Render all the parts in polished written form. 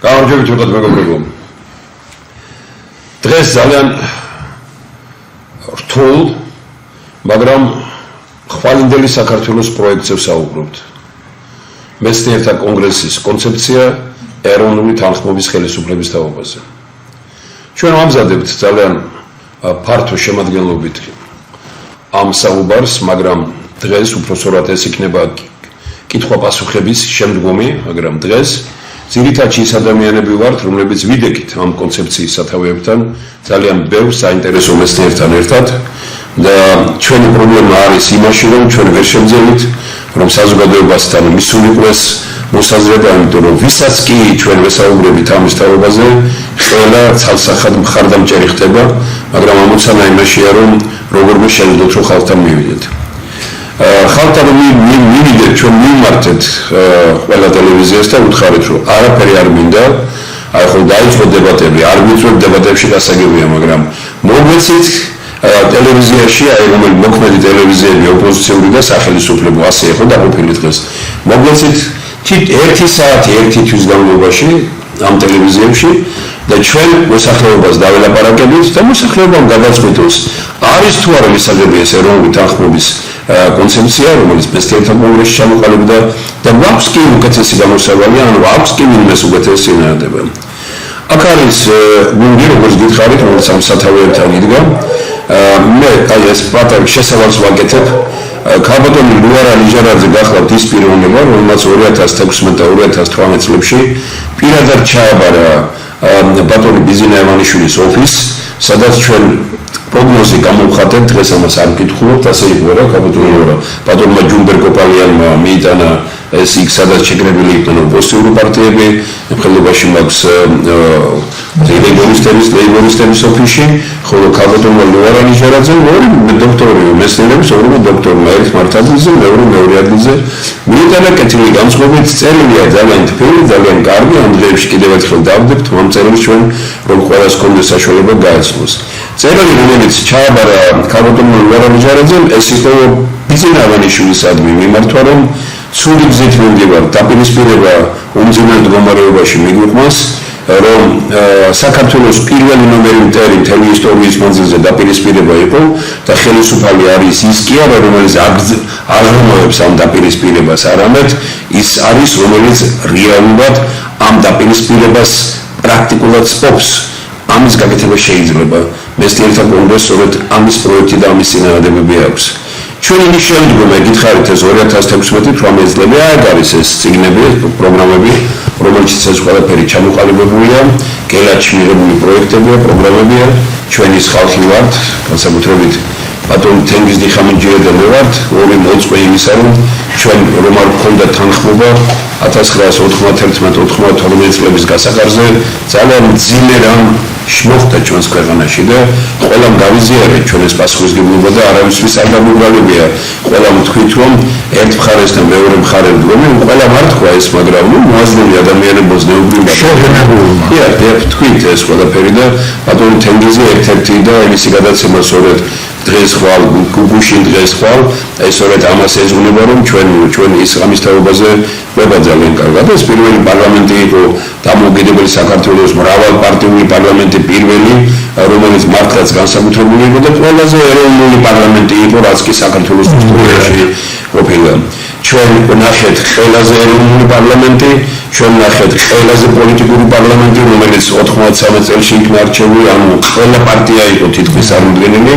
გამარჯვებით ვიყოთ მეგობრებო. დღეს ძალიან რთულ, მაგრამ ხვალინდელი საქართველოს პროექტზე ვსაუბრობთ. მეცნიერთა კონგრესის კონცეფცია ეროვნული თანხმობის ხელისუფლების თაობაზე. ჩვენ ვამზადებთ ძალიან ფართო შემადგენლობით ამ საუბარს, მაგრამ დღეს უпроსორად ეს იქნება კითხვა-პასუხების შემდგომი, მაგრამ დღეს ძირითადად ის ადამიანები ვართ, რომლებიც ვიდექით ამ კონცეფციის სათავეებთან, ძალიან ბევრ საინტერესო მეცნიერთან ერთად და ჩვენი პრობლემა არის იმაში, რომ ჩვენ ვერ შევძელით, რომ საზოგადოებასთან მისულიყვეს მოსაზრება, იმიტომ რომ ვისაც კი ჩვენ ვესაუბრებით ამის თაობაზე, ყველა ცალსახად მხარდამჭერი ხდება, მაგრამ ამოცანა იმაშია, რომ როგორმე შევძლებთ, რომ ხალხთან მივიდეთ. ხალხთან მივიდეთ, ჩვენ მივმართეთ ყველა ტელევიზიას და ვუთხარით, რომ არაფერი არ მინდა, აი ხო დაიწყო დებატები, არ ვიწვევ დებატებში გასაგებია, მაგრამ მოგვეცით ტელევიზიაში, აი რომელი მოქმედი ტელევიზიები ოპოზიციური და სახელმწიფო ასე იყო დაყოფილი დღეს. მოგვეცით 1 საათი 1 თვის განმავლობაში ამ ტელევიზიებში და ჩვენ მოსახლეობას დაველაპარაკებით და მოსახლეობამ გადაწყვიტოს, არის თუ არა მისაღები ეს ეროვნული თანხმობის კონცეფცია, რომელიც მეცნიერთა კონგრესში ჩამოყალიბდა და გვაქვს კი უკეთესი გამოსავალი, ანუ აქვს კი მინიმუმ უკეთესი წინააღმდება. აქ არის გუნდი, როგორც გითხარით, რომელიც ამ სათავეებთან იდგა. მე აი ეს პატარა შესავალს ვაკეთებ. ქალბატონი ლუარა ნიჟარაძე გახლავთ ის პიროვნება, რომელმაც 2016 და 2018 წლებში პირადად ჩააბარა ბატონი ბიზინა ევანიშვილის ოფისს, სადაც ჩვენ პროგნოზი გამოვხატეთ, დღეს ამას არ ვკითხულობთ, ასე იყო რა, ქალბატონი ბატონმა ჯუმბერ-კოპალიანმა მიიტანა ეს იქ სადაც შეკრებილი იყვნენ ოპოზიციური პარტიები, ხელობაში მაქვს ლეიბორისტების ოფისში, ხოლო ქალბატონმა ლუარა ნიჟარაძემ ორი დოქტორი მეცნიერების, ორივე დოქტორმა ერთ მართლზე, მეორე ადგილზე მიიტანა კეთილი განწყობით, წერილია ძალიან თბილი, ძალიან კარგი, ამ დღეებში კიდევ ერთხელ დავდებთ, ამ წერილს ჩვენ რომ ყველას ჰქონდეს საშუალება გაეცნოს. წერილი, რომელიც ჩააბარა ქალბატონმა ლუარა ნიჟარაძემ, ეს იყო ბიზინა ევანიშვილისადმი მიმართვა, რომ სული გზით მივდივარ, დაპირისპირება უმძიმეს მდგომარეობაში მიგვიყვანს, რომ საქართველოს პირველი ნომერი მტერი მთელი ისტორიის მანძილზე დაპირისპირება იყო და ხელისუფალი არის ის კი არა, რომელიც აღრმავებს ამ დაპირისპირებას, არამედ ის არის, რომელიც რეალურად ამ დაპირისპირებას პრაქტიკულად სპობს. ამის გაკეთება შეიძლება. მეცნიერთა კონგრესს სწორედ ამის პროექტი და ამის წინააღმდეგები აქვს. ჩვენ იმის შემდგომ გითხარით ეს 2016-18 წლები აქ არის ეს წიგნები, პროგრამები, რომელშიც ეს ყველაფერი ჩამოყალიბებულია, კელათში მიღებული პროექტებია, პროგრამებია, ჩვენის ხალხი ვართ, განსაკუთრებით ბატონი თენგიზ დიხამიჯია და მე ვართ, ორი მოწყვე იმისა, რომ ჩვენ რომ არ გქონდა თანხმობა 1991-92 წლების გასაყარზე ძალიან მძიმე რამ მოხდა ჩვენს ქვეყანაში და ყველამ გავიზიარეთ ჩვენ ეს პასუხისმგებლობა და არავისთვის არ გამოგვალებია. ყველამ თქვით, რომ ერთ მხარესთან მეორე მხარე დგომი, ყველა არ თქვა ეს, მაგრამ მოაზრული ადამიანებოს ნეუბრიულად შეგენებულმა. თქვით ეს ყველაფერი და ბატონი თენგიზი ერთ-ერთი და იმისი გადაცემა სწორედ დღეს ხვალ, გუგუში დღეს ხვალ, ეს სწორედ ამას ეძღვნება, რომ ჩვენ ის ამის თაობაზე ყვება ძალიან კარგად. ეს პირველი პარლამენტი იყო დამოუკიდებელი საქართველოს მრავალპარტიული პარლამენტი პირველი, რომელიც მართლაც განსაკუთრებული იყო და ყველაზე ეროვნული პარლამენტი იყო, რაც კი საქართველოს ისტორიაში ყოფილა. ჩვენ ვნახეთ ყველაზე ეროვნული პარლამენტი, ჩვენ ვნახეთ ყველაზე პოლიტიკური პარლამენტი, რომელიც 93 წელს იქნა არჩეული, ანუ ყველა პარტია იყო თითქმის წარმოდგენილი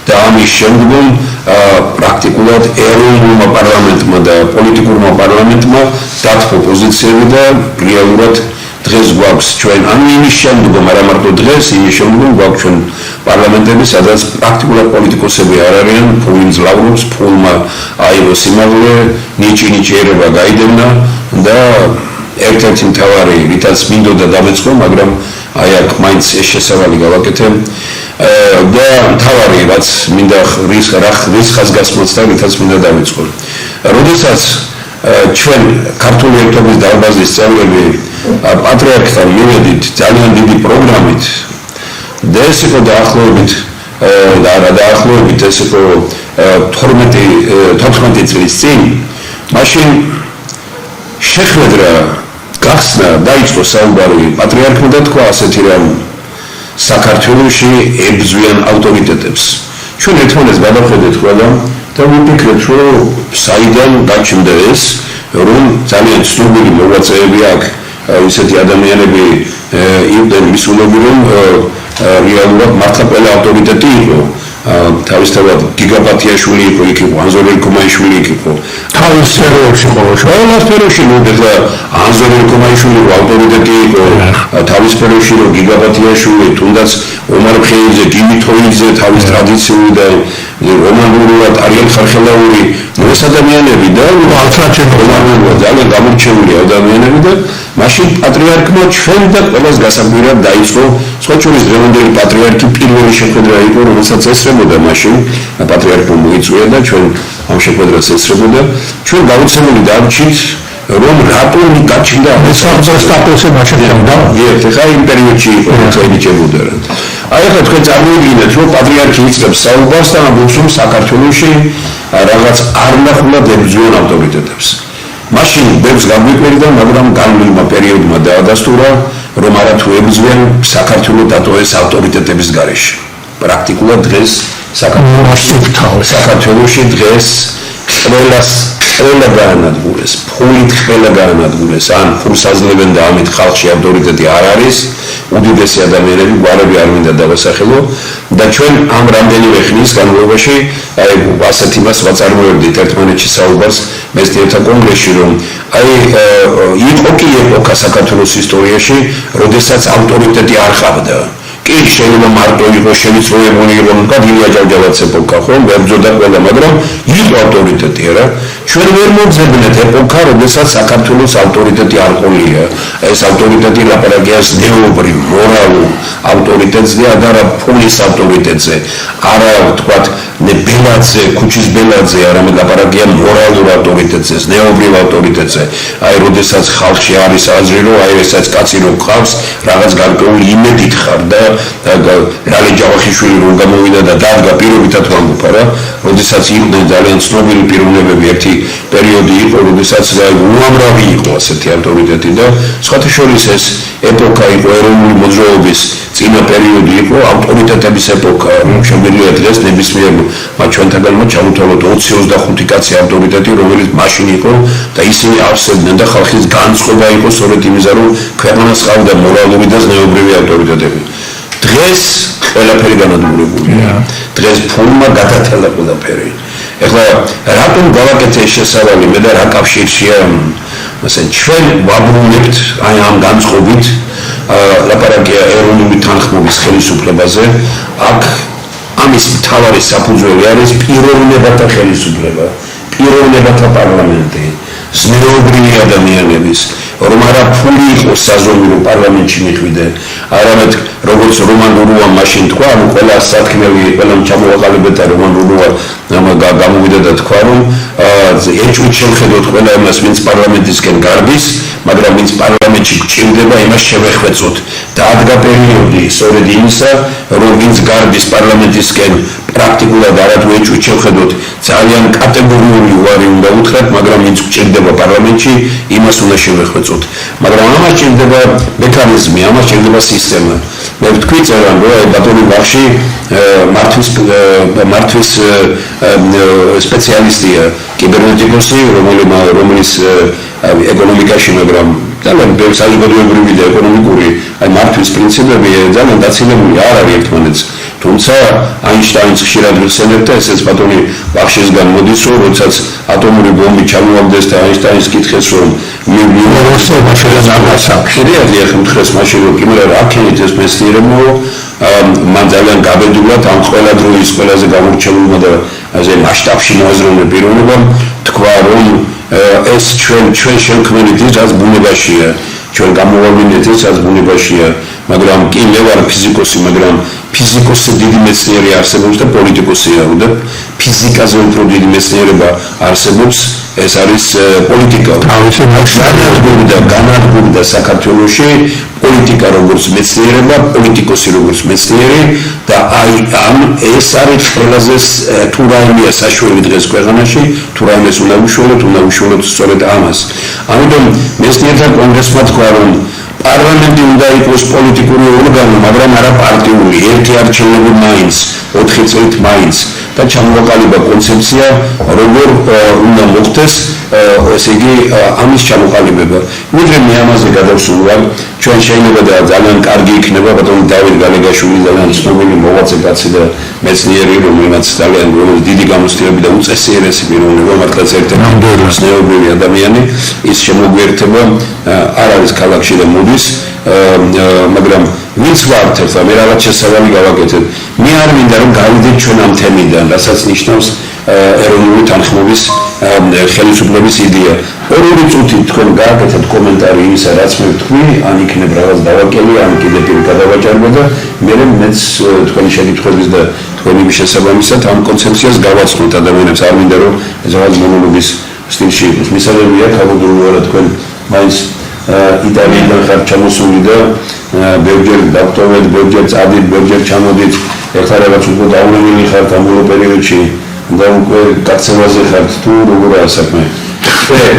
და ამის შემდგომ პრაქტიკულად ეროვნულმა პარლამენტმა და პოლიტიკურმა პარლამენტმა დათმო პოზიციები და რეალურად დღეს გვაქვს ჩვენ ანუ იმის შემდგომ არა მარტო დღეს, იმის შემდგომ გვაქვს ჩვენ პარლამენტები, სადაც პრაქტიკულად პოლიტიკოსები არ არიან, ფული მძლავრობს, ფულმა აიღო სიმაღლე, ნიჭი ერება გაიდევნა და ერთ-ერთი მთავარი, რითაც მინდოდა დავეწყო, მაგრამ აი აქ მაინც ეს შესავალი გავაკეთე და მთავარი, რაც მინდა რის ხაზგასმაც და რითაც მინდა დავეწყო. როდესაც ჩვენ ქართული ერთობის დარბაზის წევრები პატრიარქთან მივედით ძალიან დიდი პროგრამით და ეს იყო დაახლოებით ეს იყო 14 წლის წინ, მაშინ შეხვედრა გახსნა დაიწყო საუბარი პატრიარქმა და თქვა ასეთი რამ საქართველოში ებრძვიან ავტორიტეტებს. ჩვენ ერთმანეთს გადავხედეთ ყველა და ვიფიქრეთ, რომ საიდან გაჩნდა ეს, რომ ძალიან ცნობილი მოღვაწეები აქ ისეთი ადამიანები იყვნენ მისულები, რომ რეალურად მართლა ყველა ავტორიტეტი იყო. თავისთავად გიგაბათიაშვილი იყო, იქ იყო ანზორელი კომაიშვილი, იქ იყო თავის სფეროში ყოველ სფეროში, ეხლა ანზორელი კომაიშვილი ავტორიტეტი იყო თავის სფეროში, რომ გიგაბათიაშვილი, თუნდაც ომარ ფხეიძე, გიმითოიძე, თავის ტრადიციული და რომანულად არიან ხარხელაური ეს ადამიანები და ძალიან გამორჩეული ადამიანები და მაშინ პატრიარქმა ჩვენ და ყველას გასაკვირად დაიწყო სხვა შორის დღევანდელი პატრიარქი პირველი შეხვედრა იყო, რომელსაც ესწრებოდა მაშინ პატრიარქმა მოიწვია და ჩვენ ამ შეხვედრას ესწრებოდა. ჩვენ გაუცემელი დავჭით რომ რატომ გაჩნდა საბჭოს სტატუსი მაშინ და ეხლა იმ პერიოდში იყო წაიჭებოდა. აი ახლა თქვენ წარმოიდგინეთ რომ პატრიარქი იწყებს საუბარს და ამბობს რომ საქართველოში რაღაც არნახულად ებრძვიან ავტორიტეტებს. მაშინ ბევრს გაგვიკვირდა, მაგრამ განვლილმა პერიოდმა დაადასტურა რომ არათუ ებრძვიან საქართველოს დატოვეს ავტორიტეტების გარეშე. პრაქტიკულად დღეს საქართველოში დღეს ყველა გაანადგურეს, ფულით ყველა გაანადგურეს, ან ფულს აძლევენ და ამით ხალხში ავტორიტეტი არ არის, უდიდესი ადამიანები, გვარები არ მინდა დავასახელო და ჩვენ ამ რამდენიმე ხნის განმავლობაში ასეთ იმას ვაწარმოებდით ერთმანეთში საუბარს მეცნიერთა კონგრესში, რომ იყო კი ეპოქა საქართველოს ისტორიაში, როდესაც ავტორიტეტი არ ყავდა. კი შეიძლება მარტო იყო შემიწროებული იყო კადილია ჯავჯავაც ეპოქა, ხო, ვებძოდა ყველა, მაგრამ იყო ავტორიტეტი არა. ჩვენ ვერ მოგზებნეთ ეპოქა, როდესაც საქართველოს ავტორიტეტი არ ყოლია. ეს ავტორიტეტი ლაპარაკია ზნეობრივ, მორალურ ავტორიტეტზე, არა ფულის ავტორიტეტზე. არა თქვათ ბელაძე, ქუჩის ბელაძე, არამედ ლაპარაკია მორალურ ავტორიტეტზე, ზნეობრივ ავტორიტეტზე. აი, როდესაც ხალხში არის აზრი, რომ აი ესაც კაცი რო გყავს, რაღაც გარკვეული იმედით ხარ და რალი ჯავახიშვილი რომ გამოვიდა და დადგა პირობითად ვამბობ რა, როდესაც იყვნენ ძალიან ცნობილი პიროვნებები, ერთი პერიოდი იყო, როდესაც უამრავი იყო ასეთი ავტორიტეტი და სხვათა შორის ეს ეპოქა იყო ეროვნული მოძრაობის წინა პერიოდი იყო, ავტორიტეტების ეპოქა, შემიძლია დღეს ნებისმიერ მათ ჩვენთაგანმა ჩამოთვალოთ 20-25 კაცი ავტორიტეტი, რომელიც მაშინ იყო და ისინი ავსებდნენ და ხალხის განწყობა იყო სწორედ იმისა, რომ ქვეყანას ყავდა მორალური და ზნეობრივი ავტორიტეტები. დღეს ყველაფერი განადგურებულია. დღეს ფულმა გადათელა ყველაფერი. ეხლა რატომ გავაკეთე შესავალი მე და რა კავშირშია ასე ჩვენ ვაბრუნებთ აი ამ განწყობით ლაპარაკია ეროვნული თანხმობის ხელისუფლებაზე. აქ ამის მთავარი საფუძველი არის პიროვნებათა ხელისუფლება, პიროვნებათა პარლამენტი, ზნეობრივი ადამიანების, რომ არა ფული იყოს საზომი რომ პარლამენტში მიხვიდე, არამედ როგორც რომან რუა მაშინ თქვა, ანუ ყველა სათქმელი, ყველა ჩამოაყალიბეთ და რომან რუა გამოვიდა და თქვა, რომ ეჭვით შევხედოთ ყველა იმას, ვინც პარლამენტისკენ გარბის, მაგრამ ვინც პარლამენტში გჭირდება, იმას შევეხვეწოთ. დადგა პერიოდი სწორედ იმისა, რომ ვინც გარბის პარლამენტისკენ პრაქტიკულად არათუ ეჭვით შევხედოთ, ძალიან კატეგორიული უარი უნდა უთხრათ, მაგრამ ვინც გჭირდება პარლამენტში, იმას უნდა შევეხვეწოთ. მაგრამ ამას ჭირდება მექანიზმი, ამას ჭირდება სისტემა. მე ვთქვი წერან, რომ ბატონი ბახში მართვის სპეციალისტია, კიბერნეტიკოსი, რომელიც ეკონომიკაში, მაგრამ ძალიან ბევრი საზოგადოებრივი და ეკონომიკური მართვის პრინციპები ძალიან დაცილებული არ არის ერთმანეთს. თუმცა აინშტაინს ხშირად ვიხსენებ და ესეც ბატონი ბახშისგან მოდის, რომ როდესაც ატომური ბომბი ჩამოაგდეს და აინშტაინს კითხეს, რომ ხირიადია ხმთხრეს მაშინ რომ კიმერა რა ქენით ეს მეცნიერებმა, მან ძალიან გაბედულად ამ ყველა დროის ყველაზე გამორჩეულმა და ასე მასშტაბში მოაზროვნე პიროვნებამ თქვა, რომ ეს ჩვენ შევქმნით ის, რაც ბუნებაშია, ჩვენ გამოვავლინეთ ის, რაც ბუნებაშია მაგრამ კი მე ვარ ფიზიკოსი, მაგრამ ფიზიკოსზე დიდი მეცნიერი არსებობს და პოლიტიკოსია, და ფიზიკაზე უფრო დიდი მეცნიერება არსებობს, ეს არის პოლიტიკა. განადგურდა და საქართველოში პოლიტიკა როგორც მეცნიერება, პოლიტიკოსი როგორც მეცნიერი და აი ეს არის ყველაზე თუ რაიმეა საშველი დღეს ქვეყანაში, თუ რაიმეს უნდა უშუალოდ სწორედ ამას. ამიტომ მეცნიერთა კონგრესმა თქვა, რომ პარლამენტი უნდა იყოს პოლიტიკური ორგანო, მაგრამ არა პარტიული, ერთი არჩევნები მაინც, 4 წლით მაინც და ჩამოყალიბა კონცეფცია, როგორ უნდა მოხდეს, ესე იგი ამის ჩამოყალიბება. ვიდრე მე ამაზე გადავსულვარ, ჩვენ შეიძლება და ძალიან კარგი იქნება, ბატონო დავით გალეგაშვილი ძალიან ცნობილი მოღვაწე კაცი და მეცნიერი, რომელმაც ძალიან დიდი გამოცდილები და უწესიერესი პიროვნება, მართლაც ერთ-ერთი ცნობილი ადამიანი, ის შემოგვიერთება, არ არის ქალაქში და მოდის, მაგრამ ვინც ვართ ახლა მე რაღაც შესაბამი გავაკეთებ. მე არ მინდა რომ გავიდეთ ჩვენ ამ თემიდან, რასაც ნიშნავს ეროვნული თანხმობის ხელისუფლების იდეა. ორი წუთი თქვენ გააკეთეთ კომენტარი იმისა, რაც მე ვთქვი, ან იქნებ რაღაც დავაკელი, ან კიდე პირ გადავაჭარბე და მეც თქვენი შეკითხვების და თქვენი შესაბამისად ამ კონცეფციას გავაცხოთ ადამიანებს. არ მინდა რომ ეს რაღაც მონოლოგის სტილში იყოს. მისაღებია ქაბოდულარა თქვენ მაინც იტალიიდან ხარ ჩამოსული და ბევრჯერ დავტოვეთ, ბევრჯერ წადით, ბევრჯერ ჩამოდით, ეხლა რაღაც უკვე დაუნენილი ხართ ამ ბოლო პერიოდში და უკვე კაცებაზე ხართ თუ როგორაა საქმე?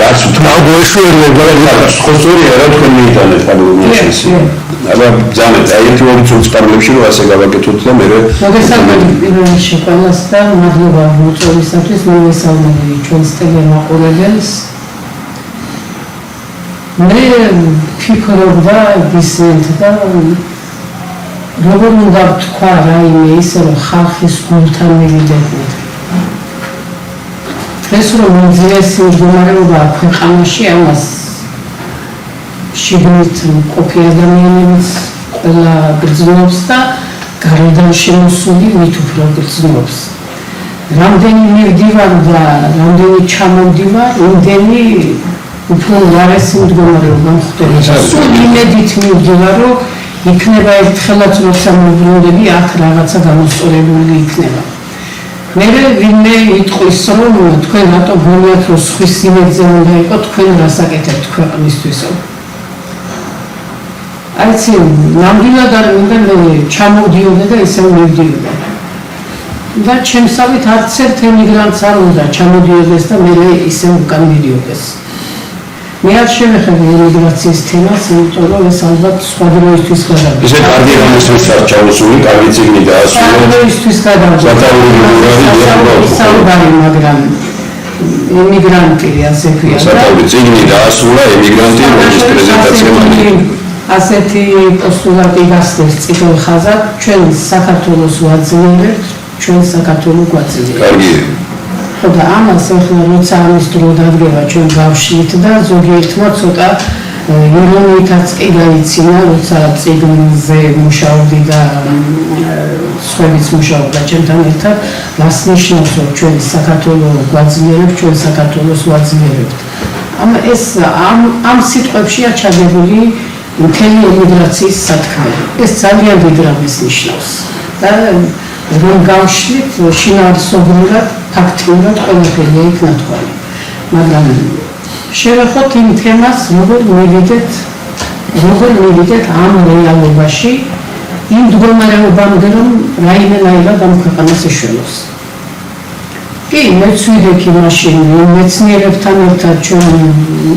რაც თქვა გოშვერება ხო სწორია რა თქვენ მიიტანეთ პარლამენტში. აბა ძალიან აი ერთი ორი წუთის პარლამენტში რომ ასე გავაკეთოთ და მე მოგესალმებით პირველ რიგში ყველას და მადლობა მოწვევისათვის. მე მესალმები ჩვენს ტელემაყურებელს. მე ფიქრობდა ისეთ და როგორ უნდა თქვა რაიმე ისე რომ ხალხის გულთან მივიდებოდეთ. ეს რომ უძიესი მდგომარეობა ქვეყანაში ამას შიგნით მყოფი ადამიანებიც ყველა გრძნობს და გარედან შემოსული მით უფრო გრძნობს. რამდენი მივდივარ და რამდენი ჩამოვდივარ, იმდენი უფრო უარესი მდგომარეობა ხდება. სულ იმედით მივდივარ, რომ იქნება ერთხელაც როცა მოვბრუნდები, აქ რაღაცა გამოსწორებული იქნება. მე ვინმე იტყვის, რომ თქვენ რატო გონიათ, რომ სხვის იმედზე უნდა იყო, თქვენ რას აკეთებთ ქვეყნისთვისო. აიცი, ნამდვილად არ მინდა მე ჩამოვდიოდე და ისევ მივდიოდე. და ჩემსავით არც ერთ ემიგრანტს არ უნდა ჩამოდიოდეს და მე ისევ უკან მიდიოდეს. მე არ შევეხები ემიგრაციის თემას, იმიტომ რომ ეს ალბათ სხვა დროისთვის გადავიდა. ისე კარგი რამისთვის არ ჩავსული, კარგი წიგნი დაასრულე. სხვა დროისთვის გადავიდა. მაგრამ ემიგრანტი ასე ქვია. საკუთარი წიგნი დაასრულა ემიგრანტი რომლის პრეზენტაცია ასეთი პოსტულატი გასცეს წიგნხაზად, ჩვენ საქართველოს ვაძლიერებთ, ჩვენ საქართველოს გვაძლიერებთ. კარგია. და ამას ახლა როცა ამის დრო დადგება ჩვენ გავშლით და ზოგიერთმა ცოტა ირონიითაც კი გაიცინა, როცა წიგნზე მუშაობდი და სხვაებიც მუშაობდა ჩემთან ერთად, რას ნიშნავს, რომ ჩვენ საქართველოს გვაძლიერებთ, ჩვენ საქართველოს ვაძლიერებთ. ამ სიტყვებშია ჩადებული მთელი ემიგრაციის სათქმელი. ეს ძალიან დიდ რამეს ნიშნავს. და რომ გავშლით შინაარსობრივად, ფაქტიურად ყველაფერი იქნა თქვენი. მაგრამ შევეხოთ იმ თემას, როგორ მივიდეთ ამ რეალობაში, იმ მდგომარეობამდე, რომ რაიმენაირად ამ ქვეყანას ეშველოს. კი, მეც ვიდექი მაშინ მეცნიერებთან ერთად ჩვენ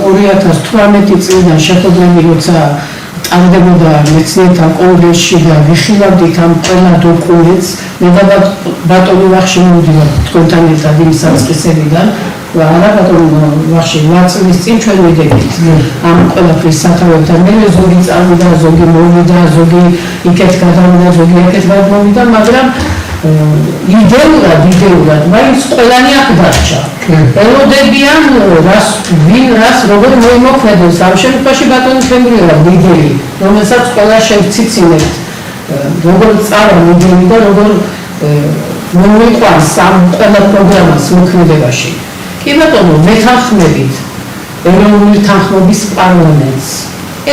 2018 წლიდან შეხვედრები როცა ტარდებოდა მეცნიერთა კონგრესში და ვიხილავდით ამ ყველა დოკუმენტს, მე და ბატონი ვახში მივდივარ თქვენთან ერთად იმ საწყისებიდან, არა ბატონო ვახში 8 წლის წინ ჩვენ ვიდექით ამ ყველაფრის სათავეებთან. მე ზოგი წავიდა, ზოგი მოვიდა, ზოგი იქეთ გადავიდა, ზოგი აქეთ გადმოვიდა, მაგრამ იდეურად, მაინც ყველანი აქ დარჩა. ელოდებიან ვინ რას როგორ მოიმოქმედებს. ამ შემთხვევაში ბატონი თემბრიევა ლიდერი, რომელსაც ყველა შევციცინებთ, როგორ წავა ლიდერი და როგორ მოიყვანს ამ ყველა პროგრამას მოქმედებაში. კი ბატონო, მეთანხმებით ეროვნული თანხმობის პარლამენტს,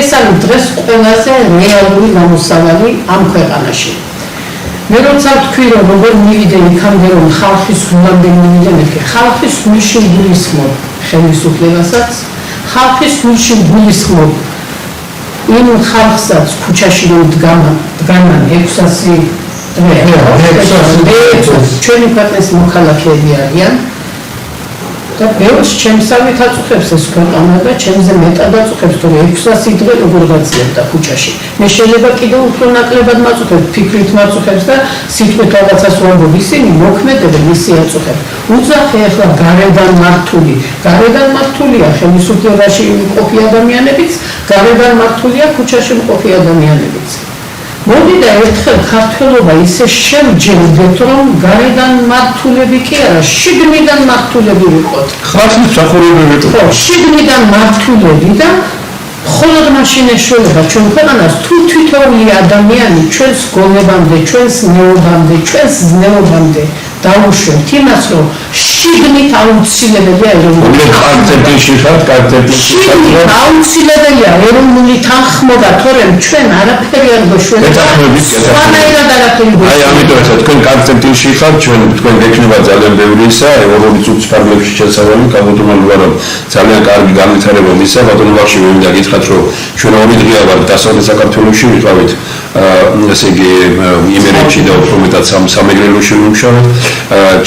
ეს არის დღეს ყველაზე რეალური გამოსავალი ამ ქვეყანაში. მე როცა ვთქვი რომ როგორ მივიდე იქამდე რომ ხალხის გულამდე მივიდე მეთქე ხალხის გულში გულისხმობ ხელისუფლებასაც ხალხის გულში გულისხმობ იმ ხალხსაც ქუჩაში რომ დგანან 600 ჩვენი ქვეყნის მოქალაქეები არიან და ბევრს ჩემსავით აწუხებს ეს ქვეყანა და ჩემზე მეტად აწუხებს თუ 600 დღე როგორ გაძლებდა ქუჩაში მე შეიძლება კიდევ უფრო ნაკლებად მაწუხებს ფიქრით მაწუხებს და სიტყვით რაღაცას ვამბობ ისინი მოქმედებენ ისი აწუხებს უძახე ახლა გარედან მართულია ხელისუფლებაში მყოფი ადამიანებიც გარედან მართულია ქუჩაში მყოფი ადამიანებიც მოდი და ერთხელ ქართველობა ისე შევჯერდეთ რომ გარედან მართულები კი არა შიგნიდან მართულები ვიყოთ ხალხის მსახურებები ხო შიგნიდან მართულები და მხოლოდ მაშინ ეშველება ჩვენ ქვეყანას თუ თითოეული ადამიანი ჩვენს გონებამდე ჩვენს ნეობამდე ჩვენს ზნეობამდე დაუშვებთ იმას რომ შიგნით აუცილებელია ეროვნული თანხმობა თორემ ჩვენ არაფერი არ გვეშველება სხვანაირად არაფერი აი ამიტომ თქვენ კონცეპტში ხართ ჩვენ თქვენ გექნება ძალიან ბევრი ისა ევროპის წუთის პარლამენტში შესაძლებელი კაბოტონალ ვარ ძალიან კარგი განვითარება მისა ბატონობაში მე მინდა გითხრათ რომ ჩვენ ორი დღეა ვარ დასავლეთ საქართველოში ვიყავით ესე იგი იმერეთში და უფრო მეტად სამეგრელოში ვიმუშავეთ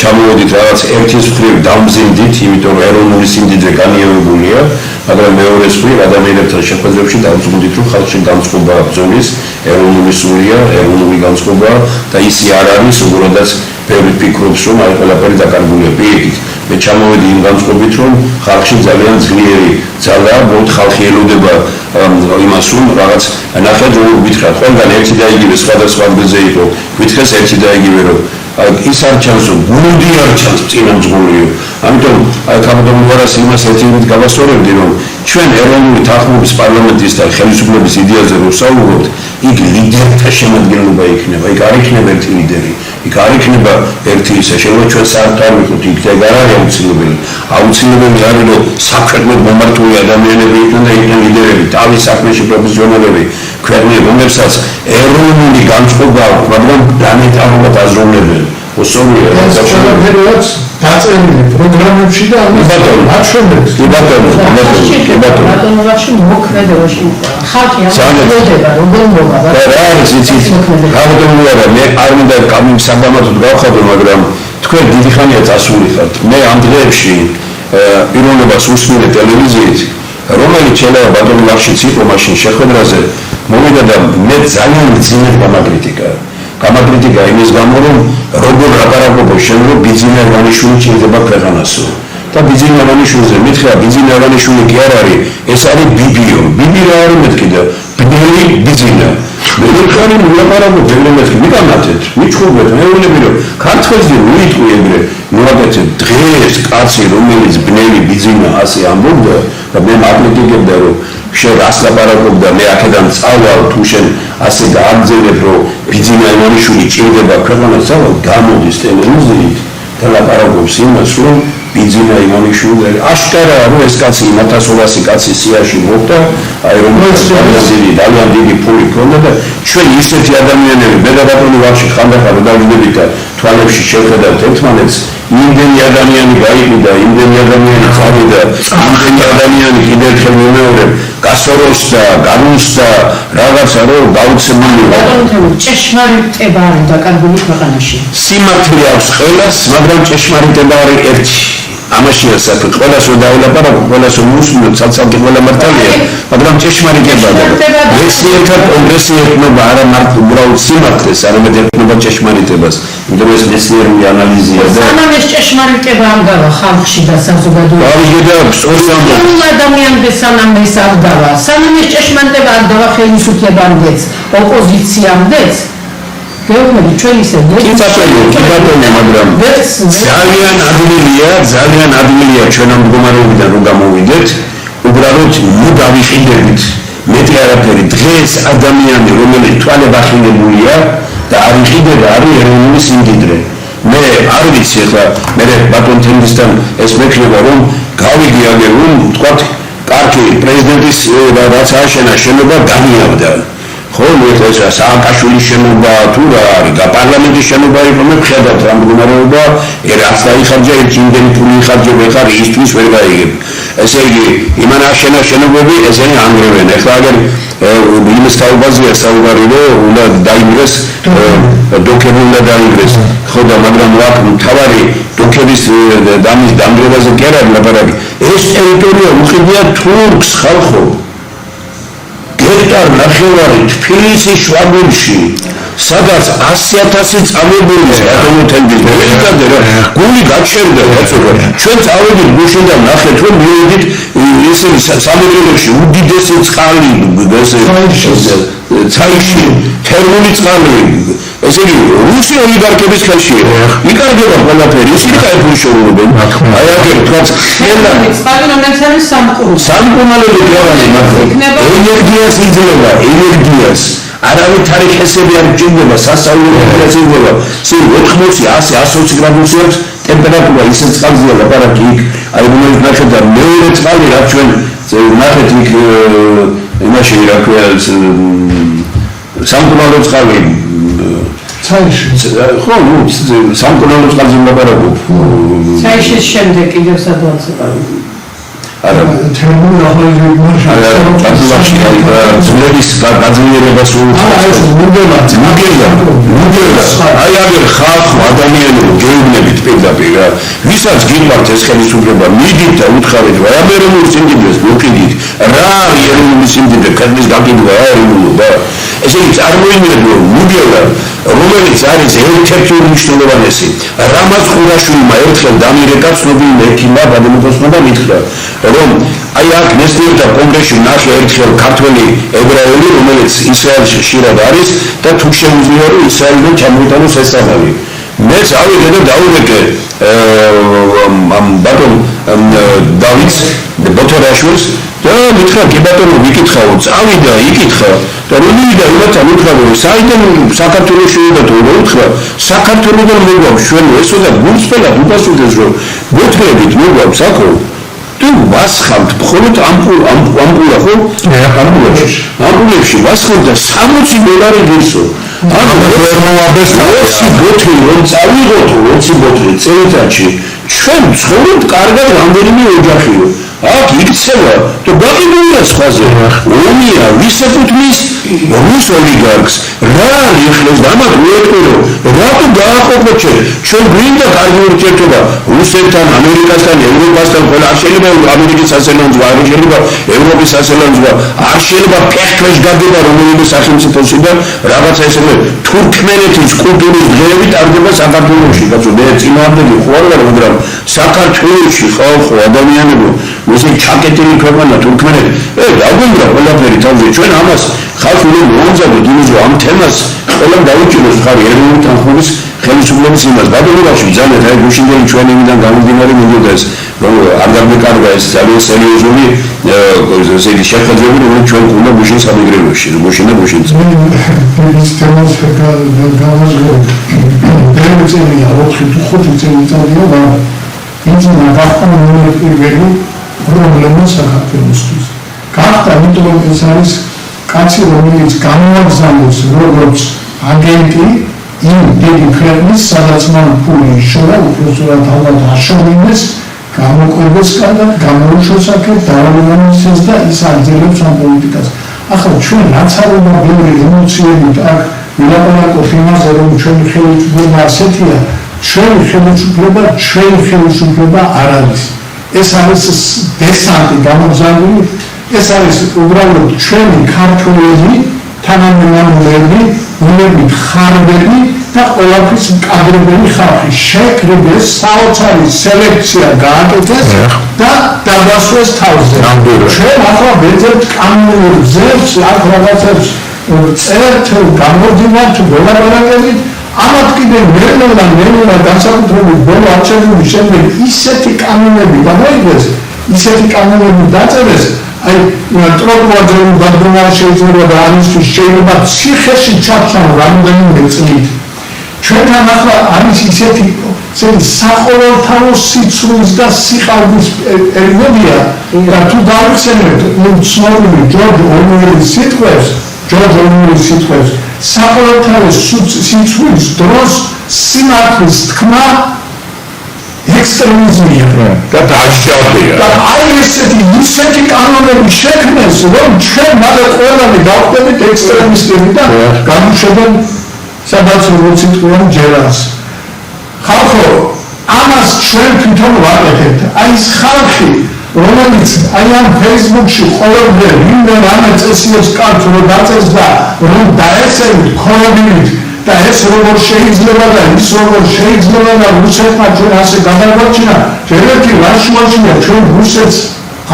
ჩამოვედით რაღაც ერთის მხრივ დამზინდით იმიტომ რომ ეროვნული სიმდიდრე განიევებულია მაგრამ მეორე მხრივ ადამიანებთან შეხვედრებში დავწუნდით რომ ხალხში განწყობა ბრძოლის ეროვნული სულია ეროვნული განწყობა და ისი არ არის უბრალოდ ბევრი ფიქრობს რომ აი ყველაფერი დაკარგულია პირიქით მე ჩამოვედი იმ განწყობით რომ ხალხში ძალიან ძლიერი ძალაა მოდი ხალხი ელოდება იმას რომ რაღაც ნახეთ რომ გითხრათ ყველგან ერთი და იგივე სხვადასხვა ადგილზე იყო გითხრეს ერთი და იგივე რომ ის არ ჩანს რომ გუნდი არ ჩანს წინამძღოლიო ამიტომ აი კაბოტონოვარას იმას ერთით გავასწორებდი რომ ჩვენ ეროვნული თანხმობის პარლამენტის და ხელისუფლების იდეაზე რომ საუბრობთ იქ ლიდერთა შემადგენლობა იქნება იქ არ იქნება ერთი ლიდერი იქ არ იქნება ერთი ისე შეიძლება ჩვენ საერთოდ ვიყოთ იქ და არ არის აუცილებელი არის რომ საქმედ მომართული ადამიანები იქნან და იქნან ლიდერები თავის საქმეში პროფესიონალები ქვეყნები რომლებსაც ეროვნული განწყობა აქვს მაგრამ დანეტარულად აზროვნებენ ოსონია ეს დაწერილი პროგრამებში და ამის აჩვენებს ბატონობაში მოქმედებაში ხალხი ამბობდება როგორ მოგაბა რა არის იცით ბატონოვარა მე არ მინდა გამიმსაბამად გავხადო მაგრამ თქვენ დიდი ხანია წასული ხართ მე ამ დღეებში პიროვნებას უსმენე ტელევიზიით რომელიც შეიძლება ბატონოვაშიც იყო მაშინ შეხვედრაზე მოვიდა და მე ძალიან მძიმედ გამაკრიტიკა იმის გამო რომ როგორ ლაპარაკობ შენ რომ ბიძინა ივანიშვილი ჭირდება ქვეყანასო და ბიძინა ივანიშვილზე მითხრა ბიძინა ივანიშვილი კი არ არის ეს არის ბიბიო ბიბი რა არის მეთქი და ბიძინა მე ვიქარი ლაპარაკობ ბევრიმეთქი მიკამათეთ მიჩხუბეთ მეუბნები რომ ქართველზე უიტყვი ეგრე მოაკეთეთ დღეს კაცი რომელიც ბნელი ბიძინა ასე ამბობდა და მე მაკრიტიკებდა რომ შენ რას ლაპარაკობდა მე აქედან წავალ თუ შენ ასე გააგზავნებ რომ ბიძინა ივანიშვილი ჭირდება ქვეყანას გამოდის ტელევიზიით და ლაპარაკობს იმას რომ ბიძინა ივანიშვილი აშკარაა რომ ეს კაცი 1200 კაცის სიაში მოხდა აი რომელიც ძალიან დიდი ფული ქონდა და ჩვენ ისეთი ადამიანები მე და ბატონი ვარში ხანდახან დავიდებით და თვალებში შევხედავთ ერთმანეთს იმდენი ადამიანი გაიყიდა იმდენი ადამიანი წავიდა იმდენი ადამიანი კიდევ ერთხელ მეორე გასოროსდა განუსდა რაღაცა რომ გაუცემელია ბატონო ჭეშმარიტება არის დაკარგული ქვეყანაში სიმართლე აქვს ყველას მაგრამ ჭეშმარიტება არის ერთი ამაშია საქმე ყველას რომ დავილაპარაკო ყველას რომ უსმენთ ცალ-ცალკე ყველა მართალია მაგრამ ჭეშმარიტება მეცნიერთა კონგრესი ეთნობა არა მარტო უბრალოდ სიმართლეს არამედ ეთნობა ჭეშმარიტებას იმიტომ ეს მეცნიერული ანალიზია და სანამ ეს ჭეშმარიტება არ გავა ხალხში და საზოგადოებაში ადამიანზე სანამ ეს არ გავა სანამ ეს ჭეშმარიტება არ გავა ხელისუფლებამდეც ოპოზიციამდეც გეუბნები ჩვენ ისე მაგრამ ძალიან ადვილია ჩვენ ამ მდგომარეობიდან რომ გამოვიდეთ უბრალოდ ნუ დავიყიდებით მეტი არაფერი დღეს ადამიანი რომელიც თვალე ბახინებულია და არ იყიდება არის ეროვნული სიმდიდრე მე არ ვიცი ახლა მე ბატონ თენგისთან ეს მექნება რომ გავიგი აგერ რომ ვთქვათ კარგი პრეზიდენტის რაც ააშენა შენობა განიავდა. ხო, ეს სააკაშვილის შენობა თუ რა არის, პარლამენტის შენობა იყო, მე ვხედავთ რა მდგომარეობა, რაც დაიხარჯა, იმდენი ფული იხარჯება, ეხლა ისთვის ვერ გაიგებ. ესე იგი, იმან ააშენა შენობები, ესენი ანგრევენ. ეხლა აგერ იმის თაობაზეა საუბარი, რომ უნდა დაინგრეს, დოქები უნდა დაინგრეს. ხო და მაგრამ აქ მთავარი დოქების დამგრევაზე კი არა ლაპარაკი. ეს ტერიტორია უხდია თურქს ხალხო. ჰექტარ ნახევარი თბილისის შვაბულში, სადაც 100,000 წამებულის ატომოთენდის მოვიდადე რა, გული გაჩერდა კაცო. ჩვენ წავედით გუშინდა ნახეთ რომ მივედით ისინი სამეგრელოში უდიდესი წყალი, ესე ცაიში თერმული წყალი. ესე იგი რუსი ოლიგარქების ხელშია. იკარგება ყველაფერი, ისინი გაიფუშოებენ. აი აგერ თქვაც წყალი რომელიც არის სამკურნალოები გერავანი მაგრამ ენერგიას იძლევა, ენერგიას. არავითარი ხესები არ გჭირდება, სასწავლო ენერგიას იძლევა. სულ 80, 100 გრადუსი აქვს ტემპერატურა, ისე წყალზეა ლაპარაკი იქ. აი რომელიც ნახეთ და მეორე წყალი რაც ჩვენ ნახეთ იქ იმაში რა ქვია სამკურნალო წყალი ცაიში. ხო, სამკურნალო წყალზე ლაპარაკობ. ცაიშის შემდეგ კიდევ სადღაც არა თერმული ახალგაზრდა პარტიაში ძვლების გაძლიერებას აი აგერ ხალხო ადამიანო გეუბნებით პირდაპირ რა ვისაც გიყვართ ეს ხელისუფლება მიდით და უთხარით რა ეროვნულ სიმდიდრეს მოკიდით რა არის ეროვნული სიმდიდრე ქვეყნის გაკიდვა ეროვნულობა ესე იგი წარმოიდგინეთ რომ მიგელა რომელიც არის ერთ-ერთი უმნიშვნელოვანესი რამაზ ხურაშვილმა ერთხელ დამირეკა ცნობილი მექიმა ბადემოთოსმა მითხრა რომ აი აქ ნესტიევთა კონგრესში ნახე ერთხელ ქართველი ებრაელი რომელიც ისრაელში ხშირად არის და თუ შეუძლია რომ ისრაელიდან ჩამოიტანოს ეს სამალი მე წავიდე და დაურეკე ამ ბატონ დავითს ბოთორაშვილს და მითხრა კი ბატონო ვიკითხაო წავიდა იკითხა და რომლიდან იმათა მითხრა რომ საიდან საქართველოში უნდა თუ რა უთხრა საქართველოდან მოგვაქვს ჩვენ ესო და გულწრფელად უპასუხეს რომ ბოთრებით მოგვაქვს აქო თუ ვასხამთ მხოლოდ ამპულა ხო? ამპულებში ვასხამთ და $60 გირსო. ანუ ფერმოვაბეს 20 ბოთლი რომ წავიღოთ 20 ბოთლი წელიწადში ჩვენ ცხოვრობთ კარგად რამდენიმე ოჯახიო. აქ იქცევა და გაყიდულია სხვაზე. ომია ვის ეკუთვნის რუს ოლიგარქს. რა ეხლეს და ამათ უერთო რატო გააყოფოთ ჩვენ გვინდა კარგი ურთიერთობა რუსეთთან, ამერიკასთან, ევროპასთან, ყველა არ შეიძლება ამერიკის სასელანძო, არ შეიძლება ევროპის სასელანძო, არ შეიძლება ფეხქვეშ გაგება რომელიმე სახელმწიფოსი და რაღაცა ესეთი თურქმენეთის კულტურის დღეები ტარდება საქართველოში. კაცო, მე წინააღმდეგი ხوار ვარ, მაგრამ საქართველოში ხალხო ადამიანებო მოსი ჩაკეტილი ქვეყანა თურქმენეთი. დაგვინდა ყველაფერი თავზე ჩვენ ამას ხალხი უნდა მოამზადოთ იმის რომ ამ თემას ყველამ დაუჭიროს ხარ ეროვნული თანხმობის ხელისუფლების იმას. ბადურობაში ძალიან აი გუშინდელი ჩვენებიდან გამომდინარე მინდოდა ეს რომ არ გამეკარგა ეს ძალიან სერიოზული ესე იგი შეხედვები რომ ჩვენ გვქონდა გუშინ სამეგრელოში გუშინ და გუშინ ეს თემას გავაზრდები. დეცემია 4-5 წელიწადია და იძინა გახდა პირველი პრობლემა საქართველოსთვის. გახდა იმიტომ რომ ეს არის კაცი რომელიც გამოაგზავნეს როგორც აგენტი იმ დიდი ქვეყნის სადაც მან ფული იშოვა უბრალოდ ალბათ აშოვინეს გამოყვებას კარგად გამოუშვეს აქეთ დაავადების და ის აგზელებს ამ პოლიტიკას. ახლა ჩვენ რაც არ უნდა ბევრი ემოციებით აქ ვილაპარაკოთ იმაზე რომ ჩვენი ხელისუფლება ასეთია ჩვენი ხელისუფლება არ არის. ეს არის დესანტი გამოგზავნილი ეს არის უბრალოდ ჩვენი ქართველები თანამემამულეები რომლებიც ხარბები და ყველაფრის მკადრებელი ხალხი შეკრიბეს საოცარი სელექცია გააკეთეს და დაგასვეს თავზე ჩვენ ახლა ვეძებთ კანონურ გზებს აქ რაღაცებს წერთ გამოდივართ ველაპარაკებით ამათ კიდე ნელა განსაკუთრებით ბოლო არჩევნების შემდეგ ისეთი კანონები გამოიგეს ისეთი კანონები დაწერეს აი ტროტუარზე გადმოვა შეიძლება და ამისთვის შეიძლება ციხეში ჩაჩვან რამდენიმე წლით ჩვენთან ახლა არის ისეთი საყოველთაო სიცრუის და სიყალვის პერიოდია და თუ დავიხსენებთ ცნობილი ჯორჯ ორუელის სიტყვებს საყოველთაო სიცრუის დროს სიმართლის თქმა ექსტრემიზმია და დაჯდავდია. და აი ისეთი კანონები შექმნეს, რომ ჩვენ მალე ყველანი დავხდებით ექსტრემისტები და გამოშვებენ სადაც როციტყვიან ჯერას. ხალხო, ამას ჩვენ თვითონ ვაკეთებთ. აი ეს ხალხი, რომელიც აი ამ Facebook-ში ყოველდღე ვინმე რამე წესიებს კარგს რომ დაწეს და რომ დაესწრებით ქორობილით და ეს როგორ შეიძლება და ის როგორ შეიძლება და რუსეთმა ჩვენ ასე გადაგვაჩინა, ერთ-ერთი რაშუაშია ჩვენ რუსეთს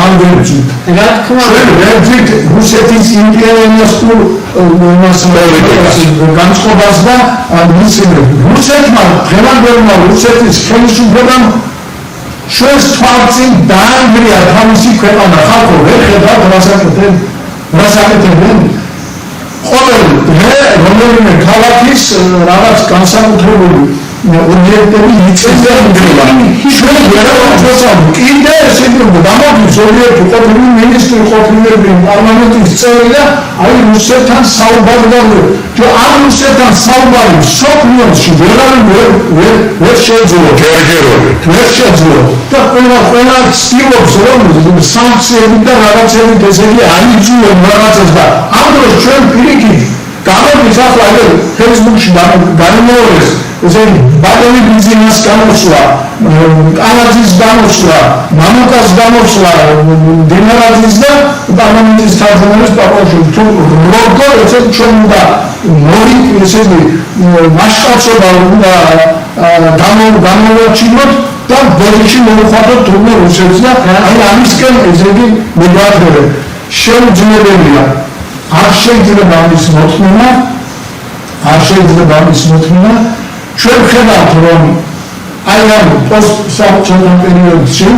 არ ვეძვით. რა თქმა უნდა, ჩვენ ვეძვით რუსეთის იმპერიალისტურ განწყობას და რუსეთმა დღევანდელმა რუსეთის ხელისუფლებამ ჩვენს თვალწინ დაანგრია თავისი ქვეყანა. ხალხო, ვერ ხედავთ რას აკეთებენ? ყოველ დღე რომელიმე ქალაქის რაღაც განსაკუთრებული ობიექტები იწევენ ჩვენ ვერავინ კიდე ესეთი გამოდის ზოგიერთი ყოფილი მინისტრი ყოფილი პარლამენტის წევრი და აი რუსეთთან საუბარი და ამ რუსეთთან საუბარი სოფლიოში ვერავინ ვერ შეეძლო და ყველა ცდილობს რომ სანქციები და რაღაცები ესეთი აიძულონ რაღაცას და ამ დროს ჩვენ პირიქით გამოდის ახლა Facebook-ში განმეორეს ესეთი ბატონი ბიზნეს გამოსვლა, კანაძის გამოსვლა, მამუკას გამოსვლა, დინარაძის და პარლამენტის თავმჯდომარის პაპაშვილის თუ როგორ ესეთ ჩვენ უნდა ესეთი მასშტაბობა უნდა გამოვაჩინოთ და ბოდიში მოვხატოთ თურმე რუსეთს და აი ამისკენ ესეთი მიგრანტები შეუძლებელია. არ შეიძლება ამის მოთმინა ჩვენ ვხედავთ რომ აი ამ პოსტსაბჭოთა პერიოდში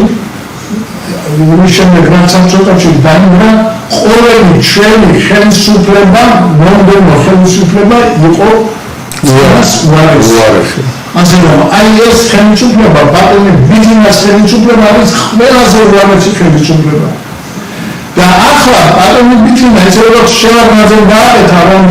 რუსეთის გრანცამჭოთებში დაინგრა ყოველი ჩვენი ხელისუფლება, მომდევნო ხელისუფლება იყო უარესი. ასე რომ აი ეს ხელისუფლება, ბატონი ბიზნეს ხელისუფლება არის ყველაზე უარესი ხელისუფლება. და ახლა ბატონი ბიზნეს ესე როგორც შევარდნაძე გააკეთა რომ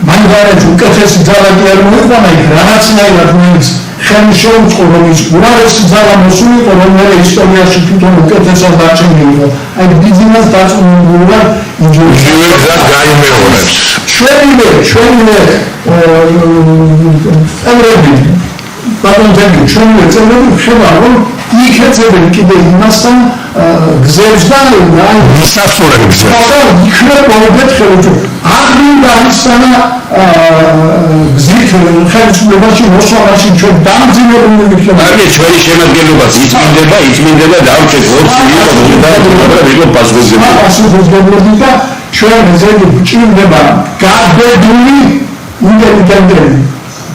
მაგალითად უკეთესი ძალა კი არ მოიყვანა იქ რაღაცნაირად მაინც ხელი შეუწყო რომ ის უარესი ძალა მოსულიყო რომ მე ისტორიაში თვითონ უკეთესად დარჩენილიყო. აი ბიზნეს დაწუნებულად იძულება გაიმეორებს. ჩვენივე წევრები ბატონები ჩვენივე წევრები ხედავ რომ იქეცებენ კიდე იმასთან გზებს და მისასწორებს იქნებ მოვიდეთ ხელისუფლება. აღმინდა ისანა გზით ხელისუფლებაში მოსვლაში ჩვენ დამძიმებული ვიქნება. აი ჩვენი შემადგენლობა იწმინდება დავჭეთ იყო პასუხისმგებლობები და ჩვენ ესეთი ჭირდება გაბედული ინტელიგენტები,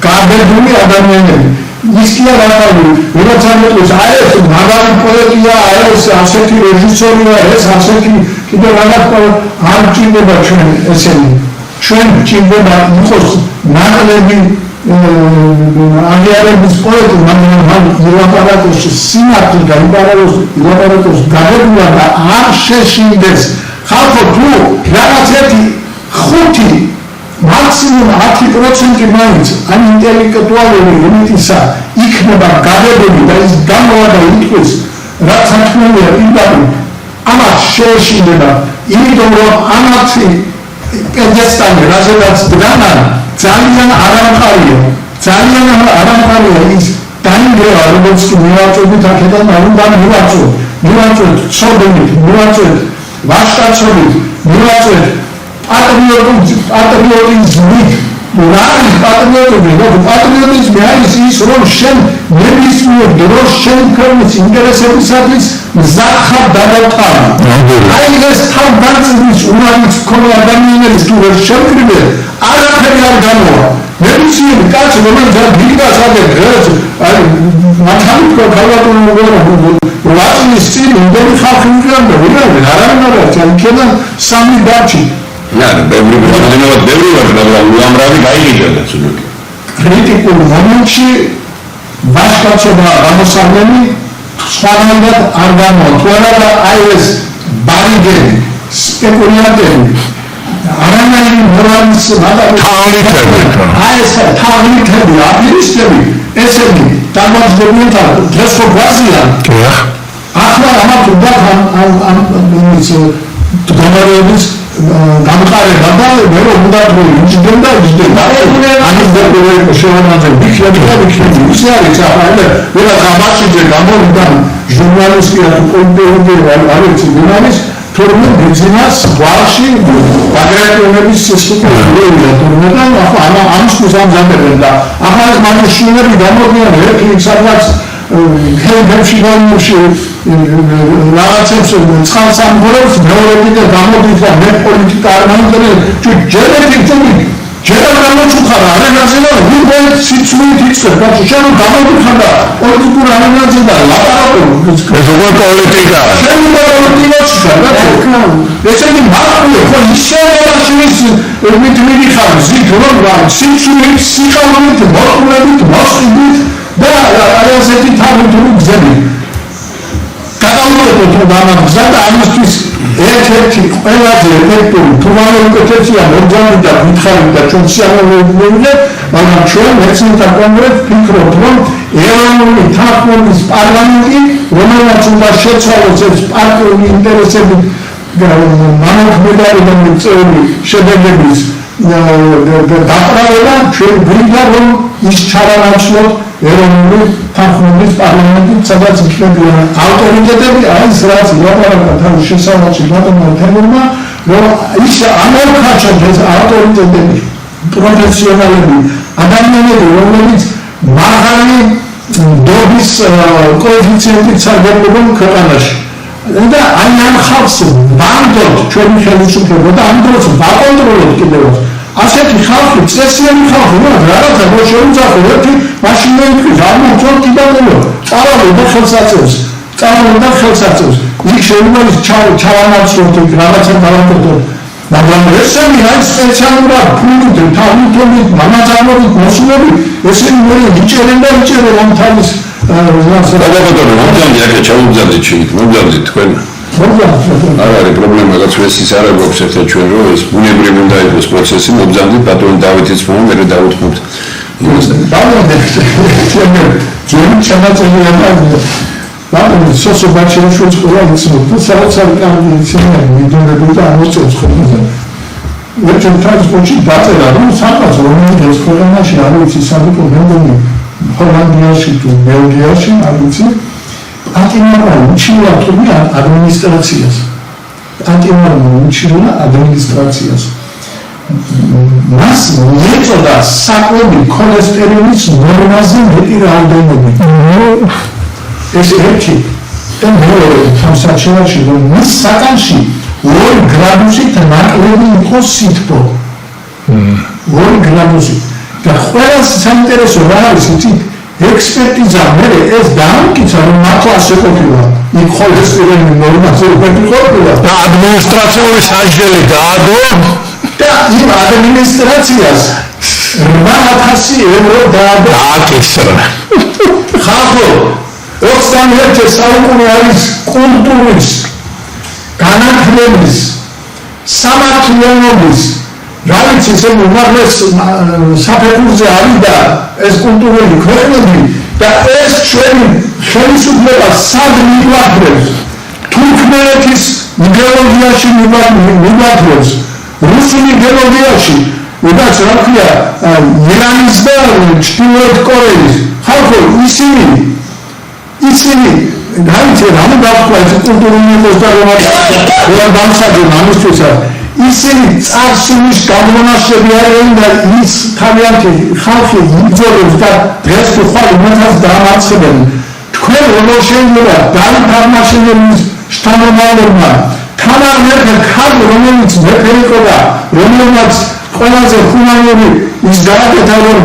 გაბედული ადამიანები. ის კი არ არის, ვიღაც ამეტყვის, აი ეს მაგარი პოეტია, აი ეს ასეთი რეჟისორია, ეს ასეთი კიდე რაღაც არ ჭირდება ჩვენ ესენი. ჩვენ ჭირდება იყოს ნაკლები აღიარების პოეტი, მაგრამ ილაპარაკოს სიმართლე და ილაპარაკოს გაბედულა და არ შეშინდეს. ხალხო თუ რაღაც ერთი 5 მაქსიმუმ 10% მაინც ამ ინტელექტუალური ელიტისა იქნება გაბედული და ის გამოვა და იტყვის რა თქმაა იმდანი ამას შეეშინდება იმიტომ რომ ამათი პედესტალი რაზედაც დგანან ძალიან არამყარია ის დაინგრევა როგორც კი მივაწვდით აქედან არ უნდა მივაწვდეთ ცოდნით მივაწვდეთ ვაშკაცობით მივაწვდეთ patriotism რა არის patriotism? Patriotism არის ის რომ შენ ნებისმიერ დროს შენ ქვეყნის ინტერესებისათვის მზადხარ გადავყარი. აი ეს თავდაცვის უნარის მქონე ადამიანების თუ ვერ შევკრიბე, არაფერი არ გამოვა. ნებისმიერი კაცი რომელიც დიდას აკეთებს, აი მათალი ქალბატონი ვაჭრის წინ იმდენი ხალხი მიგრანტი, არავინ არ არის, იქიდან სამი დარჩი. ბევრი მაგრამ უამრავი გაიგებდა ცუდად. კრიტიკულ მომენტში ვაჟკაცობა გამოსავლელი სხვანაირად არ გამოვა. თუ არა და აი ეს ბარიგები, სპეკულიანტები, არანაირი მორალის თაღლითები. აი ეს თაღლითები, აფერისტები, ესენი დამაჯდებიან დღეს ხო გვაზიან. ახლა ამათ უნდა ამ მდგომარეობის გამყარება და მე რომ უნდა იჯდება ამის დაგვრევა შეურაცხმო ვიქნები ისე არის ახლა ვერა გამაშიძე გამოვიდა ჟურნალისტია თუ კომპიუტერი არის ჟურნალის თორმე ბიზნეს ვარში ბაგრატონების სისტემაა თორმე და ახლა ამის მიზანზადებენ და ახლა ეს მაშინები გამოდიან ერთი სადღაც ხელებში გამოში რაღაცებს წყალს ამბობს მეურვედი და გამოდით და მე პოლიტიკა არ მომწონს ჯერ გამოჩუხარა არენაზელა ვინმე სიცუით იწყებს ბავშვი შენ გამოდიხარ და პოლიტიკურ არენაზე და ლაპარაკობ ეს უკვე პოლიტიკა შენ პოლიტიკაში ხარ ესენი მარტივია ხო ისე მიდიხარ ზით რომ სიცუით სიყავლით მოყოლებით მოსყიდით და არასეთი თავი გზები გადავიდეთ რომ ამაგზა და ამისთვის ერთ-ერთი ყველაზე ეფექტური თუმანუკეთებია მოგზაური და გითხარი და ჩვენ შეამოვიდეთ მაგრამ ჩვენ მეცნიერთა კონგრესს ფიქრობთ რომ ეროვნული თანხმობის პარლამენტი რომელსაც უნდა შეცვალოს ეს პარტიული ინტერესები მამოქმედარი და წევრი შედეგების დაკრავება ჩვენ გვინდა რომ ის ჩარანაცვლოთ ეროვნული თანხმობის პარლამენტი სადაც იქნება ავტორიტეტები არის რაც ლაპარაკა თავის შესაძლოა ბატონმა თემურმა რომ ის ამოვხარშოთ ეს ავტორიტეტები პროფესიონალები ადამიანები რომლებიც მაღალი დობის კოეფიციენტით სარგებლობენ ქვეყანაში და აი ამ ხალხს ბანდოთ ჩვენი ხელისუფლება და ამ დროს ვაკონტროლოთ კიდევ ასეთი ხალხი წესიერი ხალხი რაღაცა რო შეუძახო ერთი მაშინა იქნება ამოწორ კიდევ წავალ და ხელსაწევს იქ შეიძლება ჩავანაცვლოთ რაღაცა დავაკეთოთ მაგრამ ესენი არის სპეციალურად ფულით თავით მამაძამობით მოსულები ესენი მე იჭერენ ამ თავის გადაგატორო მომძამდი აქ ჩაუგზავნით შეიძლება მომძამდით თქვენ არ არის პრობლემა რაც ეს არ აქვს ერთად ჩვენ რომ ეს ბუნებრივი უნდა იყოს პროცესი მომძამდით ბატონ დავითის ფონი მე დავუთმობთ იმას ჩვენ ჩამაწევია ბატონ სოსო ბაჩელიშვილი ყველა იცნობდა სადაც არის კანონი იცნობა მიდონები და ამოწევს ხოლმე მე ჩვენ ტრანსპორტში დაწერა რომ საკაც რომელიც ქვეყანაში არ ვიცი საბუთო მემგონი ჰოლანდიაში თუ ბელგიაში არ ვიცი ატიმარა უჩილა თუმცა ადმინისტრაციას მას ეწოდა საკვები ქოლესტერინის ნორმაზე მეტი რაოდენობით ეს ერთი და მეორე სამსაჩინოში რომ მის საკანში 2 გრადუსით ნაკლები იყო სითბო 2 გრადუსით და ყველა საინტერესო რა არის იცით ექსპერტიზა მე ეს დაამტკიცა რომ მართლა შეყოფილა იქ ქოლესტერინის ნორმაზე მეტი ყოფილა და ადმინისტრაციული სასჯელი დაადო და იმ ადმინისტრაციას 8,000 ევრო დააკისრა ხალხო 21 საუკუნე არის კულტურის განათლების სამართლიანობის რა ვიცი ეს უმაღლეს საფეხურზე არის და ეს კულტურული ქვეყნები და ეს ჩვენი ხელისუფლება სად მიგვაძლევს თურქმენეთის იდეოლოგიაში მიგვაძლევს რუსული იდეოლოგიაში უდაც რა ქვია ირანის და ჩრდილოეთ კორეის ხალხო ისინი გაიცე რამე გავხვა ეს კულტურული მოსდარომა რა დამსაჯო ამისთვისაც ისინი წარსულის გამონაშები არიან და ის თავიანთი ხალხი იბრძოლებს და დღეს თუ ხვალ იმათაც დაამარცხებენ თქვენ როგორ შეიძლება დავით აღმაშენებლის შთამომავლებმა თამარ მეფე ქალი რომელიც მეფე იყო და რომელმაც ყველაზე ჰუმანური ის გააკეთა რომ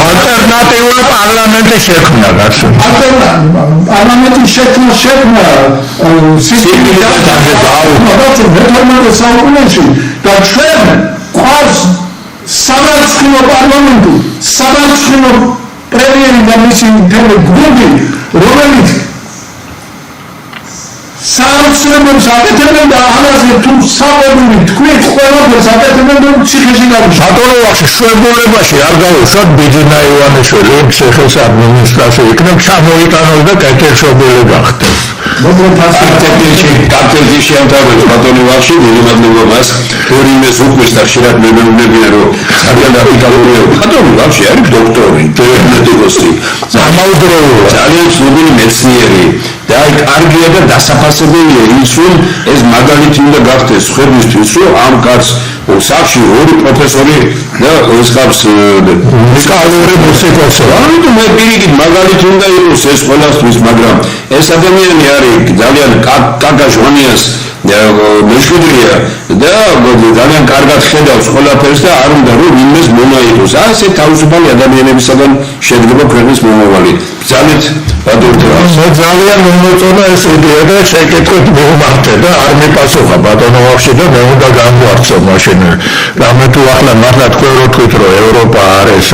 ალტერნატიული პარლამენტი შექმნა გასულ პარლამენტი შექმნა სისტემის საუკუნეში და ჩვენ ყავს სამარცხინო პარლამენტი სამარცხინო პრემიერი და მისი მთელი გუნდი, რომელიც საოცრებებს აკეთებენ და ამაზე თუ საყვედური თქვით ყველაფერს აკეთებენ და ციხეში გავიშვა. ბატონო ვახში შვებულებაში არ გავუშვათ ბიძინა ივანიშვილი ციხეს ადმინისტრაცია იქნებ ჩამოიტანოს და კეთილშობილი გახდეს. კაპიტელი შეამთავრებს ბატონო ვახში დიდი მადლობა მას თორიმეს უკვე ხშირად მეგობრებია რომ ძალიან რადიკალურია ბატონო ვახში არის დოქტორი დიაგნოსტიკოსი ძალიან ცნობილი მეცნიერი და აი კარგია და დასაფასებელია ის რომ ეს მაგალითი უნდა გახდეს ხვებისთვის რომ ამ კაცს სახში ორი პროფესორი და ეს ხავს მუსიკალური მუსიკოსი ამიტომ მე პირიქით მაგალითი უნდა იყოს ეს ყველასთვის მაგრამ ეს ადამიანი არის ძალიან კაკა ჟვანიას მეშვიდრია და ძალიან კარგად ხედავს ყველაფერს და არ უნდა რომ ვინმეს მომაიდოს ასე თავისუფალი ადამიანებისაგან შედგება ქვეყნის მომავალი ბრძანეთ ბატონო მე ძალიან მომწონა ეს იდეა და შეკეთეთ მოვმართე და არ მიპასუხა ბატონო ვახში და მე უნდა გამოვარცხო მაშინ რამე თუ ახლა მართლა თქვენ რო თქვით რომ ევროპა არის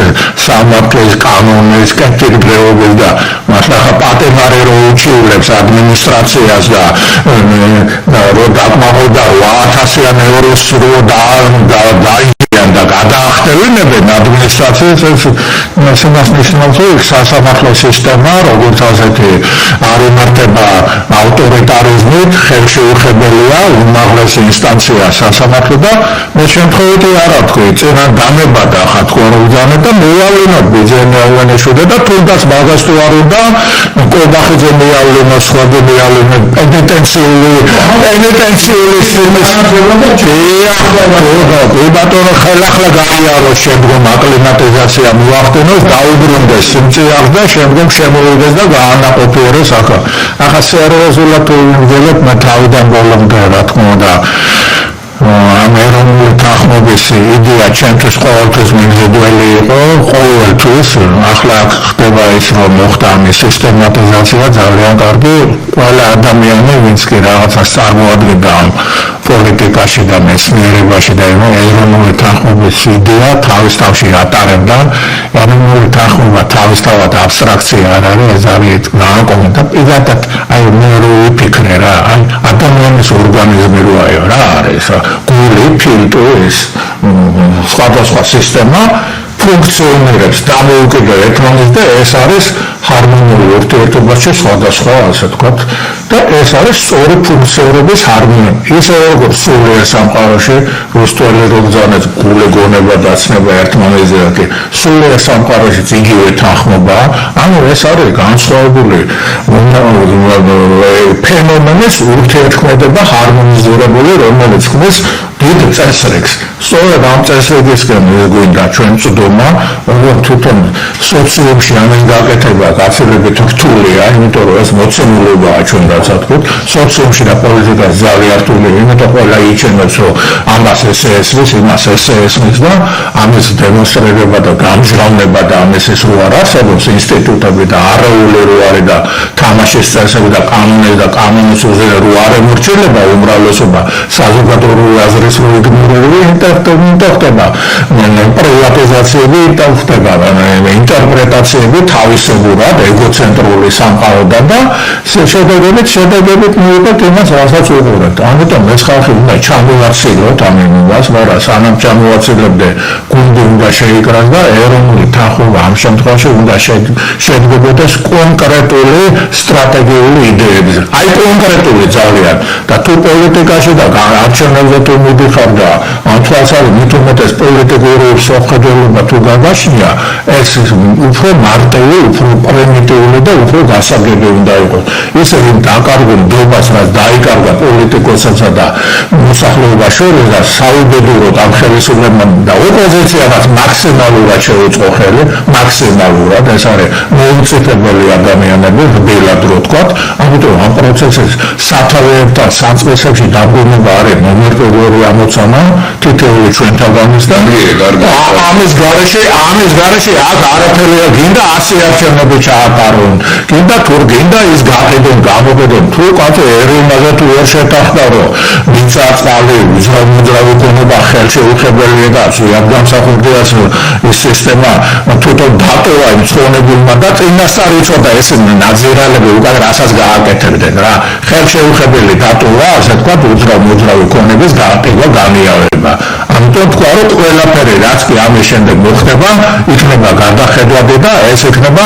სამართლის კანონის კეთილდღეობის და მართლა ხა პატემარი რო უჩივლებს ადმინისტრაციას და რო დაკმაყოფილდა 8000-იან ევროს რო დაიჭრიან და გადაახტევინებენ ადმინისტრაციას ეს ნიშნავს რომ სასამართლო სისტემა როგორც ასეთი არ იმართება ავტორიტარიზმით ხელშეუხებელია უმაღლესი ინსტანცია სასამართლო და მე შემთხვევით არ ვთქვი წინა დანება და ხა თქვენ რომ უძანეთ და მოვალინოთ ბიძინა ივანიშვილი და თუნდაც მაგას თუ არ უნდა კობახიძე მიავლინო სხვა მიავლინო პენიტენციური ბატონო ხელახლა გაიარო შემდგომ აკლიმატიზაცია მოახდინოს დაუბრუნდეს სიმწიაღს და შემდგომ შემოვიდეს და გაანაყოფიეროს ახლა სერიოზულად ვიმძელებ მე თავიდან ბოლომდე რა თქმა უნდა ამ ეროვნული თანხმობის იდეა ჩემთვის ყოველთვის მიმზიდველი იყო ყოველთვის ახლა ხდება ის რომ მოხდა ამის სისტემატიზაცია ძალიან კარგი ყველა ადამიანი ვინც კი რაღაცას წარმოადგენდა პოლიტიკაში და მეცნიერებაში და ეროვნული თანხმობის იდეა თავის თავში ატარებდა ეროვნული თანხმობა თავისთავად აბსტრაქცია არ არის ეს არის ნაკომი და პირადად აი მე რო ვიფიქრე რა აი ადამიანის ორგანიზმი როა რა არის გული ფილტვის სხვადასხვა სისტემა ფუნქციონირებს დამოუკიდებელ ერთმანეთს და ეს არის ჰარმონიული ურთიერთობაში სხვადასხვა ასე ვთქვათ და ეს არის სწორი ფუნქციონირების ჰარმონია ისე როგორც სულიერ სამყაროში რუსტველი როგორ გული გონება დაცნება ერთმანეთზე კი სულიერ სამყაროში იგივე თანხმობა ანუ ეს არის განსხვავებული ფენომენის ურთიერთქმედება ჰარმონიზირებული რომელიც ხმის დიდ წესრიგს სწორედ ამ წესრიგისგან გვინდა ჩვენ წვდომა რომ თვითონ სოციუმში ამის გაკეთება გაცილებით რთულია იმიტომ რომ ეს მოცემულობაა ჩვენ დავსათქვით სოციუმში და პოლიტიკა ძალიან რთულია იმიტომ ყველა იჩენებს რომ ამას ესეესმის იმას ესეესმის და ამის დემონსტრირება და გამჟღავნება და ამის ეს რო არ არსებობს ინსტიტუტები და არაული რო არის და თამაშის წესები და კანონები და კანონის უზრე რო არ ემორჩილება უმრავლესობა საზოგადოებრივი აზრის რო იგნორირება ინტერპრეტება პრივატიზაციები და ხდება ინტერპრეტაციები თავისებურად ეგოცენტრული სამყაროდან და შედეგებით მივიღებთ იმას რასაც უყურებთ ამიტომ ეს ხალხი უნდა ჩამოვაცილოთ ამ იმას მაგრამ სანამ ჩამოვაცილებდე გუნდი უნდა შეიკრას და ეროვნული თანხმობა ამ შემთხვევაში უნდა შედგებოდეს კონკრეტული სტრატეგიული იდეებზე აი კონკრეტული ძალიან და თუ პოლიტიკაში და არჩევნებზე თუ მიდიხარ და თვალსაჩინო მით უმეტეს პოლიტიკური შეხედულება თუ გაგაშნია ეს უფრო მარტივი, უფრო პრიმიტიული და უფრო გასაგები უნდა იყოს ისე რომ დაკარგო ნდობას რაც დაიკარგა პოლიტიკოსებსა და მოსახლეობას შორის და საუბედუროდ ამ ხელისუფლებამ და ოპოზიციას მაქსიმალურად შეუწყო ხელი მაქსიმალურად ეს არის მოუწიფებელი ადამიანები რბილად რო თქვა ამიტომ ამ პროცესის სათავეებთან სამწესებში დაბრუნება არის ნომერ პირველი ამოცანა თითო ერთეული ჩვენთან გამოსთან. ამის გარეშე აქ არაფერია, გინდა 100 არჩევნები ჩაატარონ. გინდა თუ გინდა ის გაყიდონ, გამოგედონ. თუ კაცო ეროვნაზე თუ ვერ შეთანხმდა, რომ მიწა-წყალი, უძრავი ქონება ხელშეუხებელია და ზუსტად გამსახურდია ეს სისტემა, თვითონ დატოვა იმ ცხონებულმა და წინასწარ იწოდა ეს ნაძირალები უკან რასაც გააკეთებდნენ რა. ხელშეუხებელი დატოვა, ასე ვთქვათ, უძრავი ქონების გაყიდვა, განიავება. ამიტომ თქვა, რომ ყველაფერი რაც კი ამის შემდეგ მოხდება, იქნება გადახედვადი და ეს იქნება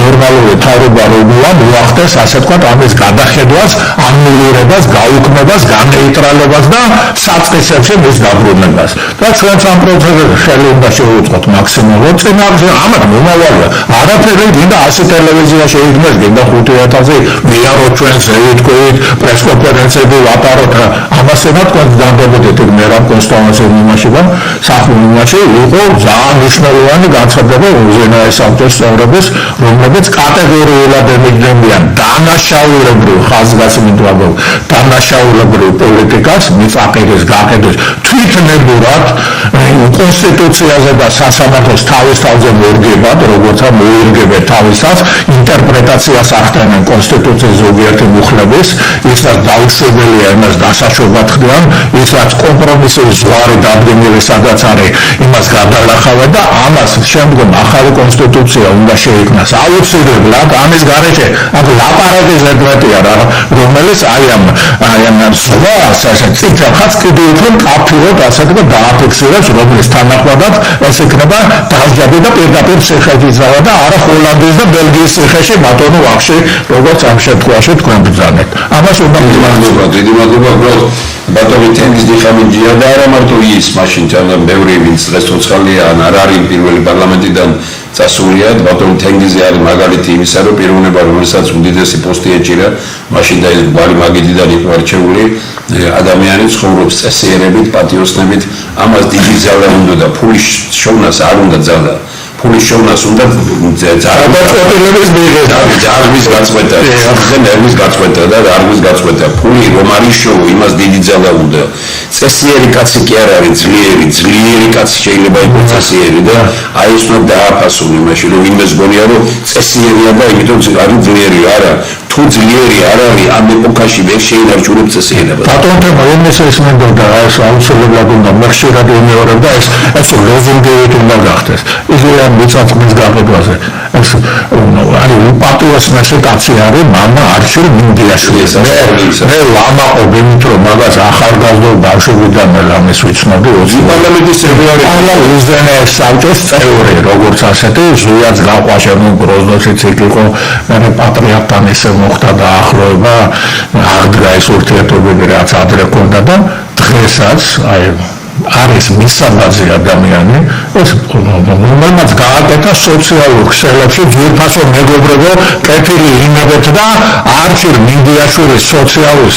ნორმალური თავრობა როგორია მოახდეს, ასე ვთქვათ, ამის გადახედვას, ანულირებას, გაუქმებას, განეიტრალებას და საწყისებში მის დაბრუნებას. და ჩვენც ამ პროცესზე ხელი უნდა შევუწყოთ მაქსიმალურად. წინააღმდეგ ამათ მომავალია. არაფერი გინდა 100 ტელევიზია შეიქმნას, გინდა 5000-ი მიაროთ ჩვენ ზევითქვით, პრესკონფერენციები ვატაროთ. ამას ენა თქვენ დამდებოდეთ მერაბ კონსტიტუციურ მიმაში და სახლ მიმაში იყო ძალიან მნიშვნელოვანი განცხადება უზენაეს საბჭოს წევრების, რომლებიც კატეგორიულად ემიჯნებიან დანაშაულებრივ ხაზგასმიდვაბელ, დანაშაულებრივ პოლიტიკას, მიწაყიდვის, გაყიდვის, თვითნებურად კონსტიტუციაზე და სასამართლოს თავის თავზე მორგებად, როგორც მოერგებენ თავისას, ინტერპრეტაციას ახდენენ კონსტიტუციის ზოგიერთი მუხლების, ის რაც დაუშვებელია, იმას დასაშვებად ხდიან, ის რაც კომპრომისის ზღვარი დადგენილი სადაც არის, იმას გადალახავენ და ამას შემდგომ ახალი კონსტიტუცია უნდა შეიქმნას. აუცილებლად ამის გარეშე აქ ლაპარაკის ზედმეტია რა, რომელიც აი ამ ზღვას ასე წითელხაც კიდევ უფრო მკაფიოდ ასე და დააფიქსირებს, რომლის თანახმადაც ეს იქნება დაჟჯაბი და პირდაპირ ციხეში ძავა და არა ჰოლანდიის და ბელგიის ციხეში ბატონო ვახში, როგორც ამ შემთხვევაში თქვენ ბრძანეთ. ამას უნდა დიდი მადლობა ბატონი თენგიზი ხამინჯია და არა მარტო ის მაშინ ძალიან ბევრი ვინც დღეს ცოცხალია ან არ არის პირველი პარლამენტიდან წასულია, ბატონი თენგიზი არის მაგალითი იმისა, რომ პიროვნება რომელსაც უდიდესი პოსტი ეჭირა, მაშინ და ის გვარი მაგიდიდან იყო არჩეული ადამიანი ცხოვრობს წესიერებით, პატიოსნებით, ამას დიდი ძალა უნდა და ფულის შოვნას არ უნდა ძალა. ფულის შოვნას უნდა ძარღვის გაწყვეტა, ნერვის გაწყვეტა და დარღვის გაწყვეტა. ფული რომ არის შოუ, იმას დიდი ძალა უნდა. წესიერი კაცი კი არ არის ძლიერი კაცი შეიძლება იყოს წესიერი და აი ეს უნდა დააფასონ იმაში, რომ იმას გონია, რომ წესიერია და იმიტომ არის ძლიერი, არა. თუ ძლიერი არ არის ამ ეპოქაში ვერ შეინარჩუნებს წესიერებას. ბატონთებმა იმის ესმენდოდა, ეს აუცილებლად უნდა მეხშირად იმეორებდა, ეს ლოზუნგებით უნდა გახდეს. იგივე ამ მიწა-წყლის გაყიდვაზე. ეს არის უპატიოსნესი კაცი არის მამა არჩილ მინდიაშვილი. მე ლამაყობ იმით, რომ მაგას ახალგაზრდა ბავშვებიდან ამის ვიცნობდი. პარლამენტის წევრი არის. უზენაეს საბჭოს წევრი, როგორც ასეთი, ზუიაც გაყვაშა, გროზნოშიც იყო, მე პატრიარქთან ისე მოხდა დაახლოება, აღდგა ეს ურთიერთობები, რაც ადრე ჰქონდა და დღესაც აი არის მისაბაძე ადამიანი, ეს რომელმაც გააკეთა სოციალურ ქსელებში ძვირფასო მეგობრებო კეთილი იმედით და არჩილ მინდიაშვილის სოციალურ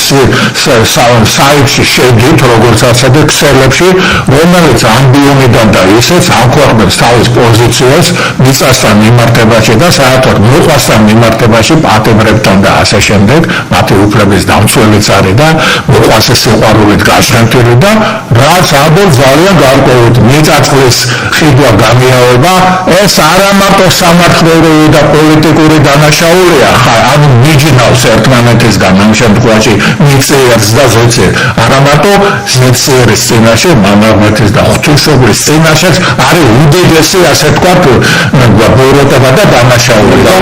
საიტში შედით, როგორც ასეთი ქსელებში, რომელიც ამბიონიდან და ისეც ამქვეყნებს თავის პოზიციას მიწასთან მიმართებაში და საერთოდ მოყვასთან მიმართებაში პატიმრებთან და ასე შემდეგ, მათი უფლების დამცველიც არის და მოყვასის სიყვარულით გაშრემტილი და რაც ძალიან გარკვეულით მიწა-წყლის ხიდვა განიავება, ეს არა მარტო სამართლებრივი და პოლიტიკური დანაშაულია, ან მიჯნავს ერთმანეთისგან ამ შემთხვევაში მიწიერს და ზეციერს, არა მარტო ზეციერის წინაშე, მამამეთის და ღვთისმშობლის წინაშეც არის უდიდესი, ასე ვთქვათ, ბოროტება და დანაშაულება.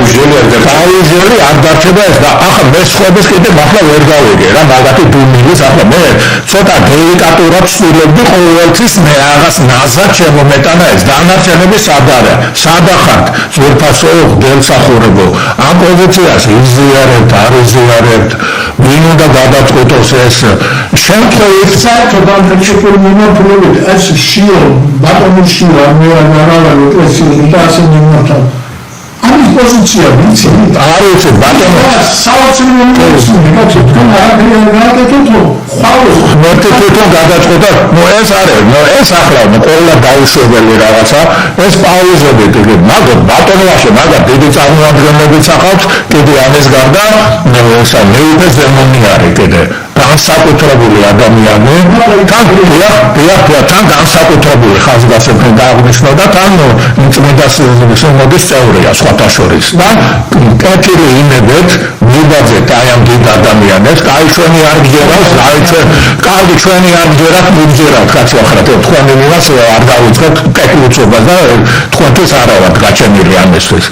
დაუჟელი არ დარჩება ეს და ახლა მე სხვების კიდევ ახლა ვერ გავიგე რა, მაგათი დუმილის ახლა მე ცოტა დელიკატურად ვსვილებდი ყოველთვის მე რაღაც ნაზად შემომეტანა ეს დანარჩენები სად არა, სადახართ ზურფასო გელსახურებო ამ პოზიციას იზიარებთ, არ იზიარებთ, ვინ უნდა გადაწყვეტოს ეს შემთხვევით საერთოდ ამ პრინციპული მიმართულებით ეს შიო, ბატონი შიო, მე არა პრესიდი და ასე მიმართავ. ამის პოზიცია ვიცი არ ვიცი ბატონო საოცრებო მოკითხები თქვენ არაფერი არ გააკეთოთ მერტე თვითონ გადაწყვეტა ეს არის ეს ახლა ყველა დაუშვებელი რაღაცა ეს პაუზები მაგ ბატონოში მაგ დიდი წარმოადგენლებით ახავს კიდე ამის გარდა ესა მეუფე ზემონი არის კიდე განსაკუთრებული ადამიანი თან განსაკუთრებული ხაზგასმული დააღნიშნა და თან წმინდა სინოდის წევრია სხვათა შორის და კეთილი იმედით მივაძეთ აი ამ დიდ ადამიანებს კაი ჩვენი არ გჯერავს კარგი ჩვენი არ გჯერათ მიგჯერათ კაცო ახლა თქვენ იმას არ დავიწყებთ კეთილწობას და თქვენთვის არა ვართ გაჩენილი ამისთვის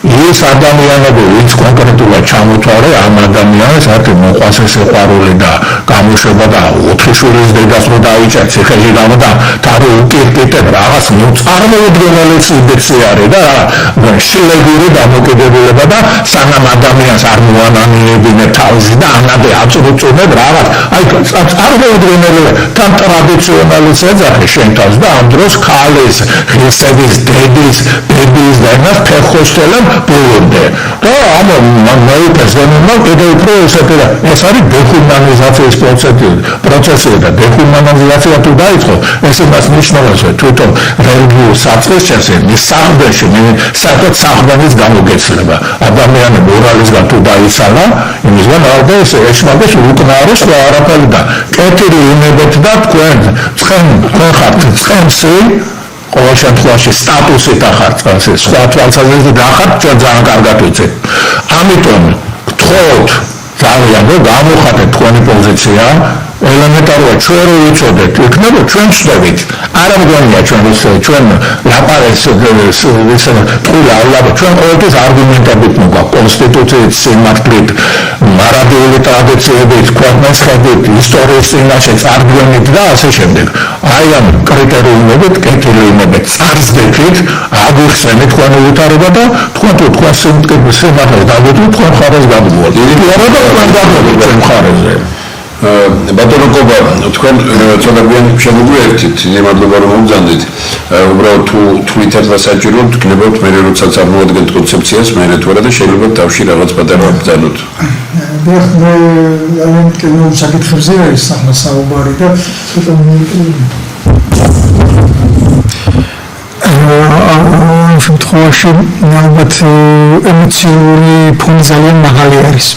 ის ადამიანები ვინც კონკრეტულად ჩამოთვალე ამ ადამიანს არქი მოყვას სიყვარული და გამოშვება და 4 შვილის დედას რო დაიჭერთ ციხეში გამო და თავი უკირკიტებ რაღაც წარმოუდგენელი სიბეცი არის და შილეგური დამოკიდებულება და სანამ ადამიანს არ მოანანიებინებ თავისი და ანადე აწუწუნებ რაღაც აი წარმოუდგენელი თან ტრადიციონალის ეძახი შენ თავს და ამ დროს ქალის ღირსების დედის ბებიის და იმას ფეხოსტელებ ბოლომდე და ამ მეუფესგანმა კიდევ უფრო ეს არის დეჰუმანიზაციის პროცესი და დეჰუმანიზაცია თუ დაიწყო ეს იმას ნიშნავს რომ თვითონ რელიგიურ საწყისში მის სახლში საერთოდ სახლგანის გამოგეცლება ადამიანი მორალისგან თუ დაიცალა იმისგან არ ეს ეშმაკეს უკნარის რა არაფერი და კეთილი იმედით და თქვენ ხართ ცხენსი ყოველ შემთხვევაში სტატუსით ახართ სხვა თვალსაზრისით ახართ ჩვენ ძალიან კარგად ვიცით ამიტომ გთხოვთ ძალიან რომ გამოხატეთ თქვენი პოზიცია ელემენტარულად ჩვენ რო ვიცოდეთ იქნება ჩვენ ვცდებით არ ამგონია ჩვენ ლაპარაკს ტყუილ ავლაბ ჩვენ ყოველთვის არგუმენტებით მოგვაქვს კონსტიტუციის სიმართლით მარადიული ტრადიციებით ქვეყნის ხედვით ისტორიის წინაშე წარდგენით და ასე შემდეგ აი ამ კრიტერიუმებით კეთილი იმებით წარსდებით აგიხსენეთ თქვენი ვითარება და თქვენ თუ თქვენ სიმართლე დაგვიდგეთ თქვენ ხარეს გადმოვართ იგი არა და თქვენ გადმოვართ თქვენ ხარესზე ბატონო კობა თქვენ ცოტა გვიან შემოგვიერთით იმადლობა რომ მომძანდით უბრალოდ თუ ითერდა საჭირო თქვენებთ მე როცა წარმოადგენთ კონცეფციას მე რეთვარა და შეიძლება თავში რაღაც პატარა ბრძანოთ მე ამ საკითხებზე არის ახლა საუბარი და ცოტა ამ შემთხვევაში ალბათ ემოციური ფონი ძალიან მაღალი არის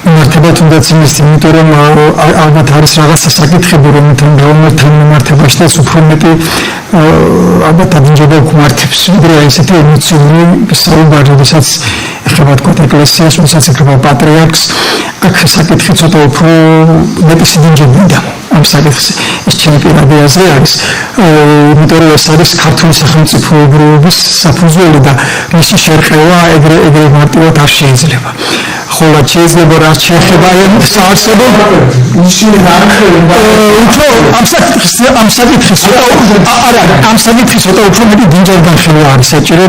მიმართება თუნდაც იმის იმიტომ რომ ალბათ არის რაღაცა საკითხები რომელთან მიმართებაშიც უფრო მეტი ალბათ ადინჯება გვმართებს ვიდრე ესეთი ემოციური საუბარი როდესაც ეხება თქვა ეკლესიას როდესაც ეხება პატრიარქს აქ საკითხი ცოტა უფრო მეტი სიდინჯებია ამ საკითხზე ეს ჩემი პირადი აზრი არის იმიტომ რომ ეს არის ქართული სახელმწიფოებრიობის საფუძველი და მისი შერყევა ეგრე მარტივად არ შეიძლება ხოლო შეიძლება რაც შეეხება ამ საარსებო ისინი უფრო ამ საკითხის ცოტა უფრო მეტი დინჯარგანხილი არის საჭირო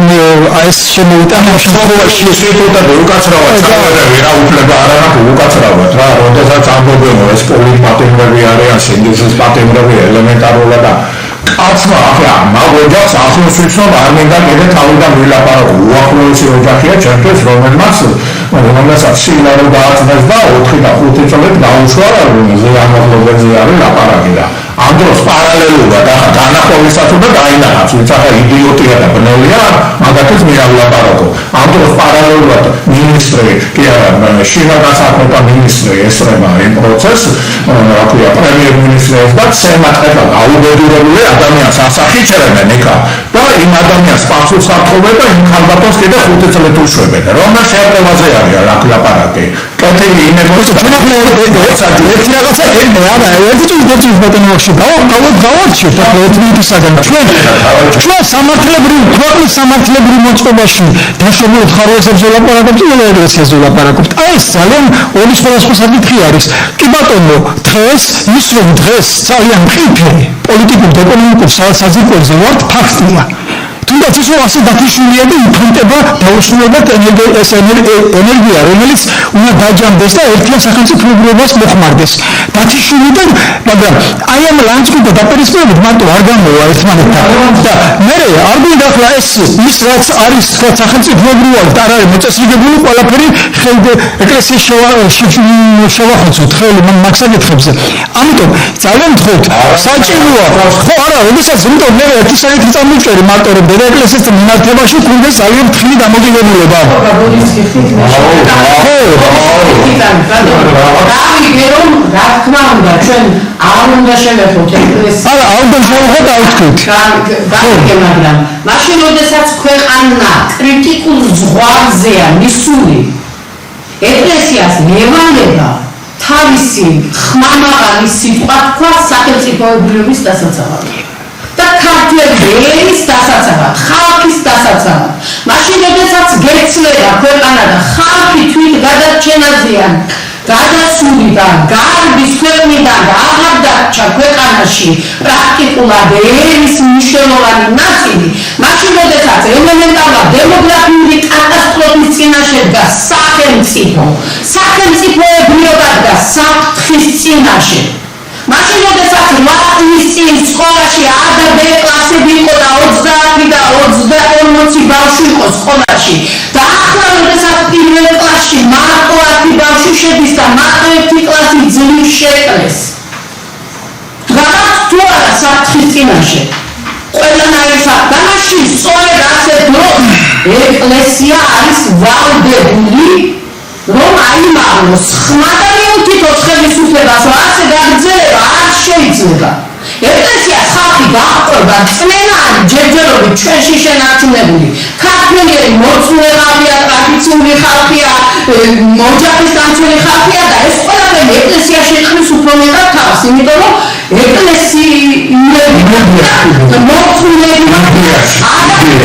ეს შემოვიტანა შემთხვევაში სიტუატა უკაცრავად წავედები რა უფლება არ აქვს უკაცრავად რა როდესაც ამბობენ ეს პოლიტპატიმრები არიან სინდისის პატიმრები ელემენტარულად და კაცმა ახლა მაგ ოჯახს ახლოს ვიცნობ არ მინდა კიდე თავიდან ვილაპარაკო უახლოესი ოჯახია ჩემთვის რომელსაც შინა რო დააწნეს და 4 და 5 წლით დაუშვა ზეამაღლობაზე არის ლაპარაკი და ამ დროს პარალელურად ახლა განახოვისათ და დაინახავს ვინც ახლა იდიოტია და ბნელია მაგათაც მე არ ვლაპარაკო ამ დროს პარალელურად მინისტრი კი არა შინა გასაკვირვა მინისტრი ესწრება იმ პროცესს რა ქვია პრემიერ-მინისტრს და სენატება აუდიტორებული ადამიანს ასახიჩერებენ იქა და იმ ადამიანს პასუხს ართობენ და იმ ხალბატონს კიდე 5 წლით უშვებენ რომ შეერტევაზე არის ლაპარაკი კეთილი იმედოც ჩვენ ახლა ერთი რაღაცა ერთი ბატონოში გავარჩიეთ ახლა ეთნიკისაგან ჩვენ სამართლებრივ ქვეყნის სამართლებრივ მოწყობაში დაშვებულ ხარვეზებზე ვლაპარაკობთ და ეკლესიაზე ვლაპარაკობთ აი ეს ძალიან ორი სხვადასხვა საკითხი არის კი ბატონო დღეს ის რომ დღეს ძალიან ხიფი პოლიტიკურ და ეკონომიკურ საზრდოებზე ვართ ფაქტია თუნდაც ისო ასე დათიშულია და იფანტება დაუსრულებლად ენერგია, რომელიც უნდა დაჯამდეს და ერთიან სახელმწიფოებრიობას მოხმარდეს. დათიშულიდან, მაგრამ აი ამ ლანცკუდა დაპირისპირებით მარტო არ გამოვა ერთმანეთთან. და მე არ გვინდა ახლა ეს ის რაც არის სახელმწიფოებრიობა და არ არის მოწესრიგებული ყველაფერი ეკლესიის შევახოცოთ ხელი მაგ საკითხებზე. ამიტომ ძალიან ვთხოვთ, საჭიროა. ხო არა, როდესაც იმიტომ მე ერთი საკითხი წამოვჭერი მარტო რომ ეკლესიის მიმართებაში გვინდა ძალიან ფრთხილი დამოკიდებულება. რა თქმა უნდა, ჩვენ არ უნდა შევეხოთ ეკლესიას. არა, არ უნდა შევეხოთ, ავთქვით. მაგრამ მაშინ, როდესაც ქვეყანა კრიტიკულ ზღვარზეა მისული, ეკლესიას ევალება თავისი ხმამაღალი სიტყვა თქვა სახელმწიფოებრიობის დასაცავად. და ქართველების დასაცავად, ხალხის დასაცავად. მაშინ, როდესაც გეცლება ქვეყანა და ხალხი თვით გადარჩენაზეა გადასული და გარბის ქვეყნიდან და აღარ დარჩა ქვეყანაში პრაქტიკულად ერის მნიშვნელოვანი ნაწილი, მაშინ, როდესაც ელემენტარულად დემოგრაფიული კატასტროფის წინაშე დგას სახელმწიფოებრიობა დგას საფრთხის წინაშე. მაშინ, როდესაც ლატვიის წინ სკოლაში A და B კლასები იყო და 30 და 40 ბავშვი იყო სკოლაში და ახლა, როდესაც პირველ კლასში მარტო 10 ბავშვი შედის და მარტო 1 კლასი ძლივს შეკლეს. დგას თუ არა საფრთხის წინაშე? ყველანაირი საფრთხე. სწორედ ასე დროს ეკლესია არის ვალდებული რომ აიმაღლოს ხმა და მიუთითოს ხელისუფლებას, რომ ასე გაგრძელება არ შეიძლება. ეკლესია ხალხი გაჰყვება წმენანი ჯერჯერობით ჩვენში შენარჩუნებული. ქართველი მორწმუნე ხალხია, ტრადიციული ხალხია, ოჯახის დამცველი ხალხია და ეს ყველაფერი ეკლესიაში ხმის უფრო მეტად თავს, იმიტომ რომ ეკლესიები მორწმუნეები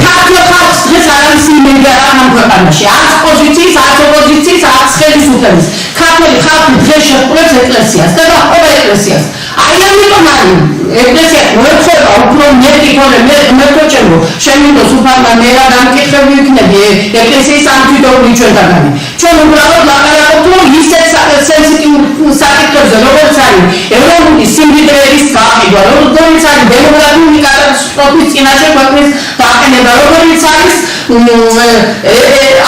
ქართულ ხალხს დღეს არ არის იმედი ამ ქვეყანაში. არც პოზიციის, არც ოპოზიციის, არც ხელისუფლების. ქართველი ხალხი დღეს შეჰყურებს ეკლესიას და გაჰყვება ეკლესიას. აი ამიტომ არის ეკლესია მოეწევა უფრო მეტი ხოლმე მე ვთქვი შემინდოს უფალმა მე რა დამკითხები ვიქნები ეკლესიის სამშვიდობო ჩვენთანანი. ჩვენ უბრალოდ ლაპარაკობთ რომ ისეთ სენსიტიურ საკითხებზე როგორც არის ეროვნული სიმდიდრეების გაყიდვა, როგორც არის დემოგრაფიული კატასტროფის წინაშე ქვეყნის დაყენება, როგორც არის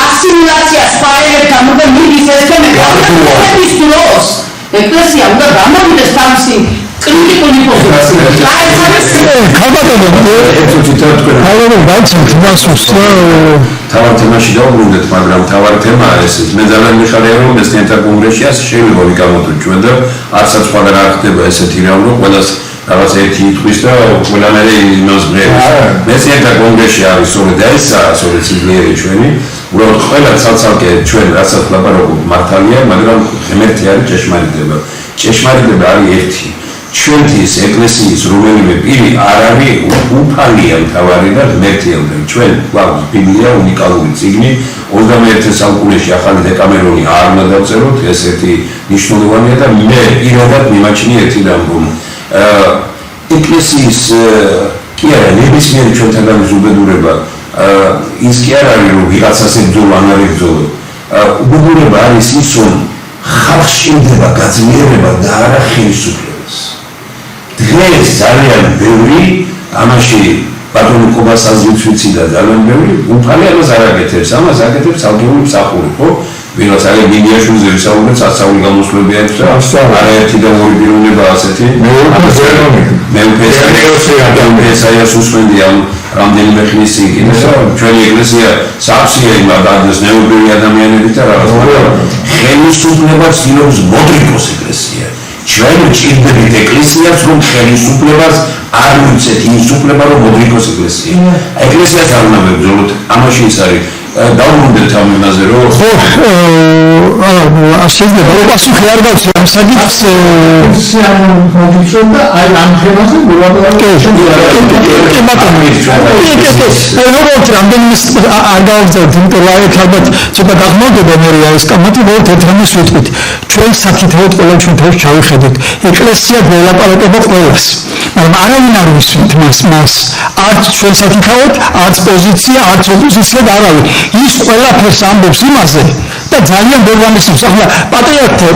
ასიმილაცია სხვა ერებთან, მაგრამ მიდის ეს თემები დროს ეკლესია უნდა გამოვიდეს თავისი კრიტიკული პოზიცია. თავარ თემაში დავუბრუნდეთ, მაგრამ თავარ თემა ეს მე ძალიან მიხარია რომ მესტიენთა კონგრესში ასე შეიძლება ვიკავოთ ჩვენ და არცაც სხვაგან არ ხდება ესეთი რამ რომ ყველას რაღაც ერთი იტყვის და ყველანაირი იმას ბრევს. მესტიენთა კონგრესში არის სწორედ ესა, სწორედ ძლიერი ჩვენი უბრალოდ ყველა ცალ-ცალკე ჩვენ რასაც ლაპარაკობთ მართალია, მაგრამ ღმერთი არის ჭეშმარიტება. ჭეშმარიტება არის ერთი. ჩვენთვის ეკლესიის რომელიმე პირი არ არის უფალია მთავარი და ღმერთია. ჩვენ გვაქვს ბიბლია, უნიკალური წიგნი, 21 საუკუნეში ახალი დეკამერონი არ უნდა დავწეროთ, ეს ერთი მნიშვნელოვანია და მე პირადად მიმაჩნი ერთი რამ რომ ეკლესიის კი არა ნებისმიერი ჩვენთაგანი ზუბედურება ის კი არ არის რომ ვიღაცას ებრძოლო ან არ ებრძოლო. უბედურება არის ის რომ ხალხს სჭირდება გაძლიერება და არა ხელისუფლებას. დღეს ძალიან ბევრი ამაში ბატონი კობასაზრიც ვიცი და ძალიან ბევრი უფალი ამას არ აკეთებს, ამას აკეთებს ალგებული მსახური, ხო? ვინაც არის მინიაშვილზე ვისაუბრეთ, სასწაული გამოსვლები აქვს და არაერთი და ორი პიროვნება ასეთი. მეუფესაია სუსპენდია რამდენიმე ხნის წინ კიდე და ჩვენი ეკლესია საპსია იმ ადამიანს ნეუბრალი ადამიანებით და რაღაც მაგრამ ხელისუფლება ცდილობს მოდრიკოს ეკლესია. ჩვენ ვჭირდებით ეკლესიას რომ ხელისუფლებას არ მიცეთ ის უფლება რომ მოდრიკოს ეკლესია. ეკლესიას არ უნდა ვებრძოლოთ, ამაში ის არის დაუბრუნდეთ ამ იმაზე რომ ხო შეიძლება რომ პასუხი არ გავცე ამ საკითხს მოგიწევდა აი ამ თემაზე როგორც რამდენიმე არ გავაგზავნეთ, იმიტომ რომ ალბათ ცოტა დაღმავდება მე რეალის კამათი ვართ ერთ რამეს ვიტყვით. ჩვენ საკითხად ყველა ჩვენ თავს ჩავიხედეთ. ეკლესია გველაპარაკება ყველას. მაგრამ არავინ არ ვისმით მას. არც ჩვენ საკითხად, არც პოზიცია, არც ოპოზიცია და არავინ. ის ყველაფერს ამბობს იმაზე და ძალიან ბევრ რამეს ნიშნავს. ახლა პატრიარქო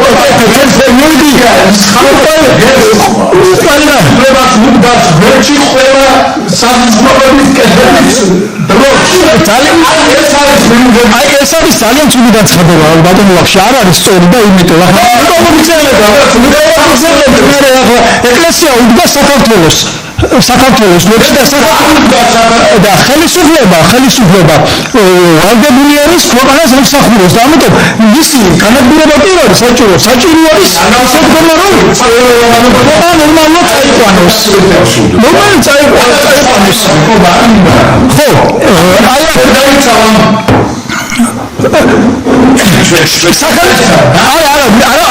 ეს არის ძალიან ცუდი განცხადება ბატონო ლახში არ არის სწორი და იმიტომ ახლა ეკლესია უდგა საქართველოს და ხელისუფლება ვალდებული არის ქვეყანას ემსახურებს და ამიტომ მისი განადგურება კი არის საჭირო არის შედგომა რომ ქვეყანა ნორმალურად წაიყვანოს ხო აი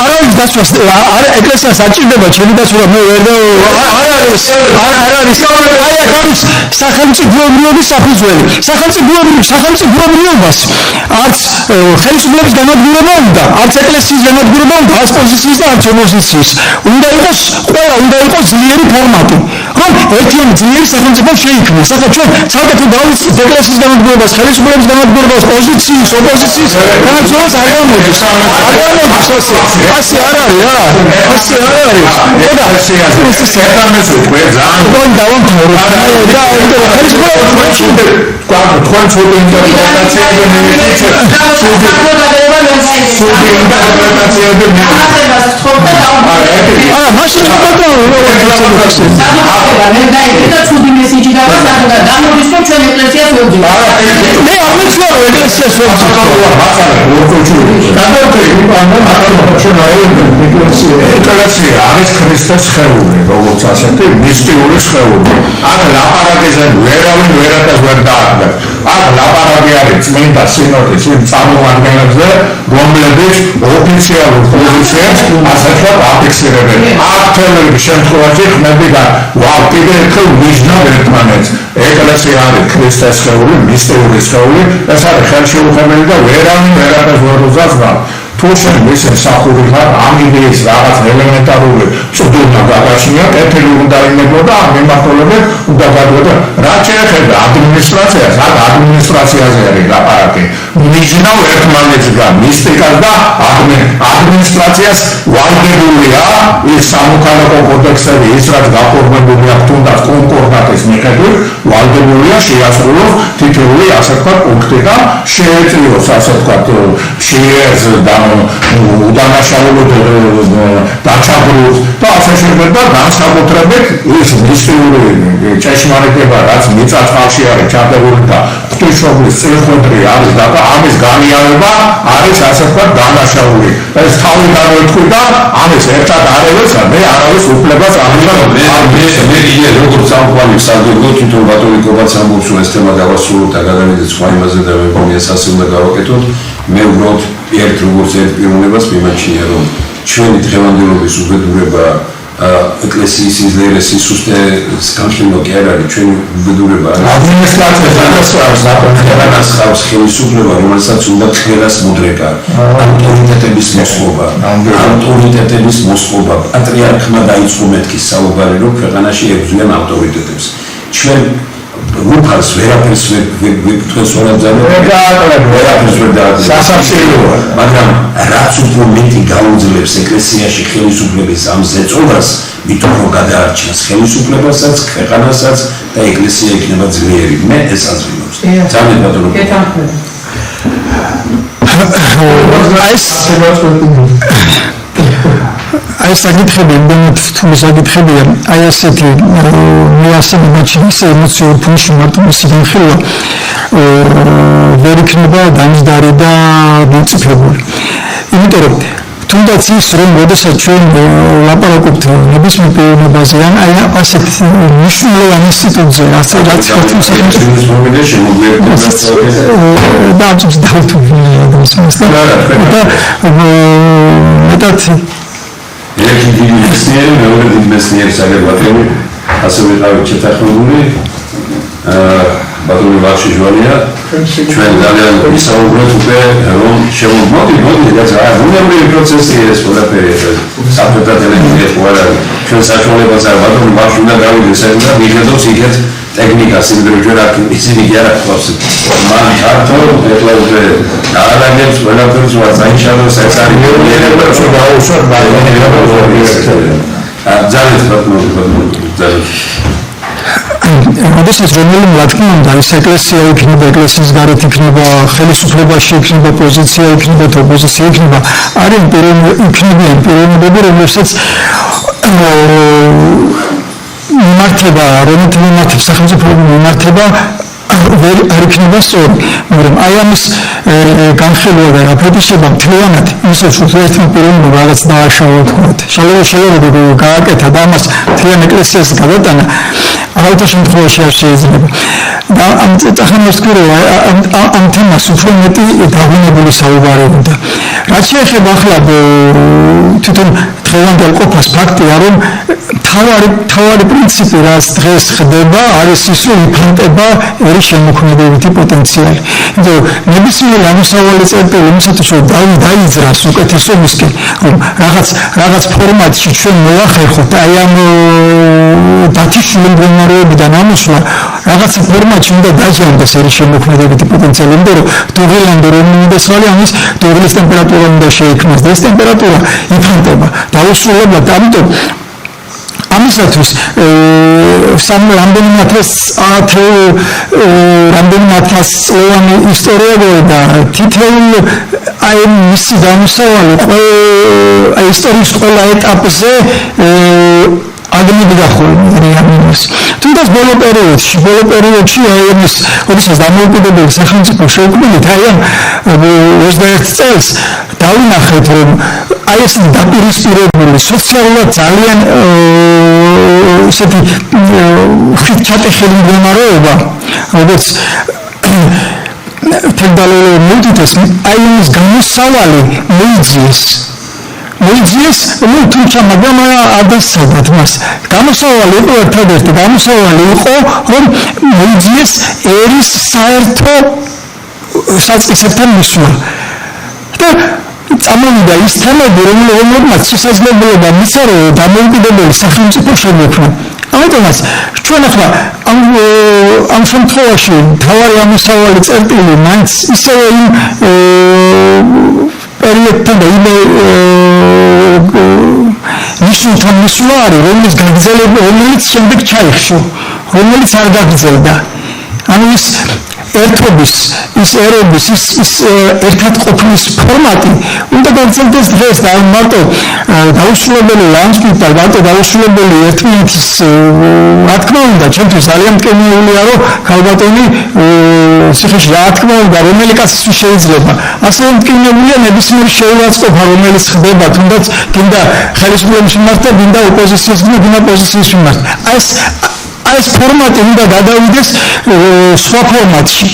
არავის დასვას ეკლესია საჭირდება ჩემი დასვლა მე არ არის სახელმწიფოებრიობის საფუძველი სახელმწიფოებრიობას არც ხელისუფლების განადგურება უნდა არც ეკლესიის განადგურება უნდა არც პოზიციის და არც ოპოზიციის უნდა იყოს ძლიერი ფორმატი რომ ერთიანი ძლიერი სახელმწიფო შეიქმნას ახლა ჩვენ ცალკე დავიწყოთ ეკლესიის განადგურებას ხელისუფლების განადგურებას პოზიციის ოპოზიციის განაცვლას არ გამოდის ასე არ არის ეკლესია არის ქრისტეს სხეული, როგორც ასეთი მისტიური სხეული. აქ ლაპარაკზე ვერავინ ვერაფერს ვერ დააგდებს. აქ ლაპარაკი არის წმინდა სინოდის იმ წარმომადგენლებზე, რომლებიც ოფიციალურ პოზიციებს ასეთ აფიქსირებენ. აქ თემების შემთხვევაში ხმებიდან ვაკიდე ერთხელ ვიჟნავ ერთმანეთს. ეკლესია არის ქრისტეს სხეული, მისტიური სხეული, ეს არის ხელშეუხებელი და ვერავინ ვერაფერს ვერ უზრუნავს. თუ შენ მსახური ხარ ამ იდეის რაღაც ელემენტარული წვდომა გაგაშინია, კეთილი უნდა იმედო და ამ მიმართულებით უნდა გადავიდე. რაც შეეხება ადმინისტრაციას, აქ ადმინისტრაციაზე არის ლაპარაკი. ნიშნავ ერთმანეთსგან მისტიკას და ადმინისტრაციას ვალდებულია ის სამოქალაქო კოდექსები, ის რაც გაფორმებული აქვს თუნდაც კონკორდატის მიხედვით, ვალდებულია შეასრულოს თითოეული ასე ვთქვათ პუნქტი და შეეწიროს ასე ვთქვათ შეერს უდანაშაულოდ დაჩაგრულ და ასე შემდეგ და განსაკუთრებით ის მისტიური ჭეშმარიტება რაც მიწა-წყალში არის ჩადებული და ღვთისმშობლის წინხვედრი არის და ამის განიარება არის ასე ვთქვათ დანაშაული. ეს თავიდან ვეთქვი და ამის ერთად არევეცა მე არავის უფლებას მე იდეა როგორც ამყვანი საზოგადო თვითონ კათოლიკობაც ამბობს რომ ეს თემა დავასრულოთ და გადავიდეთ სხვა იმაზე და მე მგონი ეს ასე უნდა გავაკეთოთ. მე უბრალოდ როგორც ერთ პიროვნებას მიმაჩნია რომ ჩვენი დღევანდელობის უბედურება ეკლესიის იზლერესის უსტე გამშენო კი არ არის ჩვენი უბედურება ადმინისტრაციას ხავს ხელისუფლება რომელსაც უნდა ხელას მოდრეკა ავტორიტეტების მოსყობა პატრიარქმა დაიწყო მეთქის საუბარი რომ ქვეყანაში ებრძვიან ავტორიტეტებს ჩვენ რუფას ვერაფერს ვიფრთხეს ვერაფერს ვერ დასასწრებია მაგრამ რაც უფრო მეტი გაუძლებს ეკლესიაში ხელისუფლების ამ ზეწოლას მით უფრო გადაარჩენს ხელისუფლებასაც ქვეყანასაც და ეკლესია იქნება ძლიერი მე ეს აზრინობს ძალიან ბატონო აი საკითხები იმდენად რთული საკითხებია აი ასეთი მე ასე მიმაჩნია ემოციური ფუში მარტო მისი განხილვა ვერ იქნება დამჯდარი და დაწიფებული იმიტომ რომ თუნდაც ის რომ როდესაც ჩვენ ლაპარაკობთ ნებისმიერ პიროვნებაზე ან აი ასეთ მნიშვნელოვან ინსტიტუტზე რაც ბატონი ვახში ჟვანია ჩვენ ძალიან ვისაუბრეთ უკვე რომ შემოგვიდგინეთ რაც უნებრივი პროცესია ეს ყველაფერი საფრთხე ტელევიზია თუ არა ჩვენ საშუალებას არ ბატონი ვახში უნდა გავიდეს ეს და მიხედავს იქეთ ტექნიკას იმდროინდ ჯერ აქ ისინი კი არ აქვს მან ჩართო ეხლა უკვე აალაგებს ყველაფერს ვაცაიშალოს ეს არის მიერება რომ დაუშვათ ბატონი ძალიან ძალიან როდესაც რომელიმე რა თქმა უნდა ეს ეკლესია იქნება ეკლესიის გარეთ იქნება ხელისუფლებაში იქნება პოზიცია იქნება თუ ოპოზიცია იქნება არიან პიროვნებები რომელსაც მიმართება რომელთ მიმართებს სახელმწიფო მიმართება არ იქნება სწორი, მაგრამ აი ამის განხილვა და აფეთიშება მთლიანად ისე რომ ერთმა პიროვნებამ რაღაც დააშალა თქვათ. შეიძლება გააკეთა და ამას მთლიან ეკლესიას გადატანა არავითარ შემთხვევაში არ შეიძლება. და ამ წახანას კი რომ ამ თემას უფრო მეტი დაგვინებული საუბარი უნდა. რაც შეეხება ახლა თვითონ დღევანდელ ყოფას ფაქტია რომ თავარი პრინციპი რაც დღეს ხდება არის ის რომ იფანტება ერის შემოქმედებითი პოტენციალი. იმიტომ ნებისმიერ ამოსავალი წერტილი იმისათვის რომ დაიძრას უკეთესობისკენ რომ რაღაც ფორმატში ჩვენ მოახერხოთ აი ამ დათიშული მდგომარეობიდან ამოსვლა რაღაცა ფორმატში უნდა დაჟანგოს ერის შემოქმედებითი პოტენციალი. იმიტომ რომ დუღილანდო რომ მიდესვალი ამის დუღილის ტემპერატურა უნდა შეიქმნას და ეს ტემპერატურა იფანტება დაუსრულებლად ამიტომ ამისათვის რამდენიმე წლოვანი ისტორია და თითოეულ აი მისი გამოსავალი ისტორიის ყველა ეტაპზე აგნებდა ხოლმე ამას. თუნდაც ბოლო პერიოდში აი ამის როდესაც დამოუკიდებელი სახელმწიფო შეუქმნით აი ამ 21 წელს დავინახეთ რომ აი ეს დაპირისპირებული სოციალურად ძალიან ისეთი ხიჩატეხილი მდგომარეობა როგორც თემდალოლო მუდიტეს აი ეს გამოსავალი მოიძიეს თუმცა მაგრამ ადასცადათ მას გამოსავალი იყო ერთადერთი გამოსავალი იყო რომ მოიძიეს ერის საერთო საწყისებთან მისვლა და წამოვიდა ის თემები რომელმაც შესაძლებლობა მისცა რომ დამოუკიდებელი სახელმწიფო შემოქმნა. ამიტომაც ჩვენ ახლა ამ შემთხვევაში თავარი ამოსავალი წერტილი მაინც ისევე იმ პერიოდთან და იმ ნიშნულთან მისვლა არის რომელიც გაგრძელება რომელიც შემდეგ ჩაიხშო რომელიც არ გაგრძელდა. ანუ ის ერთობის ის ერების ის ერთად ყოფნის ფორმატი უნდა გაგრძელდეს დღეს და მარტო დაუსრულებელი ლანდშაფტი და მარტო დაუსრულებელი ერთმანეთის რა თქმა უნდა ჩემთვის ძალიან მტკივნეულია რომ ქალბატონი ციხეში რა თქმა უნდა რომელი კაცისთვის შეიძლება ასევე მტკივნეულია ნებისმიერ შეურაცხყოფა რომელიც ხდება თუნდაც გინდა ხელისუფლების მიმართ და გინდა ოპოზიციის გინდა პოზიციის მიმართ ეს ფორმატი უნდა გადავიდეს სხვა ფორმატში.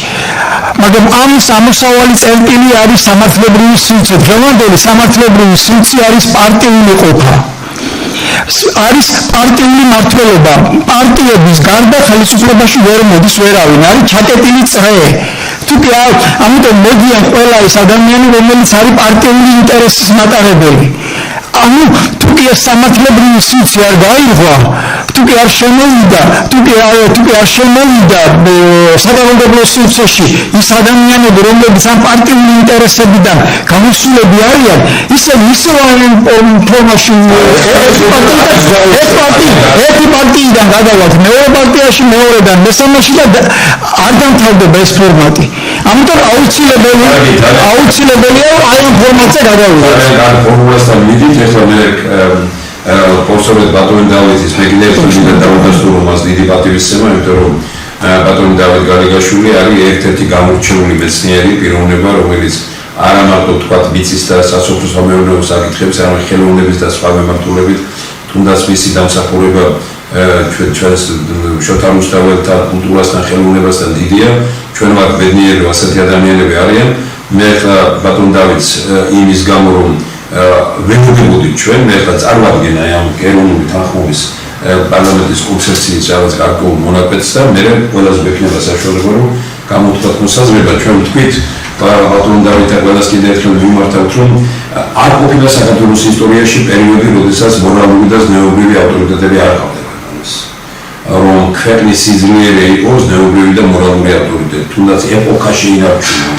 მაგრამ ამის ამოსავალი წერტილი არის სამართლებრივი სივრცე. დღევანდელი სამართლებრივი სივრცე არის პარტიული ყოფა. არის პარტიული მმართველობა. პარტიების გარდა ხელისუფლებაში ვერ მოდის ვერავინ. არის ჩაკეტილი წრე. თუკი ამიტომ მოდიან ყველა ეს ადამიანი რომელიც არის პარტიული ინტერესის მატარებელი. ანუ თუკი ეს სამართლებრივი სივრცე არ გაირღვა თუკი არ შემოვიდა საკანონმდებლო სივრცეში ის ადამიანები რომლებიც ამ პარტიული ინტერესებიდან გამოსულები არიან ისევ არიან ფორმაში ერთი პარტიიდან გადავართ მეორე პარტიაში მეორედან მესამეში და არ დამთავრდება ეს ფორმატი. ამიტომ აუცილებელია აი ამ ფორმატზე გადავიდეთ. ეხლა მე პოსტობთ ბატონი დავითის მეგინერს და დაუდასტურო მას დიდი პატივისცემა, იმიტომ რომ ბატონი დავით გარიგაშვილი არის ერთ-ერთი გამორჩეული მეცნიერი პიროვნება, რომელიც არა მარტო თქვათ მიწის და სასოფლო-სამეურნეო საკითხებს, არამედ ხელოვნების და სხვა მიმართულებით, თუნდაც მისი დამსახურება ჩვენს შოთა რუსთაველთან, კულტურასთან, ხელოვნებასთან დიდია. ჩვენ ვართ ბედნიერები, ასეთი ადამიანები არიან. მე ხა ბატონ დავითს იმის გამო რომ ვერ მოგებოდით ჩვენ, მე ხა წარვადგენ აი ამ ეროვნული თანხმობის პარლამენტის კონცეფციის რაღაც გარკვეულ მონაკვეთს და მე ყველას გვექნება საშუალება რომ გამოთქვათ მოსაზრება ჩვენ ვთქვით ბატონ დავითა ყველას კიდევ ერთხელ მიმართავთ რომ არ ყოფილა საქართველოს ისტორიაში პერიოდი, როდესაც მორალური და ზნეობრივი ავტორიტეტები არ ყავდა. რომ ქვეყნის სიძლიერე იყოს ზნეობრივი და მორალური ავტორიტეტი, თუნდაც ეპოქაში ინარჩუნა.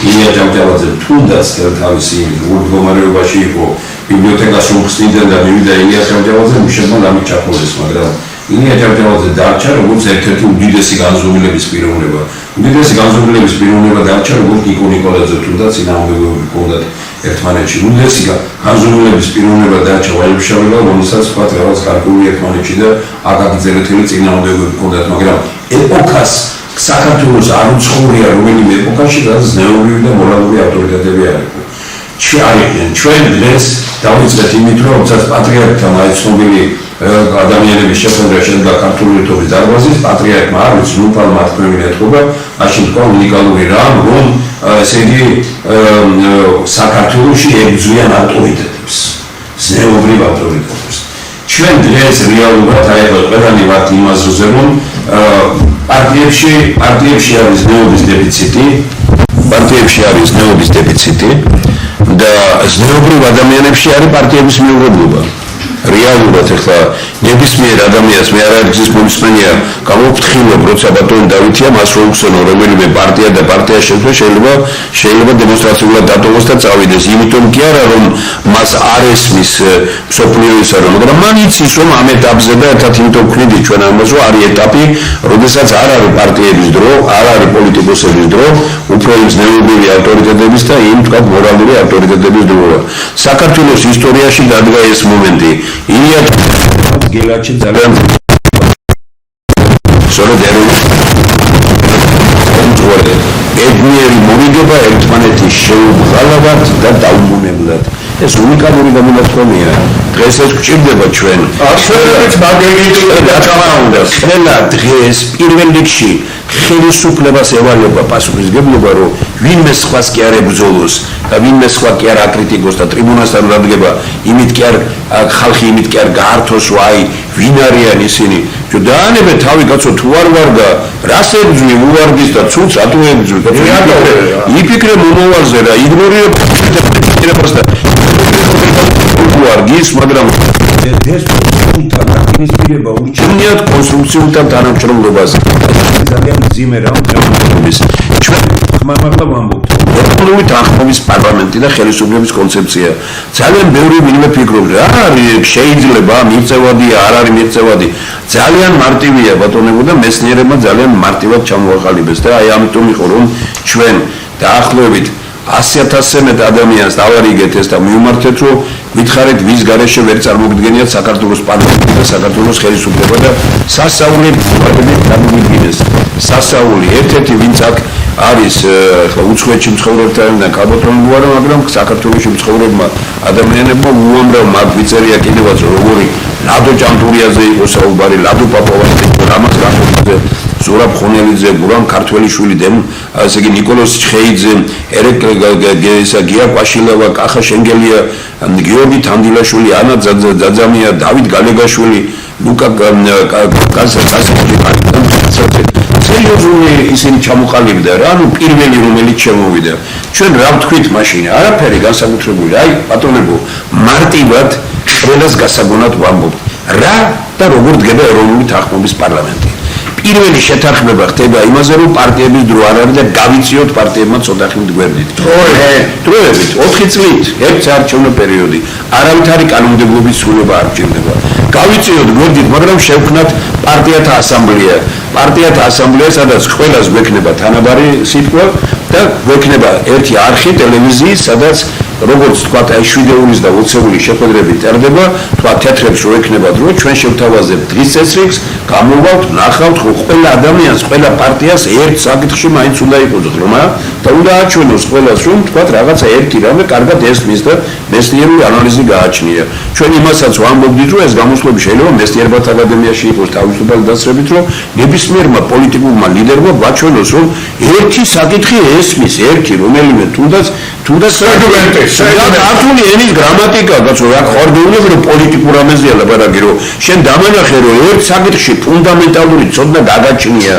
ილია ჭავჭავაძე თუნდაც თავისი მდგომარეობაში იყო ბიბლიოთეკას უმხსნიდა და მივიდა ილია ჭავჭავაძე მუშებმა ამით ჩახურეს, მაგრამ ილია ჭავჭავაძე დარჩა როგორც ერთ-ერთი უდიდესი განზომილების პიროვნება. უდიდესი განზომილების პიროვნება დარჩა როგორც ნიკო ნიკოლაძე თუნდაც წინააღმდეგობები ჰქონდათ ერთმანეთში. უდიდესი განზომილების პიროვნება დარჩა ვალიფშაველა, რომელსაც თქვათ რაღაც გარკვეული ერთმანეთში და აკაკი წერეთელი წინააღმდეგობები ჰქონდათ, მაგრამ ეპოქას საქართველოს არ უცხოვრია რომელიმე ეპოქაში, რაც ზნეობრივი და მორალური ავტორიტეტები არ იყო. ჩვენ დღეს დავიწყეთ იმით, რომ როდესაც პატრიარქთან აი ცნობილი ადამიანების შეხვედრა შედგა ქართული ერთობის დარბაზის, პატრიარქმა არ ვიცი ნუპალმა თქვენი ეთქობა, მაშინ თქვა უნიკალური რამ, რომ ესე იგი საქართველოში ებრძვიან ავტორიტეტებს, ზნეობრივ ავტორიტეტებს. ჩვენ დღეს რეალურად აი ყველანი ვართ იმაზე, რომ პარტიებში არის ზნეობის დეფიციტი, და ზნეობრივ ადამიანებში არის პარტიების მიუღებლობა. რეალურად ახლა ნებისმიერ ადამიანს მე არაერთგზის მომსმენია გამოფრთხილებ, როცა ბატონ დავითია მას რო უხსენო რომელიმე პარტია და პარტია შეიძლება დემონსტრაციულად დატოვოს და წავიდეს. იმიტომ კი არა რომ მას არ ესმის მსოფლიოისა რომ, მაგრამ მან იცის რომ ამ ეტაპზე და ერთად იმიტომ ვქნიდი ჩვენ ამას რომ არის ეტაპი, როდესაც არ არის პარტიების დრო, არ არის პოლიტიკოსების დრო, უფრო იმ ზნეობრივი ავტორიტეტების და იმ თქვა მორალური ავტორიტეტების დროა. საქართველოს ისტორიაში დადგა ეს მომენტი. ილია გელაჩი ძალიან სწორედ ედნიერი მორიგება ერთმანეთის შეუბრალავად და დაუმონებლად. ეს უნიკალური გამონათქვამია. დღეს ეს გვჭირდება ჩვენ. absolutely ყველა დღეს პირველ რიგში ხელისუფლებას ევალება პასუხისგებლობა, რომ ვინმე სხვას კი არ ებრძოლოს და ვინმე სხვა კი არ აკრიტიკოს და ტრიბუნასთან დადგება, იმით კი არ ხალხი იმით კი არ გაართოს, რომ აი ვინ არიან ისინი. დაანებე თავი კაცო თუ არ ვარ და რას ებძვი უვარდის და ცუც ატო ებძვი და იფიქრე მომავალზე და იგნორირებს და უვარდის, მაგრამ ეს ინსპირება ურჩევნიათ კონსტრუქციულთან თანამშრომლობას. ძალიან მძიმე რამის ჩვენ ხმამაღლა ვამბობთ. ეროვნული თანხმობის პარლამენტი და ხელისუფლების კონცეფცია. ძალიან ბევრი ვინმე ფიქრობს, რა არის შეიძლება მიღწევადია, არ არის მიღწევადი. ძალიან მარტივია ბატონებო და მეცნიერებმა ძალიან მარტივად ჩამოაყალიბეს და აი ამიტომ იყო რომ ჩვენ დაახლოებით 100,000-ზე მეტ ადამიანს დავარიგეთ ეს და მივმართეთ რომ გითხარით ვის გარეშე ვერ წარმოგიდგენიათ საქართველოს პარლამენტი და საქართველოს ხელისუფლება და სასაული გამიგინეს. სასაული ერთ-ერთი ვინც აქ არის ახლა უცხოეთში მცხოვრებთან და კაბოტონი ვარ, მაგრამ საქართველოში მცხოვრებმა ადამიანებმა უამრავ მაგ ვიწერია კიდევაც როგორი ლადო ჭანტურიაზე იყო საუბარი, ლადო პაპოვაძე, რამაზ გახურიძე, ზურაბ ხონელიძე, გურამ ქართველიშვილი, ასე იგი ნიკოლოზ ჩხეიძე, ერეკ გია კვაშილავა, კახა შენგელია, გიორგი თამდილაშვილი, ანა ძაძამია, დავით გალეგაშვილი, ლუკა სერიოზული ისინი ჩამოყალიბდა რა, ანუ პირველი რომელიც შემოვიდა. ჩვენ რა ვთქვით მაშინ? არაფერი განსაკუთრებული. აი ბატონებო, მარტივად ყველას გასაგონად ვამბობ. რა და როგორ დგება ეროვნული თანხმობის პარლამენტი? პირველი შეთანხმება ხდება იმაზე, რომ პარტიების დრო არ არის და გავიწიოთ პარტიებმა ცოტა ხნით გვერდით. დროებით 4 წლით, ერთ საარჩევნო პერიოდი. არავითარი კანონმდებლობის ცვლილება არ ჭირდება. გავიწიოთ გვერდით, მაგრამ შევქნათ პარტიათა ასამბლეა. პარტიათა ასამბლეა, სადაც ყველას გვექნება თანაბარი სიტყვა და გვექნება ერთი არხი ტელევიზიის, სადაც როგორც თქვათ აი 7-ეულის და 20-ეულის შეხვედრები წერდება, თქვათ თეთრებს რო ექნება დრო, ჩვენ შევთავაზებთ დღის წესრიგს გამოვალთ, ნახავთ, ხო ყველა ადამიანს, ყველა პარტიას ერთ საკითხში მაინც უნდა იყოდოთ, რომ და უნდა აჩვენოს ყველას, რომ თქვათ რაღაცა ერთი რამე კარგად ესმის და მეცნიერული ანალიზი გააჩნია. ჩვენ იმასაც ვამბობდით, რომ ეს გამოსვლები შეიძლება მეცნიერებათა აკადემიაში იყოს თავისუფალი დასწრებით, რომ ნებისმიერმა პოლიტიკურმა ლიდერმა გვაჩვენოს, რომ ერთი საკითხი ესმის, ერთი რომელიმე თუნდაც ქართული ენის გრამატიკა, კაცო, რა ხარდეუნები რომ პოლიტიკურ ამეზია ლაპარაკი, რომ შენ დამანახე, რომ ერთ საკითხში ფუნდამენტალური ცოდნა დაგაჩნია,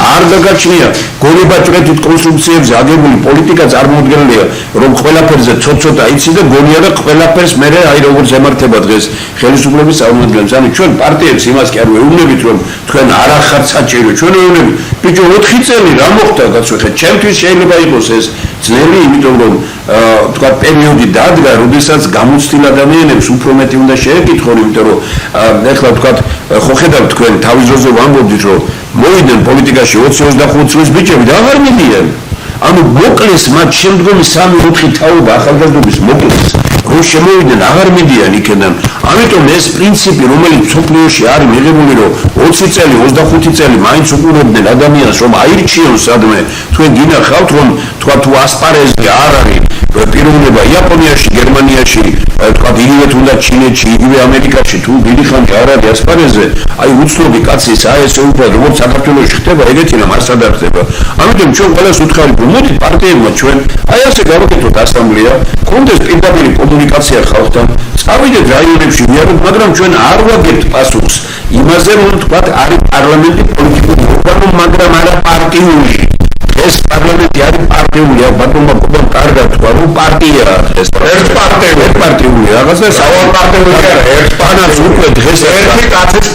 არ დაგაჩნია, გონება ჭრეთით კონსტრუქციებზე აგებული პოლიტიკა წარმოუდგენელია, რომ ყველაფერზე ცოტ-ცოტა იცი და გონია და ყველაფერს მე აი როგორც ემართება დღეს ხელისუფლების წარმომადგენლებს. ანუ ჩვენ პარტიებს იმას კი არ ვეუბნებით, რომ თქვენ არ ახართ საჭირო, ჩვენ ვეუბნებით, ბიჭო 4 წელი რა მოხდა, კაცო, ხე ჩემთვის შეიძლება იყოს ეს ძნელი, იმიტომ რომ თქვა პერიოდი დადგა, როდესაც გამოცდილ ადამიანებს უფრო მეტი უნდა შეეკითხონ, იმიტომ რომ ეხლა თქვა ხო ხედავთ თქვენ თავის დროზე ვამბობდით, რომ მოვიდნენ პოლიტიკაში 20-25 წლის ბიჭები და აღარ მიდიან. ანუ მოკლეს მათ შემდგომი 3-4 თაობა ახალგაზრდობის მოკლეს, რომ შემოვიდნენ აღარ მიდიან იქიდან. ამიტომ ეს პრინციპი, რომელიც სოფლიოში არის მიღებული, რომ 20 წელი, 25 წელი მაინც უყურებდნენ ადამიანს, რომ აირჩიონ სადმე, თქვენ გინახავთ, რომ თქვა თუ ასპარეზი არ არის პიროვნება იაპონიაში, გერმანიაში, თქვა იგივე თუნდაც ჩინეთში, იგივე ამერიკაში, თუ დიდი ხანი არ არის ასპარეზზე, აი უცნობი კაცის აესე უფრო როგორც საქართველოში ხდება, ეგეთი რამ არსად არ ხდება. ამიტომ ჩვენ ყველას ვუთხარით, რომ მოდით პარტიებმა ჩვენ აი ასე გავაკეთოთ ასამბლეა, კონდეს პირდაპირ კომუნიკაცია ხალხთან, წავიდეთ რაიონებში ვიაროთ, მაგრამ ჩვენ არ ვაგებთ პასუხს იმაზე, რომ თქვა არის პარლამენტი პოლიტიკური ორგანო, მაგრამ არა პარტიული. ეს პარლამენტი არის პარტიული, ბატონმა კობამ კარგად თქვა, რომ პარტია ეს ერთპარტიული რაღაცა სავალპარტიული არა, ერთპანაც უკვე დღეს ერთი კაცის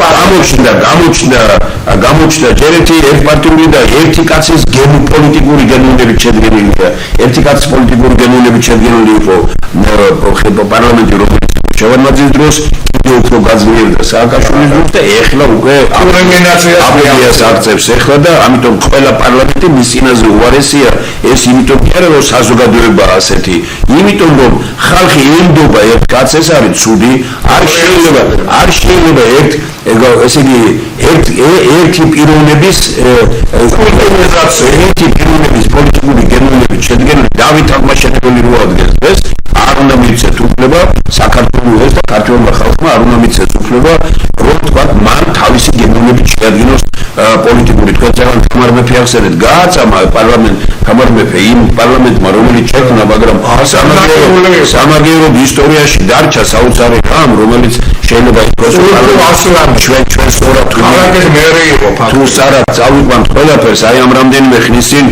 გამოჩნდა ჯერეთი ერთპარტიული და ერთი კაცის პოლიტიკური გენონებით შედგენილია. ერთი კაცის პოლიტიკური გენონებით შედგენილი იყო პარლამენტი, რომელიც შევარდნაძის დროს კიდევ უფრო გაძლიერდა სააკაშვილის დროს და ეხლა უკვე აპრილიას აღწევს ეხლა და ამიტომ ყველა პარლამენტი მის წინაზე უარესია. ეს იმიტომ კი არა, რომ საზოგადოებაა ასეთი, იმიტომ რომ ხალხი ემდობა ერთ კაცს, ეს არის ცუდი, არ შეიძლება ესე იგი ერთი პიროვნების პოლიტიკური გენონებით შედგენილი დავით აღმაშენებელი რო ადგეს დღეს არ უნდა მიცეთ უფლება საქართველოს და ქართველმა ხალხმა არ უნდა მიცეთ უფლება, რომ თქვა მან თავისი გენონებით შეადგინოს პოლიტიკური. თქვენ ძალიან თამარ მეფე ახსენეთ, გააწამა თამარ მეფე იმ პარლამენტმა, რომელიც შექმნა, მაგრამ სამაგიეროდ ისტორიაში დარჩა საოცარი რამ, რომელიც შეიძლება იყოს ჩვენ სწორად თუ სარად წავიყვანთ ყველაფერს, აი ამ რამდენიმე ხნის წინ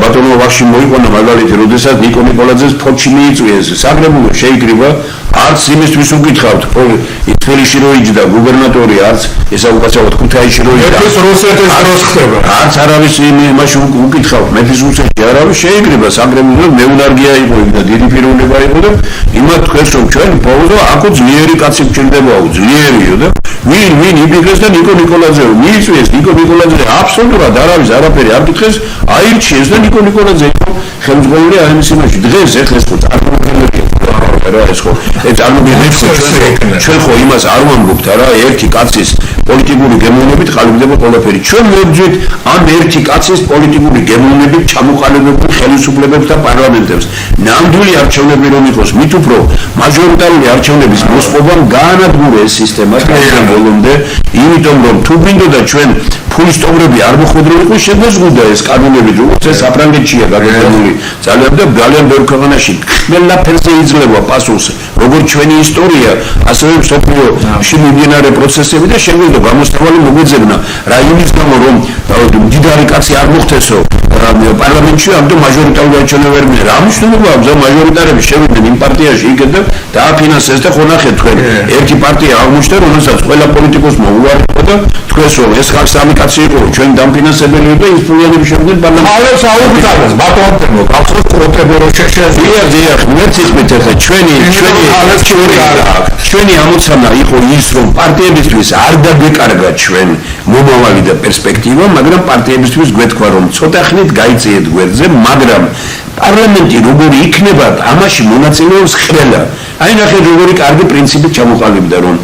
ბატონო ვახში მოიყვანა მაგალითი, როდესაც ნიკო ნიკოლაძეს ფოთში მიიწვიეს, საგრებულო შეიკრიბა, არც იმისთვის უკითხავთ, თბილისში რო იჯდა გუბერნატორი, არც ესა უკაცრავად ქუთაისში რო იჯდა, რუსეთის დროს ხდება, არც არავის იმაში უკითხავთ, მეფის რუსეთში არავის შეიკრიბა, საგრებულო მეუნარგია იყო და დიდი პიროვნება იყო და იმათ თქვენს რომ ჩვენ ბოლოს აქო ძლიერი კაცი გჭირდებაო, ძლიერიო და ვინ იბიგეს და ნიკო ნიკოლაძე მიიწვიეს, ნიკო ნიკოლაძე აბსოლუტურად არავის არაფერი არ კითხეს, აირჩიეს და ნიკო ნიკოლაძე იყო ხელმძღვანელი აემის იმაში. დღეს ეხლა ხო წარმოგვიდგენია რა ეს ხო ჩვენ ხო იმას არ ვამბობთ არა, ერთი კაცის პოლიტიკური გემოვნებით ყალიბდება ყველაფერი. ჩვენ მოვძვით ამ ერთი კაცის პოლიტიკური გემოვნებით ჩამოყალიბებულ ხელისუფლებებს და პარლამენტებს. ნამდვილი არჩევნები რომ იყოს, მით უფრო მაჟორიტარული არჩევნების მოსპობამ გაანადგურა ეს სისტემა ბოლომდე, იმიტომ რომ თუ გვინდოდა ჩვენ ფულისტობრები არ მოხვედრილიყო, შეგვეზღუდა ეს კანონები, როგორც ეს საფრანგეთშია გაგებული ძალიან ბევრ ქვეყანაში ყველაფერზე იძლევა პასუხს, როგორც ჩვენი ისტორია, ასევე მსოფლიოში მიმდინარე პროცესები და შეგვიძლია გამოსავალი მოგვეძებნა რა იმის გამო, რომ მდიდარი კაცი არ მოხდესო პარლამენტში, ამიტომ მაჟორიტარული არჩევნები ვერ მიიღო. რა მნიშვნელობა აქვს ამ მაჟორიტარები შევიდნენ იმ პარტიაში იქეთ და დააფინანსეს და ხო ნახეთ თქვენ, ერთი პარტია აღმოჩნდა, რომელსაც ყველა პოლიტიკოსმა უარყო და თქვენს რომ ეს ხალხს სამი კაცი იყო, ჩვენ დამფინანსებელი და ის ფულიანები შევიდნენ პარლამენტში. ალებს აუგზავნეს ბატონო, გახსოვს პროტებორო შეშეზია. დიახ, მეც ისმით ახლა ჩვენი ამოცანა იყო ის, რომ პარტიებისთვის არ დაგეკარგა ჩვენ მომავალი და პერსპექტივა, მაგრამ პარტიებისთვის გვეთქვა, რომ ცოტა ხნით გაიწიეთ გვერდზე, მაგრამ პარლამენტი როგორი იქნება, ამაში მონაწილეობს ყველა. აი ნახეთ, როგორი კარგი პრინციპით ჩამოყალიბდა, რომ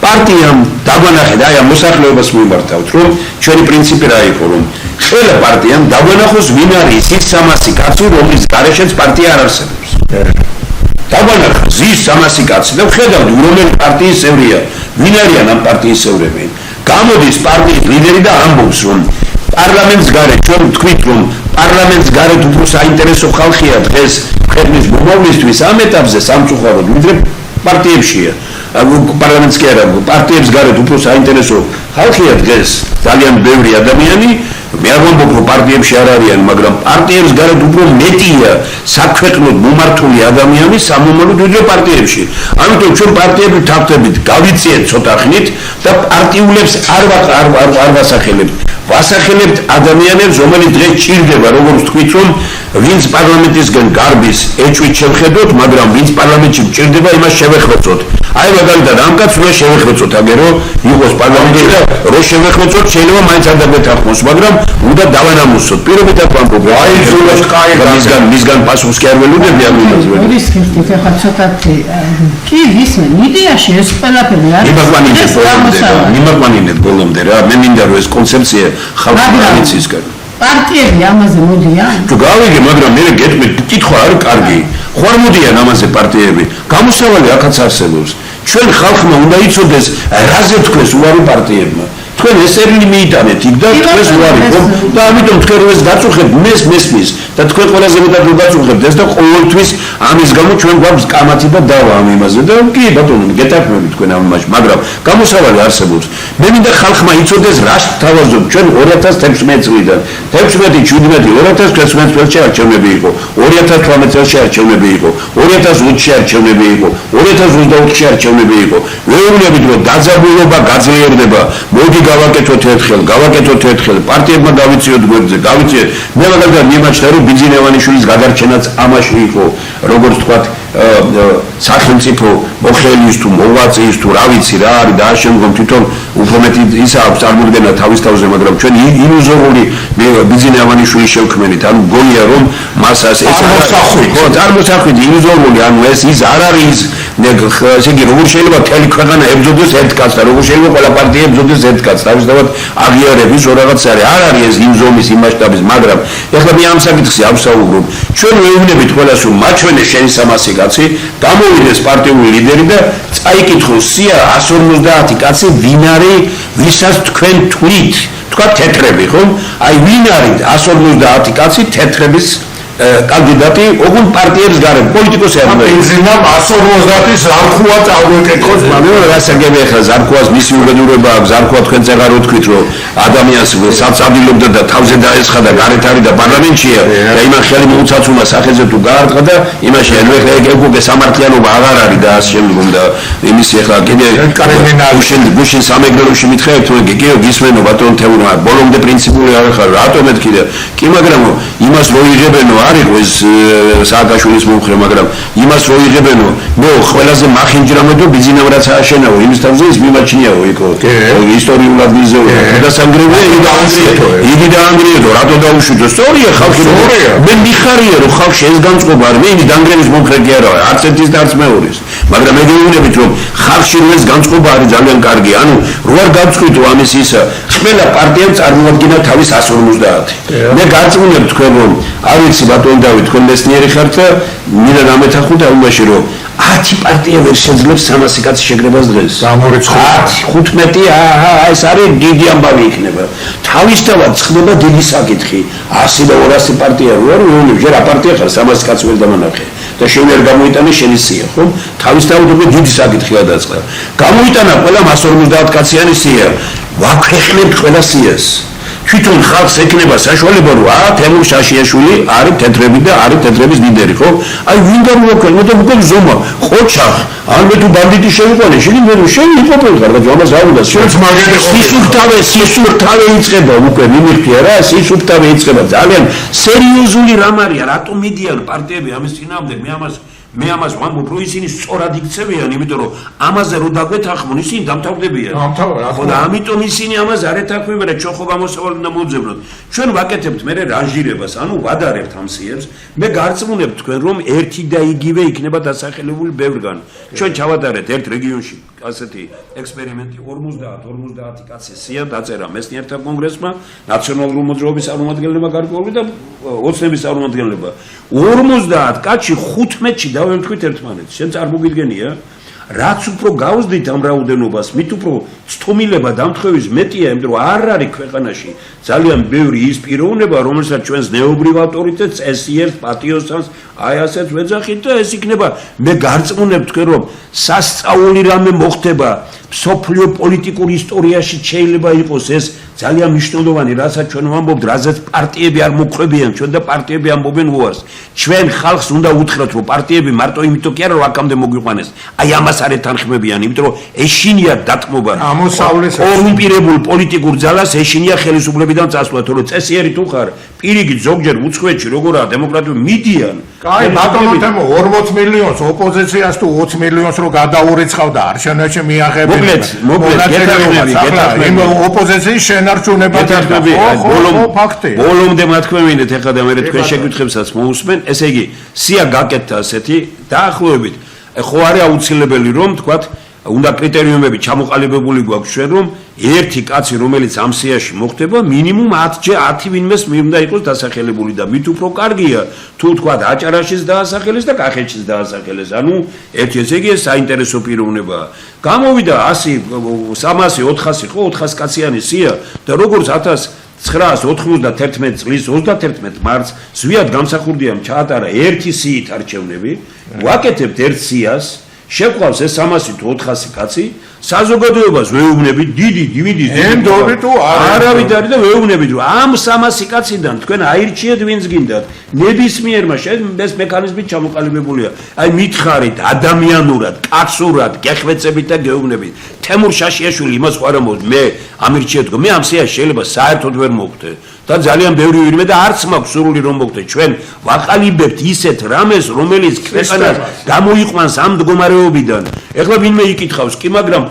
პარტიამ დაგვანახეთ, აი ამ მოსახლეობას მიმართავთ, რომ ჩვენი პრინციპი რა იყო, რომ ყველა პარტიამ დაგვანახოს ვინ არის ის 300 კაცი, რომლის გარეშეც პარტია არ არსებობს. დაგვანახოს ის 300 კაცი და ვხედავთ, რომელი პარტიის წევრია, ვინ არიან ამ პარტიის წევრები. გამოდის პარტიის ლიდერი და ამბობს, რომ პარლამენტს გარეთ ჩვენ ვთქვით, რომ პარლამენტს გარეთ უფრო საინტერესო ხალხია დღეს ქვეყნის მომავლისთვის ამ ეტაპზე სამწუხაროდ, ვიდრე პარტიებშია. პარლამენტს კი არა, პარტიებს გარეთ უფრო საინტერესო ხალხია დღეს ძალიან ბევრი ადამიანი. მე არ ვამბობ, რომ პარტიებში არ არიან, მაგრამ პარტიებს გარეთ უფრო მეტია საქვეყნოდ მომართული ადამიანი სამომავლოდ ვიდრე პარტიებში. ამიტომ ჩვენ პარტიები თავთებით გავიწიეთ ცოტა ხნით და პარტიულებს არ ვასახელებთ. ვასახელებთ ადამიანებს, რომელიც დღეს ჭირდება, როგორც თქვით, რომ ვინც პარლამენტისგან გარბის ეჭვით შევხედოთ, მაგრამ ვინც პარლამენტში ჭირდება, იმას შევეხვეწოთ. აი მაგალითად ამ კაცს უნდა შევეხვეწოთ, აგერო იყოს პარლამენტში და რო შევეხვეწოთ, შეიძლება მაინც არ დაგვეთანხმოს, მაგრამ უნდა დავანამუსოთ. პირობითად ვამბობ, აი ზულოს კაი მისგან პასუხს კი არ ველოდები ამ იმაზე. ორი სქესით ახლა ცოტათი კი ვისმენ, იდეაში ეს ყველაფერი არის. მიმაყვანინეთ ბოლომდე რა, მე მინდა რომ ეს კონცეფცია ხალხმა იცისგან. პარტიები ამაზე მოდიან? თუ გავიგე, მაგრამ მე გეტყვით, კითხვა არის კარგი. ხوار მოდიან ამაზე პარტიები. გამოსავალი აქაც არსებობს. ჩვენ ხალხმა უნდა იცოდეს, რაზე თქვეს უარი პარტიებმა. თქვენ ეს წერილი მიიტანეთ იქ და თქვენს უარი ხო? და ამიტომ თქვენ რო ეს გაწუხებთ, მესმის და თქვენ ყველაზე მეტად რო გაწუხებთ ეს და ყოველთვის ამის გამო ჩვენ გვაქვს კამათი და დავა ამ იმაზე და კი ბატონო, გეტაქმებით თქვენ ამ იმაში, მაგრამ გამოსავალი არსებობს. მე მინდა ხალხმა იცოდეს, რა თავაზობ ჩვენ 2016 წლიდან. 16, 17, 2019 წელს არჩევნები იყო, 2018 წელს არჩევნები იყო, 2020 არჩევნები იყო, 2024 არჩევნები იყო. ვეუბნებით რომ დაძაბულობა გაძლიერდება. მოდი გავაკეთოთ ერთხელ, პარტიებმა გავიწიოთ გვერდზე, გავიწიეთ. მე მაგალითად მიმაჩნდა რომ ბიძინევანიშვილის გადარჩენაც ამაში იყო, როგორც თქვა სახელმწიფო მოხელის თუ მოღვაწის თუ რა ვიცი რა არის და ამ შემდგომ თვითონ უფრო მეტი ისა აქვს წარმოდგენა თავის თავზე, მაგრამ ჩვენ ილუზორული ბიძინევანიშვილის შევქმნით, ანუ გონია რომ მასას ეს წარმოსახვით ილუზორული, ანუ ეს ის არ არის ესე იგი როგორ შეიძლება მთელი ქვეყანა ებრძოდეს ერთ კაცს და როგორ შეიძლება ყველა პარტია ებრძოდეს ერთ კაცს, თავისთავად აღიარების რაღაც არ არის ეს იმ ზომის იმ მასშტაბის, მაგრამ ეხლა მე ამ საკითხზე ავსაუბრობ. ჩვენ ვეუბნებით ყველას რომ მაჩვენეს შენი 300 კაცი, გამოვიდეს პარტიული ლიდერი და წაიკითხოს სია 150 კაცი ვინ არის, ვისაც თქვენ თქვით, თქვა თეთრები, ხო? აი ვინ არის 150 კაცი თეთრების კანდიდატი ოღონ პარტიების გარეთ პოლიტიკოსი არ უნდა იყოს. ბენზინამ 150 ზარქუა წავეკეთოთ, მაგრამ რასაგებია ხა ზარქუას მისი უბედურება აქვს, ზარქუა თქვენ წეღარ უთქვით რომ ადამიანს საწადილობდა და თავზე დაესხა და გარეთ არის და პარლამენტშია და იმან ხელი მოუცაცულა სახეზე თუ გაარტყა და იმაში ეგ სამართლიანობა აღარ არის და ასე შემდგომ და იმის ახლა კიდე გუშინ სამეგრელოში მითხეებთ რომ გიგიო გისმენო ბატონ თეურმა ბოლომდე პრინციპული არ ხარ რატომ მეთქი და კი მაგრამ იმას რო იღებენო არის ეს სააკაშვილის მომხრე, მაგრამ იმას რო იღებენო, ნო ყველაზე მახინჯრამედო ბიზნესმა რაც ააშენაო, იმის თავზე ის მიმაჩნიაო იქო. ისტორიულად მიზეო. და სამგრევია იგი დაანგრიედო, რატო დაუშვიდო? სწორია ხალხი. მე მიხარია რომ ხალხში ეს განწყობა არის, მე იმის დაანგრევის მომხრე კი არა, არც ერთის და არც მეორის. მაგრამ მე გეუბნებით რომ ხალხში ეს განწყობა არის ძალიან კარგი. ანუ რო არ გავწყვიტო ამის ისა, ყველა პარტიამ წარმოადგინა თავის 150. მე გაწმუნებ თქვენ რომ არ ვიცი ბატონ დავით, თქვენ მეცნიერი ხართ და მინდა დამეთანხმოთ ამაში რომ 10 პარტია ვერ შეძლებს 300 კაცის შეკრებას დღეს. 15 ეს არის დიდი ამბავი იქნება. თავისთავად ხდება დიდი საკითხი. 100 და 200 პარტია რო არის, რომელი ჯერ აპარტია ხარ 300 კაცი ვერ დამანახე. და შენ ვერ გამოიტანე შენი სია, ხო? თავისთავად უკვე დიდი საკითხი გადაწყდა. გამოიტანა ყველა 150 კაციანი სია. ვაქვეყნებთ ყველა სიას. თვითონ ხალხს ეკნება საშუალება რომ თემურ შაშიაშვილი არის თეთრები და არის თეთრების ლიდერი, ხო? აი ვინ გამოქვეყნო და უკვე ზომა ყოჩა ან მე თუ ბანდიტი შევიყვანე, შენ იყოფილ ხარ და ამას არ უნდა შენც მაგარი სისუფთავე იწყება უკვე მიმიხდია რა, სისუფთავე იწყება ძალიან სერიოზული რამ არის, რატომ მიდიან პარტიები ამის წინააღმდეგ, მე ამას ვამბობ რომ ისინი სწორად იქცევიან, იმიტომ რომ ამაზე რო დაგვეთანხმონ ისინი დამთავრდებიან. ხო და ამიტომ ისინი ამას არ ეთანხმებიან, ჩვენ ხო გამოსავალი უნდა მოვძებნოთ. ჩვენ ვაკეთებთ მე რანჟირებას, ანუ ვადარებთ ამ სიებს. მე გარწმუნებ თქვენ რომ ერთი და იგივე იქნება დასახელებული ბევრგან. ჩვენ ჩავატარეთ ერთ რეგიონში ასეთი ექსპერიმენტი 50 კაცი სია დაწერა მეცნიერთა კონგრესმა, ნაციონალური მოძრაობის წარმომადგენლებმა გარკვეული და ოცნების წარმომადგენლებმა. 50 კაცი 15-ში დავემთხვით ერთმანეთს. შენ წარმოგიდგენია? რაც უფრო გავზდით ამ რაოდენობას, მით უფრო ცდომილება დამთხევის მეტია, იმიტომ რომ არ არის ქვეყანაში ძალიან ბევრი ის პიროვნება, რომელსაც ჩვენ ზნეობრივ ავტორიტეტს, ესიერს, პატიოსანს, აი ასეც ვეძახით და ეს იქნება მე გარწმუნებ თქვენ რომ სასწაული რამე მოხდება სოფლიო პოლიტიკურ ისტორიაში შეიძლება იყოს ეს ძალიან მნიშვნელოვანი, რასაც ჩვენ ვამბობთ, რაზეც პარტიები არ მოხრებიან, ჩვენ და პარტიები ამბობენ უარს. ჩვენ ხალხს უნდა უთხრათ, რომ პარტიები მარტო იმიტომ კი არა, რომ აქამდე მოგვიყვანეს. აი ამას არ ეთანხმებიან, იმიტომ რომ ეშინია დათმობა კორუმპირებულ პოლიტიკურ ძალას, ეშინია ხელისუფლებიდან წასვლა, თორე წესიერი თუ ხარ, პირიქით ზოგჯერ უცხოეთში როგორაა დემოკრატიული მიდიან. კაი, ბატონო თემო 40 მილიონს ოპოზიციას თუ 20 მილიონს რო გადაურიცხავდა არჩევნებში მიაღებენ. იმ ოპოზიციის შენარჩუნება ფაქტი. ბოლომდე მათქვევინეთ ეხლა და მე თქვენ შეკითხვებსაც მოусმენ. ესე იგი, სია გაკეთდა ასეთი დაახლოებით. ხო არის აუცილებელი რომ თქვათ უნდა კრიტერიუმები ჩამოყალიბებული გვაქვს ჩვენ რომ ერთი კაცი რომელიც ამ სიაში მოხდება მინიმუმ 10 ვინმეს უნდა იყოს დასახელებული და მით უფრო კარგია თუ თქვათ აჭარაშიც დაასახელეს და კახეთშიც დაასახელეს ანუ ერთი ესე იგი საინტერესო პიროვნებაა გამოვიდა 100 300 400 ხო 400 კაციანი სია და როგორც 1991 წლის 31 მარტს ზვიად გამსახურდიამ ჩაატარა ერთი სიით არჩევნები ვაკეთებთ ერთ სიას შეყვავს ეს 300 თუ 400 კაცი საზოგადოებას ვეუბნებით დიდი დივიდის ენდობი თუ არავით არის და ვეუბნებით რომ ამ 300 კაციდან თქვენ აირჩიეთ ვინც გინდათ ნებისმიერმა ეს მექანიზმით ჩამოყალიბებულია აი მითხარით ადამიანურად კაცურად გეხვეწებით და გეუბნებით თემურ შაშიაშვილი იმას ხო არ ამბობ მე ამირჩიეთ მე ამ სიაში შეიძლება საერთოდ ვერ მოვხდე და ძალიან ბევრი ვირმე და არც მაქვს სურვილი რომ მოვხდე ჩვენ ვაყალიბებთ ისეთ რამეს რომელიც ქვეყანას გამოიყვანს ამ მდგომარეობიდან ეხლა ვინმე იკითხავს კი მაგრამ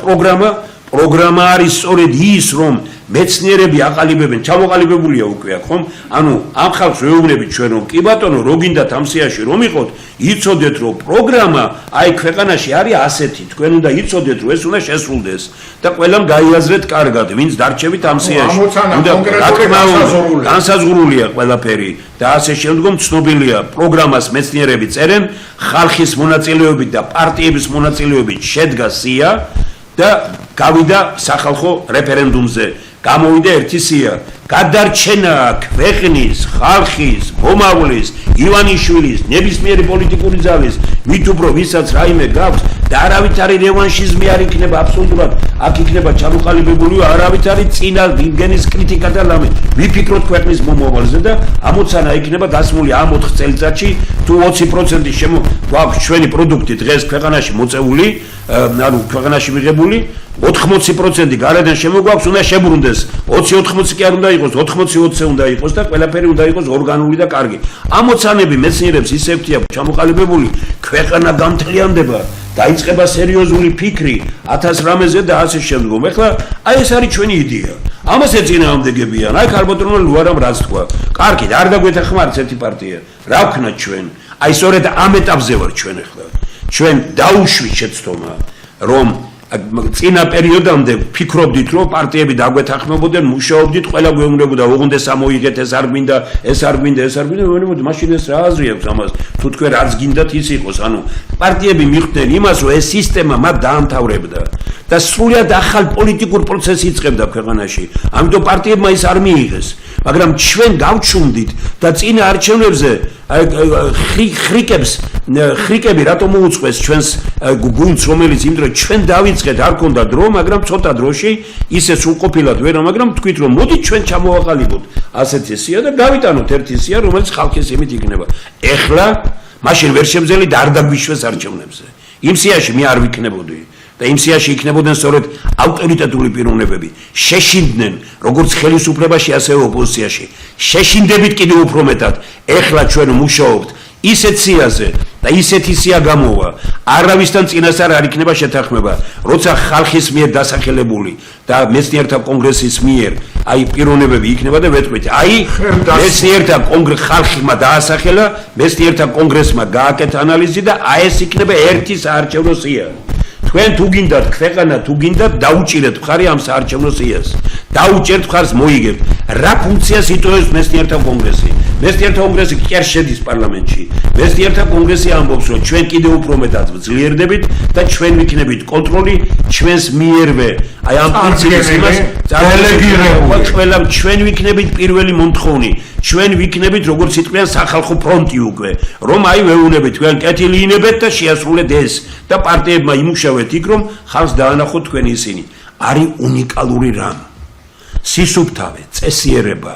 პროგრამა არის სწორედ ის რომ მეცნიერები აყალიბებენ ჩამოყალიბებულია უკვე აქ ხომ ანუ ამ ხალხს ვეუბნებით ჩვენ რომ კი ბატონო რო გინდათ ამ სიაში რომ იყოთ იცოდეთ რომ პროგრამა აი ქვეყანაში არის ასეთი თქვენ უნდა იცოდეთ რომ ეს უნდა შესრულდეს და ყველამ გაიაზრეთ კარგად ვინც დარჩებით ამ სიაში უნდა განსაზღვრულია ყველაფერი და ასე შემდგომ ცნობილია პროგრამას მეცნიერები წერენ ხალხის მონაწილეობით და პარტიების მონაწილეობით შედგა სია და გავიდა სახალხო რეფერენდუმზე გამოვიდა ერთი სია გადარჩენა ქვეყნის ხალხის მომავლის ივანიშვილის ნებისმიერი პოლიტიკური ძალის მით უფრო ვისაც რაიმე გაქვს და არავით არის რევანშიზმი არ იქნება აბსოლუტურად აქ იქნება ჩამოყალიბებული არავით არის წინა ვინგენის კრიტიკა და ლამე ვიფიქროთ ქვეყნის მომავალზე და ამოცანა იქნება დასმული ამ 4 წელიწადში თუ 20% გვაქვს ჩვენი პროდუქტი დღეს ქვეყანაში მოწეული ანუ ქვეყანაში მიღებული 80% გარედან შემოგვაქვს უნდა შებრუნდეს 20-80 კი არ უნდა იყოს 80-20 უნდა იყოს და ყველაფერი უნდა იყოს ორგანული და კარგი ამოცანები მეცნიერებს ისევთი აქვს ჩამოყალიბებული ქვეყანა გამთლიანდება დაიწყება სერიოზული ფიქრი 1000 რამეზე და ასე შემდგომ ეხლა აი ეს არის ჩვენი იდეა ამას ეწინააღმდეგებიან აი ქარბატონო ლუარამ რაც თქვა კარგი არ დაგვეთახმართ ერთი პარტია რა ვქნათ ჩვენ აი სწორედ ამ ეტაპზე ვარ ჩვენ ეხლა ჩვენ დაუშვით შეცდომა რომ წინა პერიოდამდე ფიქრობდით რომ პარტიები დაგვეთანხმებოდნენ მუშაობდით ყველა გვეუბნებოდა ოღონდ ეს ამოიღეთ ეს არ გვინდა ეს არ გვინდა ეს არ გვინდა ვენებოდი მაშინ ეს რა აზრი აქვს ამას თუ თქვენ რაც გინდათ ის იყოს ანუ პარტიები მიხვდნენ იმას რომ ეს სისტემა მათ დაამთავრებდა და სრულად ახალ პოლიტიკურ პროცესს იწყებდა ქვეყანაში ამიტომ პარტიებმა ის არ მიიღეს მაგრამ ჩვენ გავჩუმდით და წინა არჩევნებზე ხრიკები რატომ მოუწყვეს ჩვენს გუნდს რომელიც იმ დროს ჩვენ დავიწყეთ არ ქონდა დრო მაგრამ ცოტა დროში ისე სრულყოფილად ვერა მაგრამ თქვით რომ მოდით ჩვენ ჩამოვაყალიბოთ ასეთი სია და გავიტანოთ ერთი სია რომელიც ხალხის იმით იქნება ეხლა მაშინ ვერ შემძელი და არ დაგვიშვეს არჩევნებზე იმ სიაში მე არ ვიქნებოდი და იმ სიაში იქნებოდნენ სწორედ ავტორიტეტული პიროვნებები შეშინდნენ როგორც ხელისუფლებაში ასევე ოპოზიციაში შეშინდებით კიდევ უფრო მეტად ეხლა ჩვენ მუშაობთ ისეთ სიაზე და ისეთი სია გამოვა არავისთან წინასწარ არ იქნება შეთანხმება როცა ხალხის მიერ დასახელებული და მეცნიერთა კონგრესის მიერ აი პიროვნებები იქნება და ვეთქვით აი მეცნიერთა ხალხმა დაასახელა მეცნიერთა კონგრესმა გააკეთა ანალიზი და აი ეს იქნება ერთი საარჩევნო სია თქვენ თუ გინდათ ქვეყანა თუ გინდათ დაუჭირეთ მხარი ამ საარჩევნო სიას დაუჭერთ მხარს მოიგებთ რა ფუნქციას იტოვებს მეცნიერთა კონგრესი მეცნიერთა კონგრესი კი არ შედის პარლამენტში მეცნიერთა კონგრესი ამბობს რომ ჩვენ კიდევ უფრო მეტად ძლიერდებით და ჩვენ ვიქნებით კონტროლი ჩვენს მიერვე აი ამ პრინციპის იმას დელეგირებული ყველა ჩვენ ვიქნებით პირველი მომთხოვნი ჩვენ ვიქნებით როგორც იტყვიან სახალხო ფრონტი უკვე რომ აი ვეუბნებით თქვენ კეთილი ინებეთ და შეასრულეთ ეს და პარტიებმა იმუშავეთ იქ რომ ხალხს დაანახოთ თქვენი ისინი არის უნიკალური რამ სისუფთავე წესიერება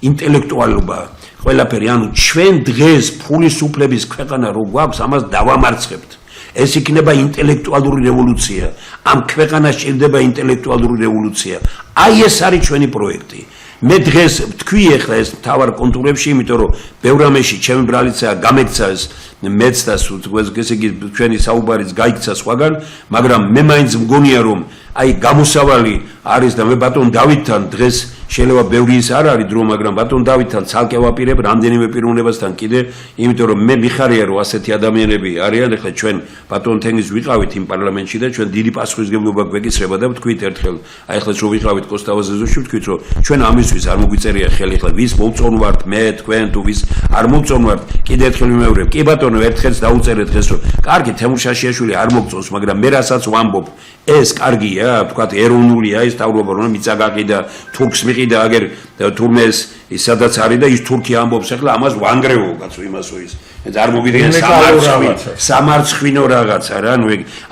ინტელექტუალობა ყველაფერი ანუ ჩვენ დღეს ფულის უფლების ქვეყანა რო გვაქვს ამას დავამარცხებთ ეს იქნება ინტელექტუალური რევოლუცია ამ ქვეყანას ჭირდება ინტელექტუალური რევოლუცია აი ეს არის ჩვენი პროექტი მე დღეს თქვი ახლა ეს თავარ კონტურებში იმიტომ რომ ბევრ ამაში ჩემი ბრალიცაა გამექცა ეს მეც და ესე იგი ჩვენი საუბარიც გაიქცა სხვაგან მაგრამ მე მაინც მგონია რომ აი გამოსავალი არის და მე ბატონ დავითთან დღეს შეიძლება ბევრი ის არ არის დრო მაგრამ ბატონ დავითთან ცალკე ვაპირებ რამდენიმე პიროვნებასთან კიდე იმიტომ რომ მე მიხარია რომ ასეთი ადამიანები არიან ახლა ჩვენ ბატონ თენის ვიყავით იმ პარლამენტში და ჩვენ დიდი პასუხისმგებლობა გვეკისრება და ვთქვით ერთხელ აი ახლა რო ვიყავით კოსტავაზეზოში ვთქვით რომ ჩვენ ამისთვის არ მოგვიწერია ხელი ახლა ვის მოვწონვართ მე თქვენ თუ ვის არ მოვწონვართ კიდე ერთხელ ვიმეორებ კი ბატონო ერთხელს დაუწერეთ დღეს რომ კარგი თემურ შაშიაშვილი არ მოგწონს მაგრამ მე რასაც ვამბობ ეს კარგია ვთქვათ ეროვნულია ეს თავრობა რომ მიწაგაყიდა თურქს მიყიდა აგერ თურმეს ის სადაც არის და ის თურქი ამბობს ახლა ამას ვანგრევო კაცო იმასო ის არ მოგიდგენ სამარცხვინო რაღაცა რა ნუ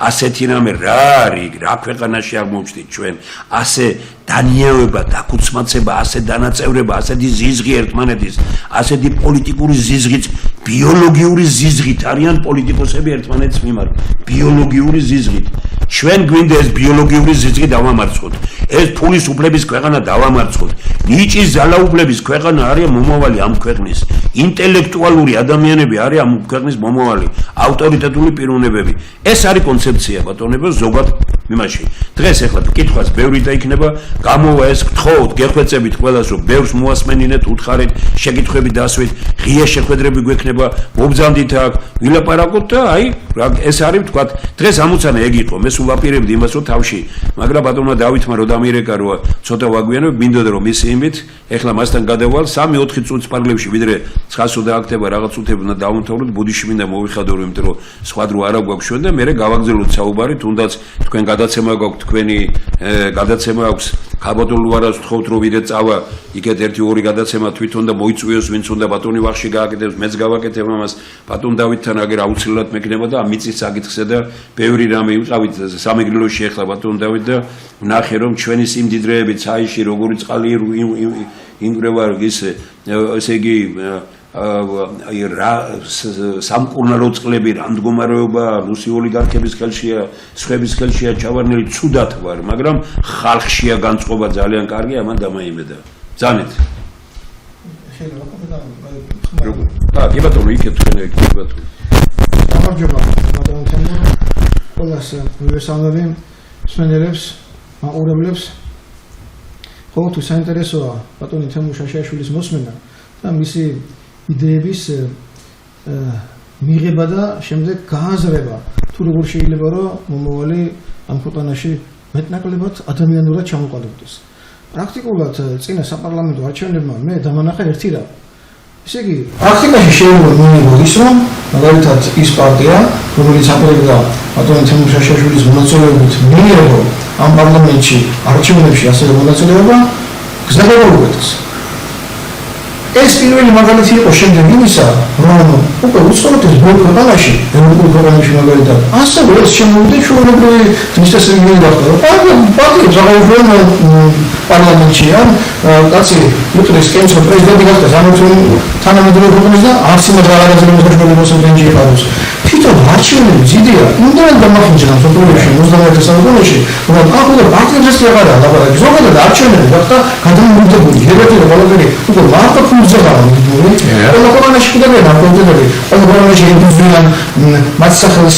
ასეთი რამე რა არის რა ქვეყანაში აღმოჩნდით ჩვენ ასე დანიევება დაკუცმაცება ასე დანაწევრება ასეთი ზიზღი ერთმანეთის ასეთი პოლიტიკური ზიზღით ბიოლოგიური ზიზღით არიან პოლიტიკოსები ერთმანეთის მიმართ ბიოლოგიური ზიზღით ჩვენ გვინდა ეს ბიოლოგიური ზიზღი დავამარცხოთ ეს ფულის უფლების ქვეყანა დავამარცხოთ ნიჭის ძალაუფლების ქვეყანა არის მომავალი ამ ქვეყნის ინტელექტუალური ადამიანები არის ამ ქვეყნის მომავალი ავტორიტეტული პიროვნებები ეს არის კონცეფცია ბატონებო ზოგად მიმაში დღეს ახლა კითხვას ბევრი დაიქნება გამოვა ეს გთხოვთ გეხვეწებით ყველას რომ ბევრს მოასმენინეთ უთხარით შეკითხვები დასვით ღია შეხვედრები გვექნება მობრძანდით აქ ვილაპარაკოთ და აი ეს არის თქვა დღეს ამოცანა ეგ იყო მე სულ ვაპირებდი იმას რომ თავში მაგრამ ბატონმა დავითმა რომ დამირეკა რომ ცოტა ვაგვიანებ მინდოდა რომ ის იმით ახლა მასთან გადავალ 3-4 წუთის პარლებში ვიდრე ცხასო დააქტება რაღაც უთები უნდა დავუმთავროთ ბუდიში მინდა მოვიხადო რომ იმიტომ რომ სხვა დრო არა გვაქვს ჩვენ და მე გავაგზავნოთ საუბარი თუნდაც თქვენ გადაცემა გაქვთ თქვენი გადაცემა აქვს ქაბატონულ ვარას ვთხოვთ რომ ვიდე წავა იქეთ 1-2 გადაცემა თვითონ და მოიწვიოს ვინც უნდა ბატონი ვახში გააკეთებს მეც გავაკეთებ ამას ბატონ დავითთან აგერ აუცილებლად მექნება და ამ მიწის საკითხზე და ბევრი რამე ვიყავით სამეგრელოში ახლა ბატონ დავით და ვნახე რომ ჩვენი სიმდიდრეები ცაიში როგორი წყალი ინგრევა ისე იგი აი რა სამკურნალო წყლები რა მდგომარეობა რუსი ოლიგარქების ხელშია სხვების ხელშია ჩავარნილი ცუდად ვარ მაგრამ ხალხშია განწყობა ძალიან კარგი ამან დამაიმედა ზანეთ კი ბატონო იქეთ თქვენ იქ ბატონო გამარჯობა ბატონო თემურ ყველას უნივერსალური სვენელებს მაყურებლებს ყოველთვის საინტერესოა ბატონი თემურ შაშიაშვილის მოსმენა და მისი იდეების მიღება და შემდეგ გააზრება თუ როგორ შეიძლება რომ მომავალი ამ ქვეყანაში მეტნაკლებად ადამიანურად ჩამოყალიბდეს. პრაქტიკულად წინა საპარლამენტო არჩევნებმა მე დამანახა ერთი რამ. ესე იგი, პრაქტიკაში შეიძლება მოიგოს ის რომ მაგალითად ის პარტია, რომელიც აპირებდა ბატონ თემურ შაშიაშვილის მონაწილეობით მიიღო ამ პარლამენტში არჩევნებში ასევე მონაწილეობა, გზნობა უგეთოს. ეს პირველი მაგალითი იყო შემდეგ იმისა, რომ უკვე უცხოეთის ბევრ ქვეყანაში, ევროპულ ქვეყანაში მაგალითად, ასევე ეს შემოვიდა ჩვეულებრივი მისწრების რეგიონი გახდა. პარტიებს აღაუშვენ პარლამენტში ან კაცი უკრის კენცო პრეზიდენტი გახდა სამართლიანი თანამედროვე ქვეყნის და არც იმას არ აღაზრდებს საქართველოს პრეზიდენტი იყავს. თვითონ არჩევნები ძიდია, იმდენად დამახინჯა სოფლიოში 21 საუკუნეში, რომ ახლა პარტიებს ეს აღარა ლაპარაკი. ზოგადად არჩევნები გახდა გადამოგვიდებული, ღირებეთი ყველაფერი უკვე მარტო ფულზე გამოდებული. ყველა ქვეყანაში კიდევ არ პრობლემები, ყველა ქვეყანაში ინდუსტრიան მათ სახელს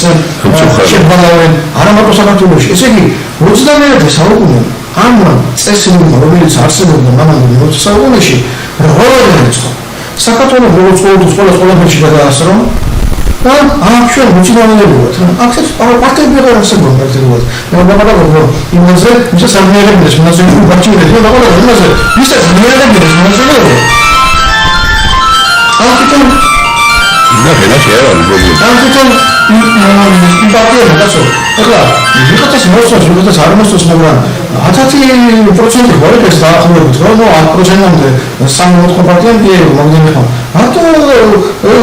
შებალავენ, არა მარტო საქართველოში. ესე იგი 21 საუკუნე ამ წესრიგმა, რომელიც არსებობდა მანამდე 20 საუკუნეში, რღვევად იყო. საქართველოს როგორც ყოველთვის ყველაფერში გადაასრო და აქ ჩვენ მოწინააღმდეგებად აქაც პარტიები არ არსებობენ პარტიებად და იმაზე ის სამნიერებდეს მონაწილეობა პარტიები და იმაზე ის სამნიერებდეს მონაწილეობა აქეთან და შეიძლება აქეთან პარტიები დასო ახლა ვიღაცას მოსწონს ვიღაცას არ მოსწონს მაგრამ 10% ვარდეს დაახლოებით რომ 10%-მდე სამოთხო პარტიამ მოგდები ხომ ატო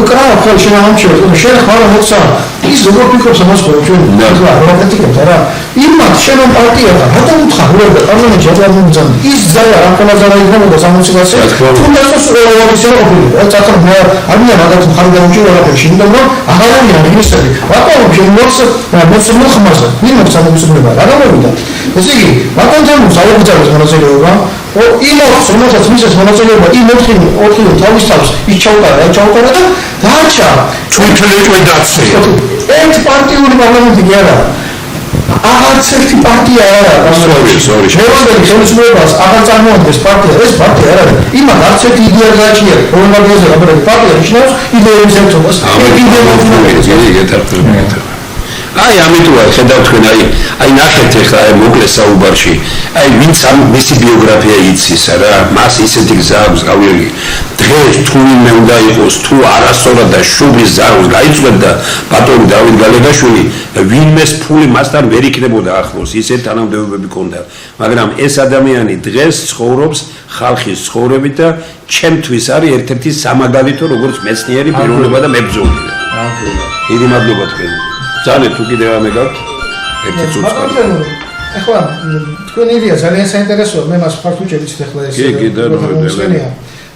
კრავ ხო შეიძლება შენ ხარ მოცა ის როგორ ფიქრობს ამას ხო ჩვენ ახლა რა კრიტიკებთ რა იმათ შენ პარტია და რატომ უთხარ რომ პარლამენტში არ მომძან ის ძალა რა ყველა ძალა იქნებოდა სამოცილასე თუნდაც ისე ყოფილი რა წახარ არ მინდა მაგათ მხარი დამჭირდა რა შეიძლება იმიტომ რომ აღარანია მინისტრი რატომ შენ მოსწონს ხმაზე ვინ მოსწონდება რა გამოვიდა ესე იგი ბატონთან საუბარს მონაწილეობა იმას რომელსაც მისცეს მონაწილეობა იმ 4 თავის თავს ის ჩაუტარა და დააჩა თვითლიკვიდაცია ერთ პარტიული პარლამენტი კი არა აღარც ერთი პარტია არ არის მოგვიყვება ხელისუფლებას აღარ წარმოადგენს პარტია ეს პარტია არ არის იმან არც ერთი იდეა გააჩნია რომლებზეც აბერე პარტია ნიშნავს იდეების ერთობას აი ამიტომა ხედავთ თქვენ აი ნახეთ ახლა მოკლე საუბარში აი ვინც ამ მისი ბიოგრაფია იცის რა მას ისეთი გზა აქვს გავიგი დღეს თუ მე უნდა იყოს თუ არასწორად და შუბის ზაროს გაიწვევდა ბატონი დავით გალეგაშვილი ვინმეს ფული მასთან ვერ იქნებოდა ახლოს ისეთ თანამდებობები ჰქონდა მაგრამ ეს ადამიანი დღეს ცხოვრობს ხალხის ცხოვრებით და ჩემთვის არის ერთ-ერთი სამაგალითო როგორც მეცნიერი პიროვნება და მებრძოლი დიდი მადლობა თქვენ ძალიან თუ კიდევ ამე გაქვთ ერთი წუთი ახლა თქვენი იდეა ძალიან საინტერესოა მე მას ფართ უჭერით ახლა ეს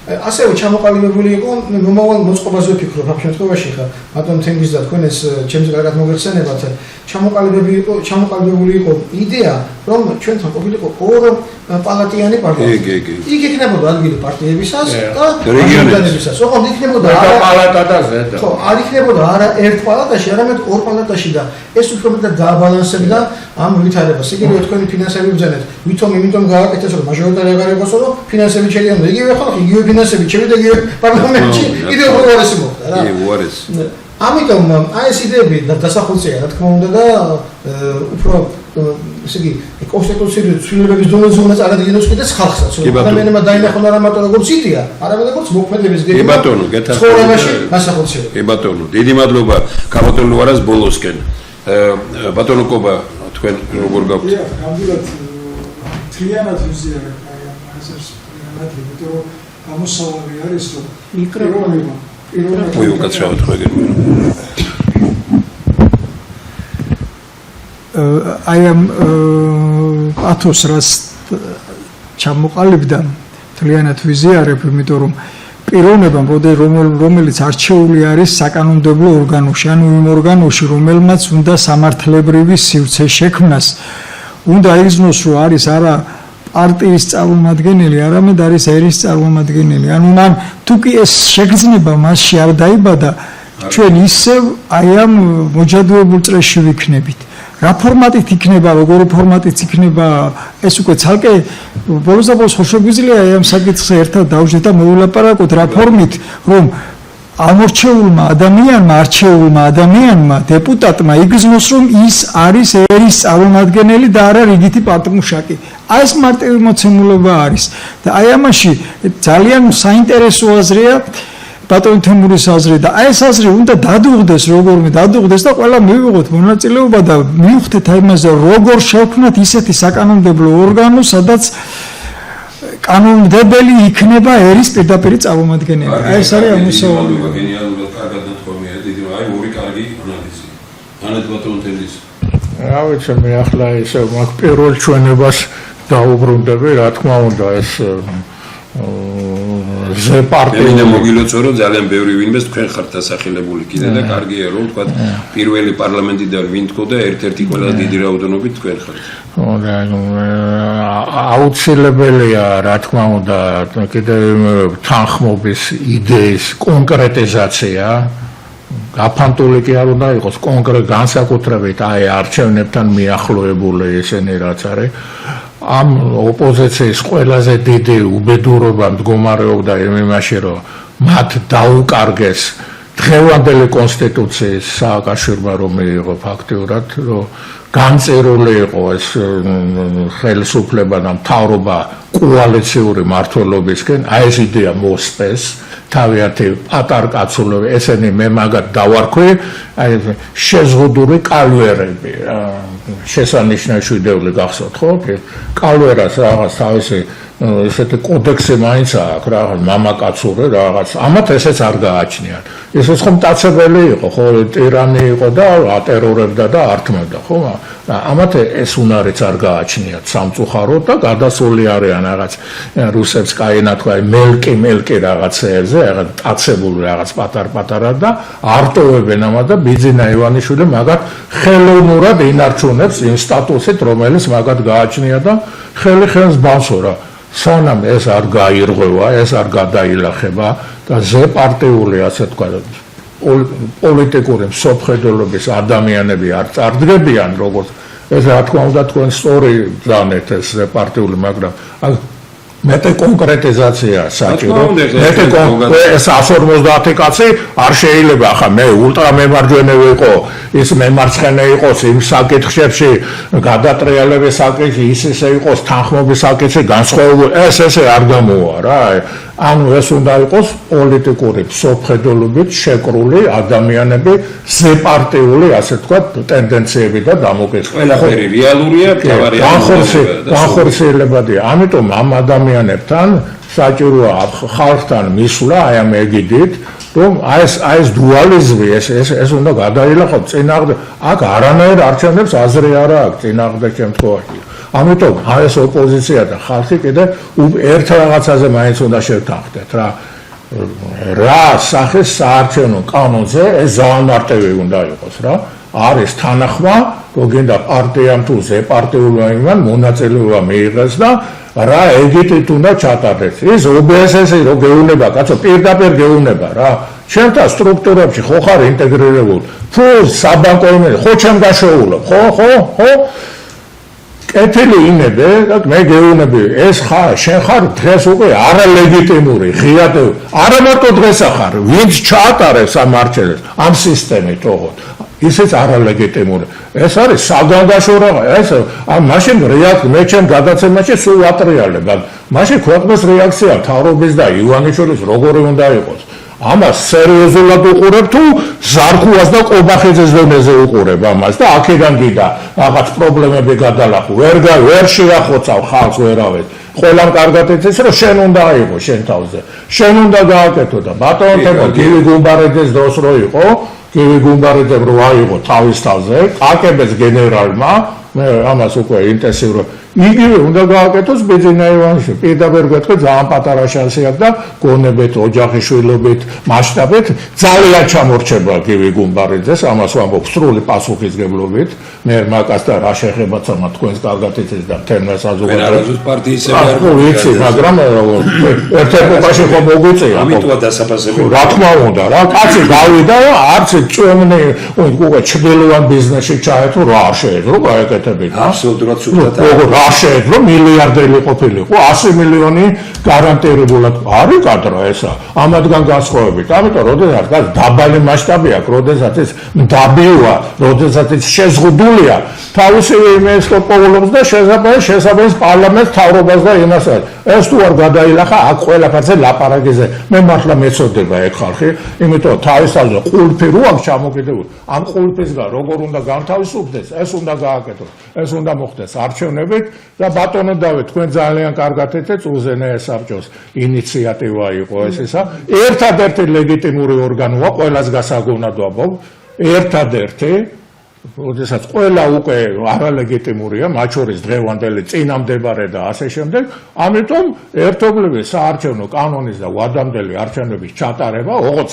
ასევე ჩამოყალიბებული იყო მომავალ მოწყობაზე ვფიქრობ ამ შემთხვევაში ხა ბატონ თენგიზ და თქვენ ეს ჩემს კარგად მოგეხსენებათ ჩამოყალიბებული იყო იდეა რომ ჩვენთან ყოფილიყო ორ პალატიანი პარლამენტი იქ იქნებოდა ადგილი პარტიებისას და რეგიონებისას ოღონდ იქნებოდა პალატა და ზედა ხო არ იქნებოდა არა ერთ პალატაში არამედ ორ პალატაში და ეს უფრო მეტად დააბალანსებდა ამ ვითარებას იგივე თქვენი ფინანსები ბრძანეთ ვითომ იმიტომ გააკეთეს რომ მაჟორიტარი აღარ იყოსო რომ ფინანსები შეიძლება იგივე ხალხი იგივე ფინანსები შევიდა იგივე პარლამენტში იდეა უარესი მოხდა რა უარესი ამიტომ აი ეს იდეები დასახულწია რა თქმა უნდა და უფრო ესე იგი კონსტიტუციური ცვლილებების დონეზე უნდა წარადგინოს კიდეც ხალხსაც რომ ადამიანებმა დაინახონ არა მარტო როგორც იდეა არამედ როგორც მოქმედების გეგმა ბატონო გეთახმებით ცხოვრებაში დასახულწია ბატონო დიდი მადლობა გამოტოლ ვარას ბოლოსკენ ბატონო კობა თქვენ როგორ გაქვთ ნამდვილად თლიანად ვიზიარებ აი ამას ნამდვილად რომ გამოსავალი არის რომ მიკროფონი ой უკაცრავად ხმეგენ აი ამ ათოს რაც ჩამოყალიბდა თლიანად ვიზიარებ იმიტომ რომ პიროვნება რომელიც არჩეული არის საკანონმდებლო ორგანოში ანუ იმ ორგანოში რომელმაც უნდა სამართლებრივი სივრცე შექმნას უნდა იგრძნოს რომ არის არა პარტიის წარმომადგენელი არამედ არის ერის წარმომადგენელი ანუ მან თუ კი ეს შეგრძნება მასში არ დაიბადა ჩვენ ისევ აი ამ მოჯადოებულ წრეში ვიქნებით რა ფორმატით იქნება როგორი ფორმატით იქნება ეს უკვე ცალკე ბოლოს და ბოლოს შეგვიძლია აი ამ საკითხზე ერთად დავждეთ და მოვილაპარაკოთ რა ფორმით რომ ამორჩეულმა ადამიანმა დეპუტატმა იგრძნოს რომ ის არის ერის წარმომადგენელი და არა რიგითი პარტმუშაკი აი ეს მარტივი მოცემულობა არის და აი ამაში ძალიან საინტერესო აზრია ბატონ თემურის აზრი და აი ეს აზრი უნდა დადუღდეს როგორმე დადუღდეს და ყველა მივიღოთ მონაწილეობა და მივხვდეთ აი იმაზე როგორ შევქმნათ ისეთი საკანონმდებლო ორგანო სადაც კანონმდებელი იქნება ერის პირდაპირ წარმომადგენელი აი ეს არის ამოსავალი გენიალურად კარგად ნათქვამია დიდი აი ორი კარგი ანალიზი ანეთ ბატონ თემის რა ვიცი მე ახლა ისე მაგ პირველ ჩვენებას დაუბრუნდები რა თქმა უნდა ეს ზე პარტია მოგილოცო რომ ძალიან ბევრი ვინმეს თქვენ ხართ დასახელებული კიდე და კარგია რომ თქვა პირველი პარლამენტიდან ვინ თქო და ერთ-ერთი ყველაზე დიდი რაოდენობით თქვენ ხართ აუცილებელია რა თქმა უნდა კიდე თანხმობის იდეის კონკრეტიზაცია გაფანტული კი არ უნდა იყოს კონკრეტ განსაკუთრებით აი არჩევნებთან მიახლოებული ესენი რაც არის ამ ოპოზიციის ყველაზე დიდი უბედურობა მდგომარეობდა იმაში რომ მათ დაუკარგეს დღევანდელი კონსტიტუციის სააკაშირმა რომ მიიღო ფაქტიურად, რომ განწერული იყო ეს ხელისუფლება და მთავრობა კოალიციური მმართველობისკენ, აი ეს იდეა მოსწეს თავიანთი პატარ კაცულები, ესენი მე მაგათ დავარქვი, აი შეზღუდული კალვერები, შესანიშნავი შვიდეული გახსოვთ ხო? კალვერას რაღაც თავისი ესეთი კოდექსი მაინც აქვს, რაღაც მამაკაცური რაღაც, ამათ ესეც არ გააჩნიათ. ესეც ხომ მტაცებელი იყო, ხო, ტირანი იყო და ატერორებდა და ართმევდა, ხო? ამათ ეს უნარიც არ გააჩნიათ სამწუხაროდ და გადასული არიან რაღაც რუსებს კაინა თქვა მელკი რაღაცეებზე, რაღაც ტაცებული რაღაც პატარ-პატარა და არტოვებენ ამათ და ბიძინა ივანიშვილი მაგათ ხელოვნურად ინარჩუნებს იმ სტატუსით, რომელიც მაგათ გააჩნია და ხელი ხელს ბავშვო რა. სანამ ეს არ გაირღვევა, ეს არ გადაილახება და ზეპარტიული ასე თქვა პოლიტიკური მსოფლმხედველობის ადამიანები არ წარდგებიან როგორც ეს რა თქმა უნდა თქვენ სწორი ძანეთ ეს ზეპარტიული მაგრამ მეტი კონკრეტიზაცია საჭირო ეს 150 კაცი არ შეიძლება ახლა მე ულტრამემარჯვენე ვიყო ის მემარცხენე იყოს იმ საკითხებში გადატრიალების საკითხი ისე იყოს თანხმობის საკითხი განსხვავებული ესე არ გამოვა რა ანუ ეს უნდა იყოს პოლიტიკური მსოფლმხედველობით შეკრული ადამიანები ზეპარტიული ასე ვთქვათ ტენდენციები და დამოკიდებულება ყველაფერი რეალურია განხორციელებადია ამიტომ ამ ადამიანებთან საჭიროა ხალხთან მისვლა აი ამ ეგიდით რომ აი ეს დუალიზმი ეს უნდა გადაილახოს წინააღმდეგ აქ არანაირ არჩევნებს აზრი არ აქვს წინააღმდეგ შემთხვევაში ამიტომ აი ეს ოპოზიცია და ხალხი კიდე ერთ რაღაცაზე მაინც უნდა შევთანხმდეთ რა სახის საარჩევნო კანონზე ეს ზავანმარტივი უნდა იყოს რა არის თანახმა რომ გინდა პარტიამ თუ ზეპარტიულმა მონაწილეობა მიიღეს და რა ეგეთით უნდა ჩატარდეს ის OBSS-ი რო გეუნება კაცო პირდაპირ გეუნება რა ჩემთან სტრუქტურებში ხო ხარ ინტეგრირებული თუ საბანკო იმედი ხო ჩემ გაშოულობ ხო კეთილი იმედე და მე გეუნები ეს ხარ შენ ხარ დღეს უკვე არალეგიტიმური ღიად არა მარტო დღეს ახარ ვინც ჩაატარებს ამ არჩევნებს ამ სისტემით ოღონდ ისეც არალეგიტიმური ეს არის საგანგაშო რაღაც ეს მაშინ რეაქცია მე ჩემ გადაცემაში სულ ატრიალებ მაშინ ქვეყნის რეაქცია მთავრობის და ივანიშვილის როგორი უნდა იყოს ამას სერიოზულად უყურებ თუ ზარხუას და ყობახიძეს დონეზე უყურებ ამას და აქედან გიდა რაღაც პრობლემები გადალახო ვერ შეახოცავ ხალხს ვერავეთ ყველამ კარგად იცის რომ შენ უნდა აიღო შენ თავზე შენ უნდა გააკეთო და ბატონო გივი გუმბარეძეს დროს რო იყო გივი გუმბარეძემ რო აიღო თავის თავზე აკებეს გენერალმა მე ამას უკვე ინტენსიურად იგივე უნდა გააკეთოს ბეძინა ივანიშვილი პირდაპირ გვეთქვი ძალიან პატარა შანსი აქვს და გონებით ოჯახიშვილობით მასშტაბით ძალიან ჩამორჩება გივი გუმბარეძეს ამას ვამბობ სრული პასუხისგებლობით მე მაგას და რა შეხებაც ამა თქვენს კარგად იცის და თემას საზოგადოებრივ პარტიისები არ ვიცი მაგრამ ერთ ეპოქაში ხო მოგვიწია ამიტომა დასაფასებელი რა თქმა უნდა რა კაცი გავიდა არც ჭვენი უკვე ჩბილოვან ბიზნესში ჩაერთო რა არ შეეძლო გაეკეთებით აბსოლუტურად სულთან შეეძლო მილიარდელი ყოფილიყო 100 მილიონი გარანტირებულად არის კადრა ესა ამათგან განსხვავებით ამიტომ როდესაც დაბალი მასშტაბი აქვს როდესაც ეს დაბიოა როდესაც ეს შეზღუდულია თავისი იმის პოპულობს და შესაბამის პარლამენტს თავრობას და იმას ეს თუ არ გადაილახა აქ ყველაფერზე ლაპარაკიზე მე მართლა მეწოდება ეგ ხალხი იმიტომ თავისთავად ყულფი რო აქვს ჩამოკიდებული ამ ყულფისგან როგორ უნდა განთავისუფლდეს ეს უნდა გააკეთოს ეს უნდა მოხდეს არჩევნებით და ბატონო დავით თქვენ ძალიან კარგად იცით უზენაე საბჭოს ინიციატივა იყო ეს ისა ერთადერთი ლეგიტიმური ორგანოა ყველას გასაგონად ვამბობ ერთადერთი როდესაც ყველა უკვე არალეგიტიმურია მათ შორის დღევანდელი წინამდებარე და ასე შემდეგ ამიტომ ერთობლივი საარჩევნო კანონის და ვადამდელი არჩევნების ჩატარება ოღონდ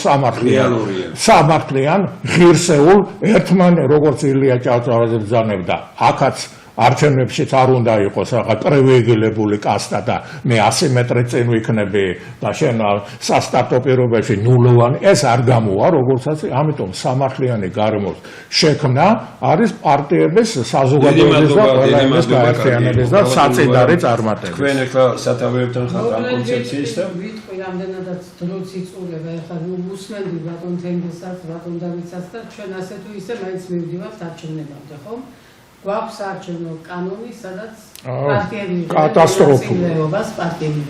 სამართლიან ღირსეულ ერთმანეთს როგორც ილია ჭავჭავაძე ბრძანებდა აქაც არჩევნებშიც არ უნდა იყოს რაღაც პრივილეგირებული კასტა და მე 100 მეტრი წინ ვიქნები და შენ სასტარტო პირობებში ნულოვანი ეს არ გამოვა როგორცაც ამიტომ სამართლიანი გარემოს შექმნა არის პარტიების საზოგადოების და ყველების გაერთიანების და საწინდარი წარმატება თქვენ ახლა სათავეებთან ხართ ამ კონცეფციის და რამდენადაც დროც იწურება, ეხლა უსმენდი ბატონ თენგესაც, ბატონ დავითსაც და ჩვენ ასე თუ ისე მაინც მივდივართ არჩევნებამდე, ხო? გვაქვს საარჩევნო კანონი, სადაც პარტიები კატასტროფული პარტიები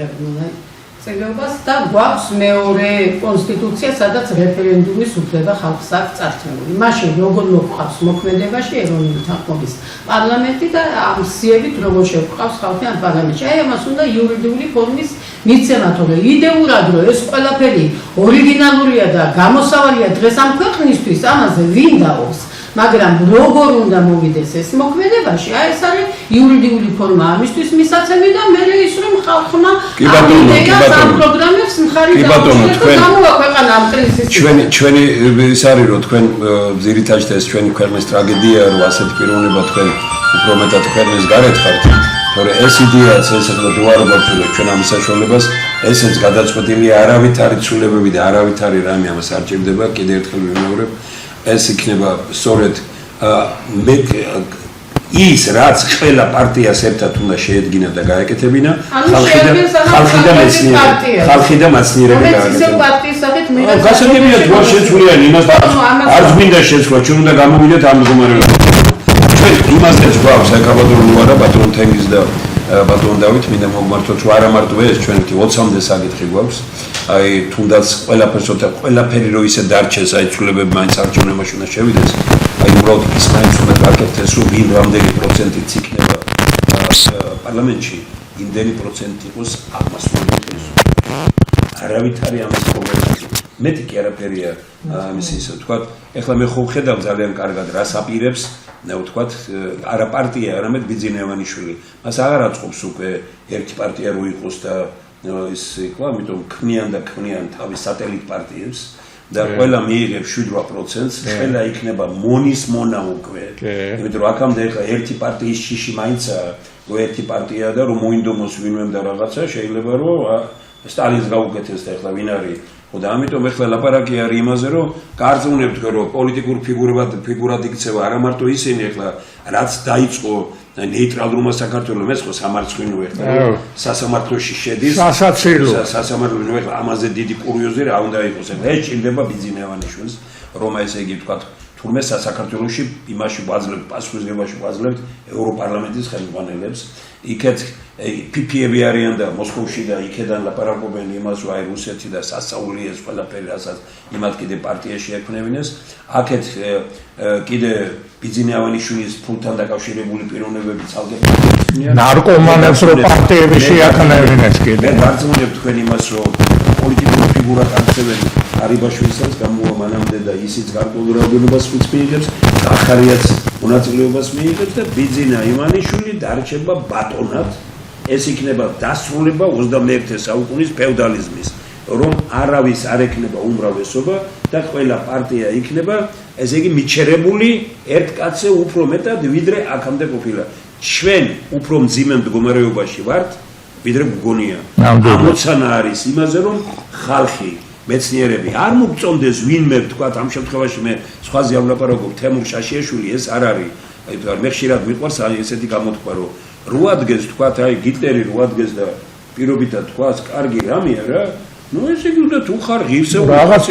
წევრობას და გვაქვს მეორე კონსტიტუცია, სადაც რეფერენდუმის უფლება ხალხს აქვს წარდგენილი. მაშინ როგორ მოგვყავს მოქმედებაში ეროვნული თანხმობის პარლამენტი და ამ სიებით როგორ შევყავს ხალხი ამ პარლამენტში. აი ამას უნდა იურიდიული ფორმის მიცემა, თორე იდეურად რომ ეს ყველაფერი ორიგინალურია და გამოსავალია დღეს ამ ქვეყნისთვის, ამაზე ვინ დაობს? მაგრამ როგორ უნდა მოვიდეს ეს მოქმედებაში? აი ეს არის იურიდიული ფორმა ამისთვის მისაცემი და მე ის რომ ხალხმა ამ პროგრამებს მხარი დაუჭიროს და გამოაქვეყნა ამ კრიზისის. ჩვენი ის არის რომ თქვენ ძირითადად ეს ჩვენი ქვეყნის ტრაგედია რომ ასეთი პიროვნება თქვენ უფრო მეტად ქვეყნის გარეთ ხართ. თორე ეს იდეაც ეს მოძღვარობა ფულებს ჩვენ ამ საშუალებას ესეც გადაწყვეტილია არავითარი ცვლილებები და არავითარი რამე ამას არ ჭირდება. კიდევ ერთხელ ვიმეორებ ეს იქნება სწორედ ის რაც ყველა პარტიას ერთად უნდა შეედგინა და გაეკეთებინა ხალხი და მეცნიერები გააკეთებინა. გასაგებია თუ არ შეცვლიან იმას არ გვინდა შეცვლა, ჩვენ უნდა გამოვიდეთ ამ მდგომარეობიდან. ჩვენ იმასაც გვაქვს აკაბადრონი ვარა ბატონ თენგიზ და ბატონ დავით მინდა მოგმართოთ თუ არა მარტო ეს ჩვენ 20-მდე საკითხი გვაქვს. აი თუნდაც ყველაფერი რო ისე დარჩეს, აი ცვლილებები მაინც არჩევნებაში უნდა შევიდეს. აი უბრალოდ ის მაინც უნდა გაკეთდეს, რომ ვინ რამდენი პროცენტიც იქნება პარლამენტში, იმდენი პროცენტი იყოს აღმასრულებელი. არავითარი ამის პრობლემა. მეტი კი არაფერია ამის ისე ვთქვათ. ეხლა მე ხო ვხედავ ძალიან კარგად რას აპირებს ვთქვათ, არა პარტია, არამედ ბიძინევანიშვილი. მას აღარ აწყობს უკვე ერთი პარტია რო იყოს და ის იქვა, ამიტომ ქმნიან თავის სატელიტ პარტიებს და ყველა მიიღებს 7-8%-ს, ყველა იქნება მონის მონა უკვე. იმიტომ რომ აქამდე ეხლა ერთი პარტიის შიში მაინცაა, რომ ერთი პარტია და რომ მოინდომოს ვინმე და რაღაცა, შეიძლება რომ სტალინს გაუკეთეს და ეხლა ვინ არის. და ამიტომ ეხლა ლაპარაკი არის იმაზე, რომ გარწმუნებთ, რომ პოლიტიკურ ფიგურად იქცევა არა მარტო ისინი ეხლა რაც დაიწყო ნეიტრალურმა საქართველოს ეს ხო სამარცხვინო ეხლა სასამართლოში შედის სასამართლო ეხლა ამაზე დიდი კურიოზი რა უნდა იყოს ეხლა ეს ჭირდება ბიძინევანიშვილს რომ ესე იგი ვთქვათ თურმე საქართველოში იმაში ვაძლევთ პასუხისმგებაში ვაძლევთ ევროპარლამენტის ხელმძღვანელებს იქეთ PP-ები არიან და მოსკოვში და იქედან ლაპარაკობენ იმას რომ აი რუსეთი და სასწაული ეს ყველაფერი რასაც იმათ კიდე პარტიაში ექნებინეს აქეთ კიდე ბიძინევანიშვილის ფულთან დაკავშირებული პიროვნებები ცალკე ნარკომანებს რო პარტიები შეაქნევინეს კიდე მე გარწმუნებ თქვენ იმას რომ პოლიტიკური ფიგურად არცევენ არიბაშვილსაც გამოვა მანამდე და ისიც გარკვეულ რაოდენობას ხუთს მიიღებს ახარიაც მონაწილეობას მიიღებს და ბიძინა ივანიშვილი დარჩება ბატონად ეს იქნება დასრულება 21 საუკუნის ფეოდალიზმის რომ არავის არ ექნება უმრავლესობა და ყველა პარტია იქნება ესე იგი მიჩერებული ერთ კაცზე უფრო მეტად ვიდრე აქამდე ყოფილა ჩვენ უფრო მძიმე მდგომარეობაში ვართ ვიდრე გგონია ამოცანა არის იმაზე რომ ხალხი მეცნიერები არ მოგწონდეს ვინმე ვთქვათ ამ შემთხვევაში მე სხვაზე არ ვლაპარაკობ თემურ შაშიაშვილი ეს არ არის აი მე ხშირად მიყვარს ესეთი გამოთქვა რომ რო ადგეს თქვათ აი გიტლერი რო ადგეს და პირობითად თქვას კარგი რამეა რა ну ესე იგი უნდა თუ ხარ ღირსეული რაღაც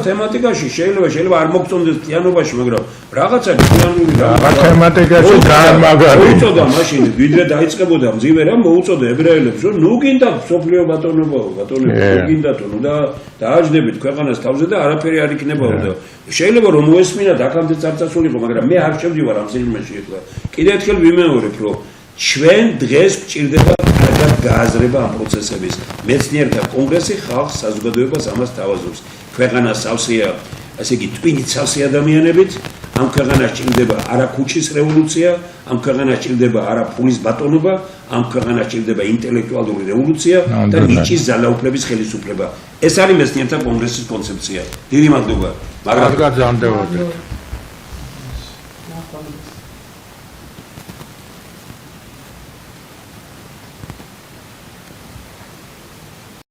თემატიკაში შეიძლება არ მოგწონდეს პიანობაში მაგრამ რაღაცა პიანური რაღაც თემატიკაში ძალიან მაგარი უწოდა მაშინ ვიდრე დაიწყებოდა მძიმე რამ მოუწოდა ებრაელებს რომ ნუ გინდა სოფლიო ბატონობაო ბატონებო გინდათო ნუ და დააჯდებით ქვეყანას თავზე და არაფერი არ იქნებაო და შეიძლება რომ მოესმინათ აქამდე წარწასულიყო მაგრამ მე არ შევდივარ ამ სიღრმეში ეხლა კიდევ ერთხელ ვიმეორებ რომ ჩვენ დღეს გვჭირდება კარგად გააზრება ამ პროცესების მეცნიერთა კონგრესი ხალხს საზოგადოებას ამას თავაზობს ქვეყანა სავსეა ასე იგი ტვინით სავსე ადამიანებით ამ ქვეყანას ჭირდება არა ქუჩის რევოლუცია ამ ქვეყანას ჭირდება არა ფულის ბატონობა ამ ქვეყანას ჭირდება ინტელექტუალური რევოლუცია და ნიჭის ძალაუფლების ხელისუფლება ეს არის მეცნიერთა კონგრესის კონცეფცია დიდი მადლობა მაგრამ გაგზავნებოდეთ